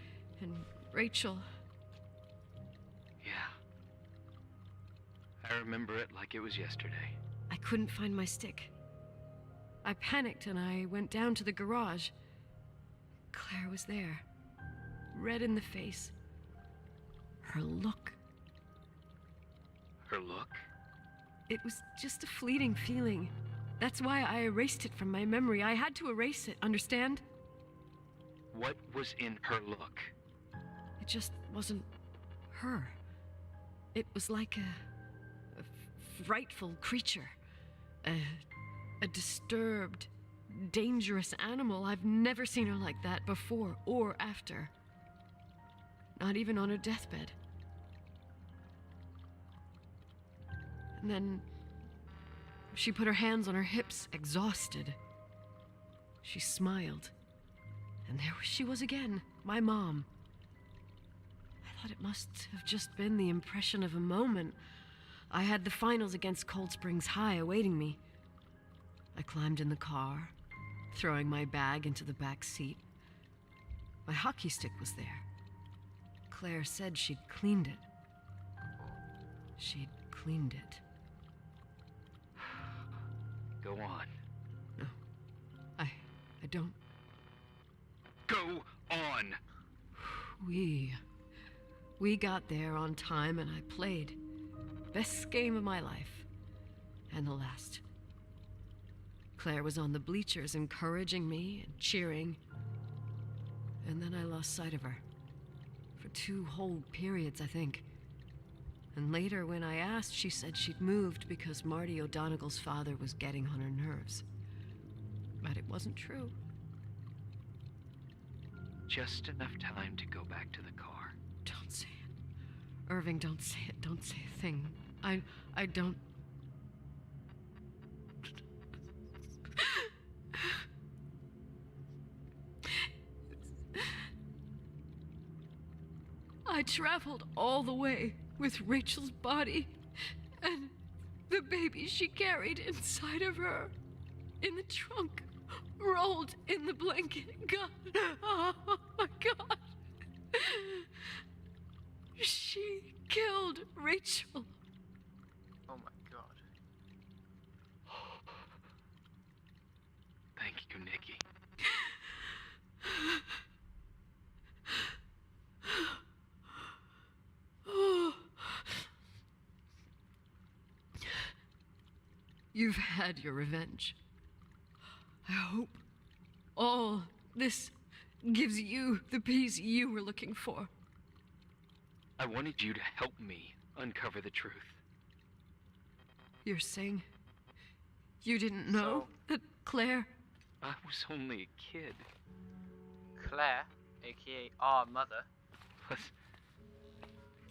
and Rachel. Yeah. I remember it like it was yesterday. I couldn't find my stick. I panicked and I went down to the garage. Claire was there, red in the face. Her look. Her look? It was just a fleeting feeling. That's why I erased it from my memory. I had to erase it, understand? What was in her look? It just wasn't her. It was like a frightful creature. A disturbed, dangerous animal. I've never seen her like that before or after. Not even on her deathbed. And then she put her hands on her hips, exhausted. She smiled. And there she was again, my mom. I thought it must have just been the impression of a moment. I had the finals against Cold Springs High awaiting me. I climbed in the car, throwing my bag into the back seat. My hockey stick was there. Claire said she'd cleaned it. She'd cleaned it. Go on. No, I don't. Go on! We got there on time and I played. Best game of my life. And the last. Claire was on the bleachers encouraging me and cheering. and then I lost sight of her. For 2 whole periods, I think. And later, when I asked, she said she'd moved because Marty O'Donegal's father was getting on her nerves. But it wasn't true. Just enough time to go back to the car. Don't say it. Irving, don't say it. Don't say a thing. I don't... I traveled all the way with Rachel's body and the baby she carried inside of her in the trunk, rolled in the blanket. God, oh my God. She killed Rachel. Oh my God. Thank you, Nikki. You've had your revenge. I hope all this gives you the peace you were looking for. I wanted you to help me uncover the truth. You're saying you didn't know that Claire... I was only a kid. Claire, aka our mother, Plus,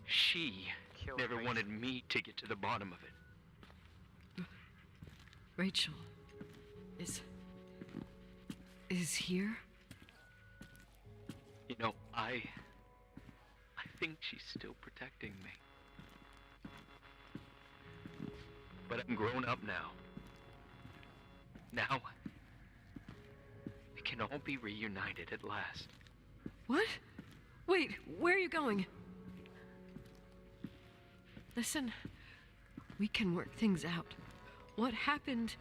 she killed never Rachel. wanted me to get to the bottom of it. Rachel is here? You know, I think she's still protecting me. But I'm grown up now. Now, we can all be reunited at last. What? Wait, where are you going? Listen, we can work things out. What happened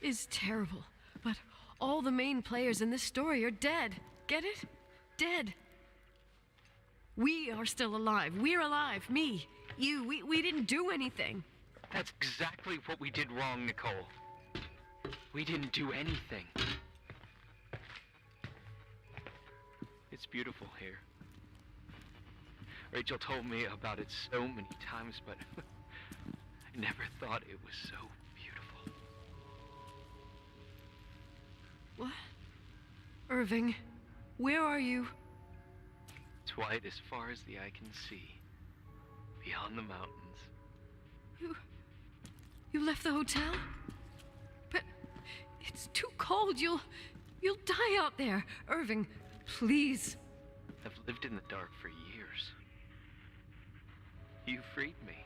is terrible, but all the main players in this story are dead. Get it? Dead. We are still alive. We're alive. Me, you, we didn't do anything. That's exactly what we did wrong, Nicole. We didn't do anything. It's beautiful here. Rachel told me about it so many times, but I never thought it was so beautiful. What? Irving, where are you? It's white as far as the eye can see, beyond the mountains. You left the hotel? But it's too cold. You'll die out there. Irving, please. I've lived in the dark for years. You freed me.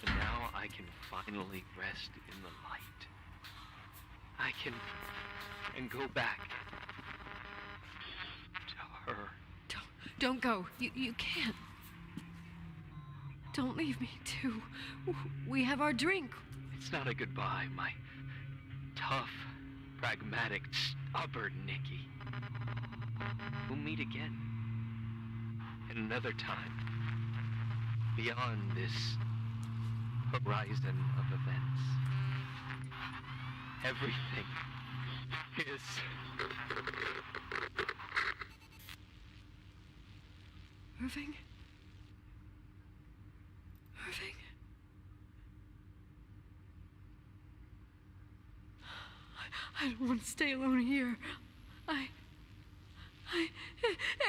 And now I can finally rest in the light. I can go back to her. Don't go. You can't. Don't leave me, too. We have our drink. It's not a goodbye, my tough, pragmatic, stubborn Nikki. We'll meet again. At another time. Beyond this horizon of events. Everything is... Irving? Irving? I don't want to stay alone here.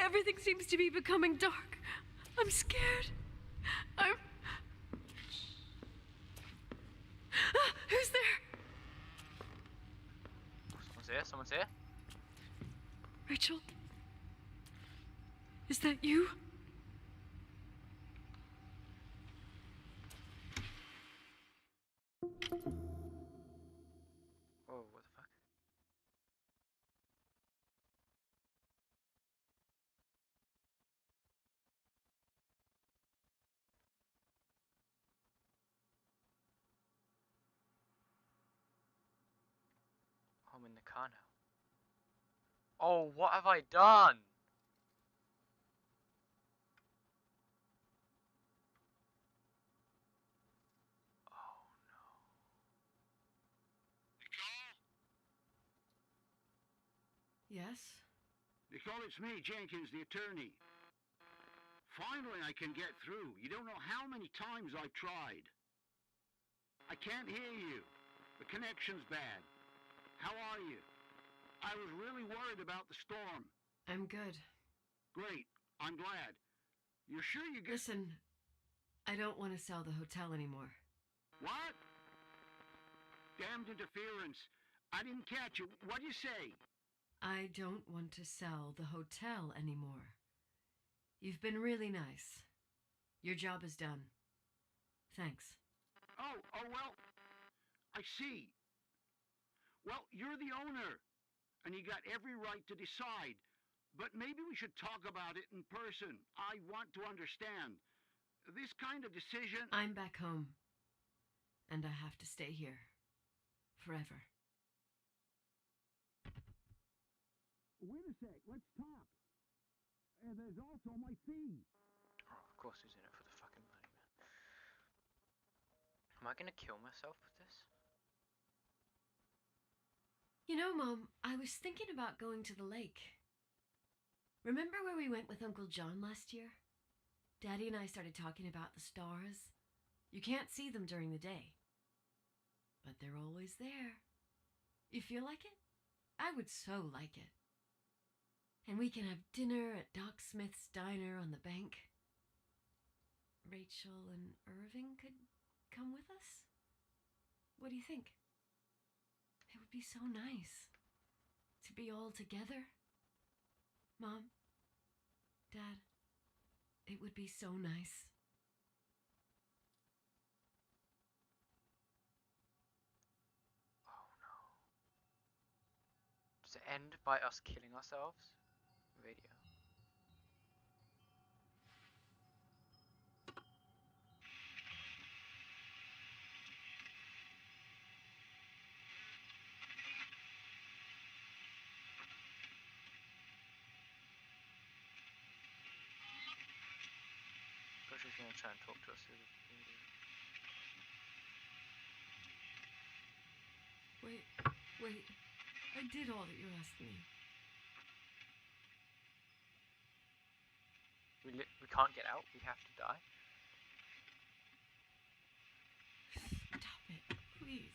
Everything seems to be becoming dark. I'm scared. Who's there? Someone's here, someone's here. Rachel? Is that you? Whoa, what the fuck? I'm in the car now. Oh, what have I done? Oh no. Yes? Nicole, it's me, Jenkins, the attorney. Finally, I can get through. You don't know how many times I've tried. I can't hear you. The connection's bad. How are you? I was really worried about the storm. I'm good. Great. I'm glad. You're sure you get... Listen, I don't want to sell the hotel anymore. What? Damned interference. I didn't catch you. What'd you say? I don't want to sell the hotel anymore. You've been really nice. Your job is done. Thanks. Oh, well, I see. Well, you're the owner, and you got every right to decide. But maybe we should talk about it in person. I want to understand. This kind of decision... I'm back home, and I have to stay here. Forever. Wait a sec, let's talk. There's also my fee. Oh, of course he's in it for the fucking money, man. Am I gonna kill myself with this? You know, Mom, I was thinking about going to the lake. Remember where we went with Uncle John last year? Daddy and I started talking about the stars. You can't see them during the day, but they're always there. You feel like it? I would so like it. And we can have dinner at Doc Smith's diner on the bank. Rachel and Irving could come with us? What do you think? It would be so nice to be all together. Mom, Dad, it would be so nice. Oh no. Does it end by us killing ourselves? Radio. But she's gonna try and talk to us through the video. Wait. I did all that you asked me. We can't get out. We have to die. Stop it, please.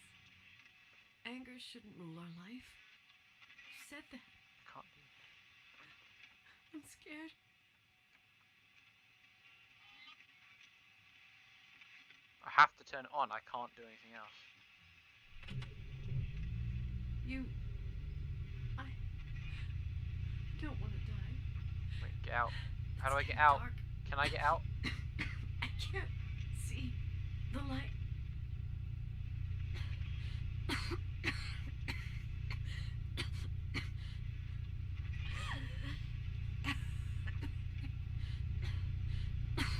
Anger shouldn't rule our life. You said that. Can't do it. I'm scared. I have to turn it on. I can't do anything else. I don't want to die. Wait, get out. How do I get It's out? dark. Can I get out? I can't see the light.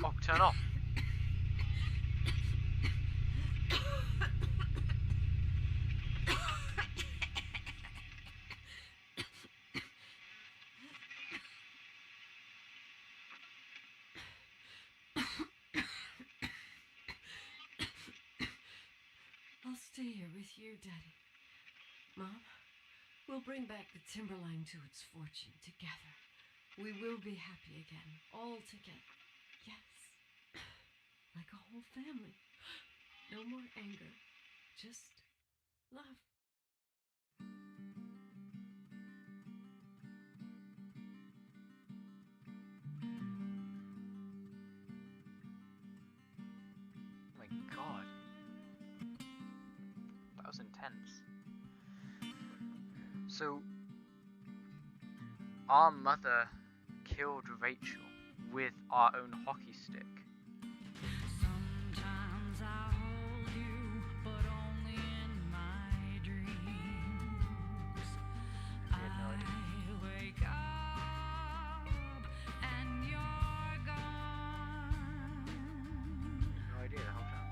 Oh, turn off. I'll stay here with you, Daddy. Mom, we'll bring back the Timberline to its fortune together. We will be happy again, all together. Yes. Like a whole family. No more anger. Just love. My God. That was intense. So, our mother killed Rachel with our own hockey stick. Sometimes I hold you, but only in my dreams. I wake up and you're gone. No idea the whole time.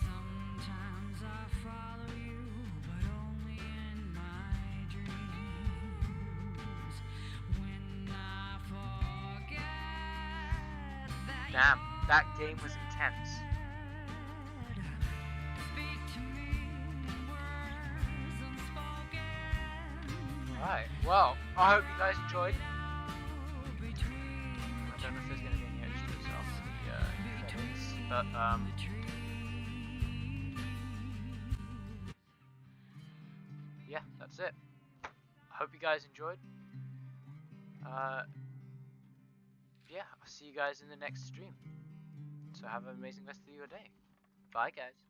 Sometimes I follow you, but only in my dreams. When I forget that Damn, that game was intense. speak to me in words unspoken. Oh. Alright, well, I hope you guys enjoyed. I don't know if there's going to be any extras after the credits, but yeah, that's it. I hope you guys enjoyed. Yeah, I'll see you guys in the next stream. So have an amazing rest of your day. Bye, guys.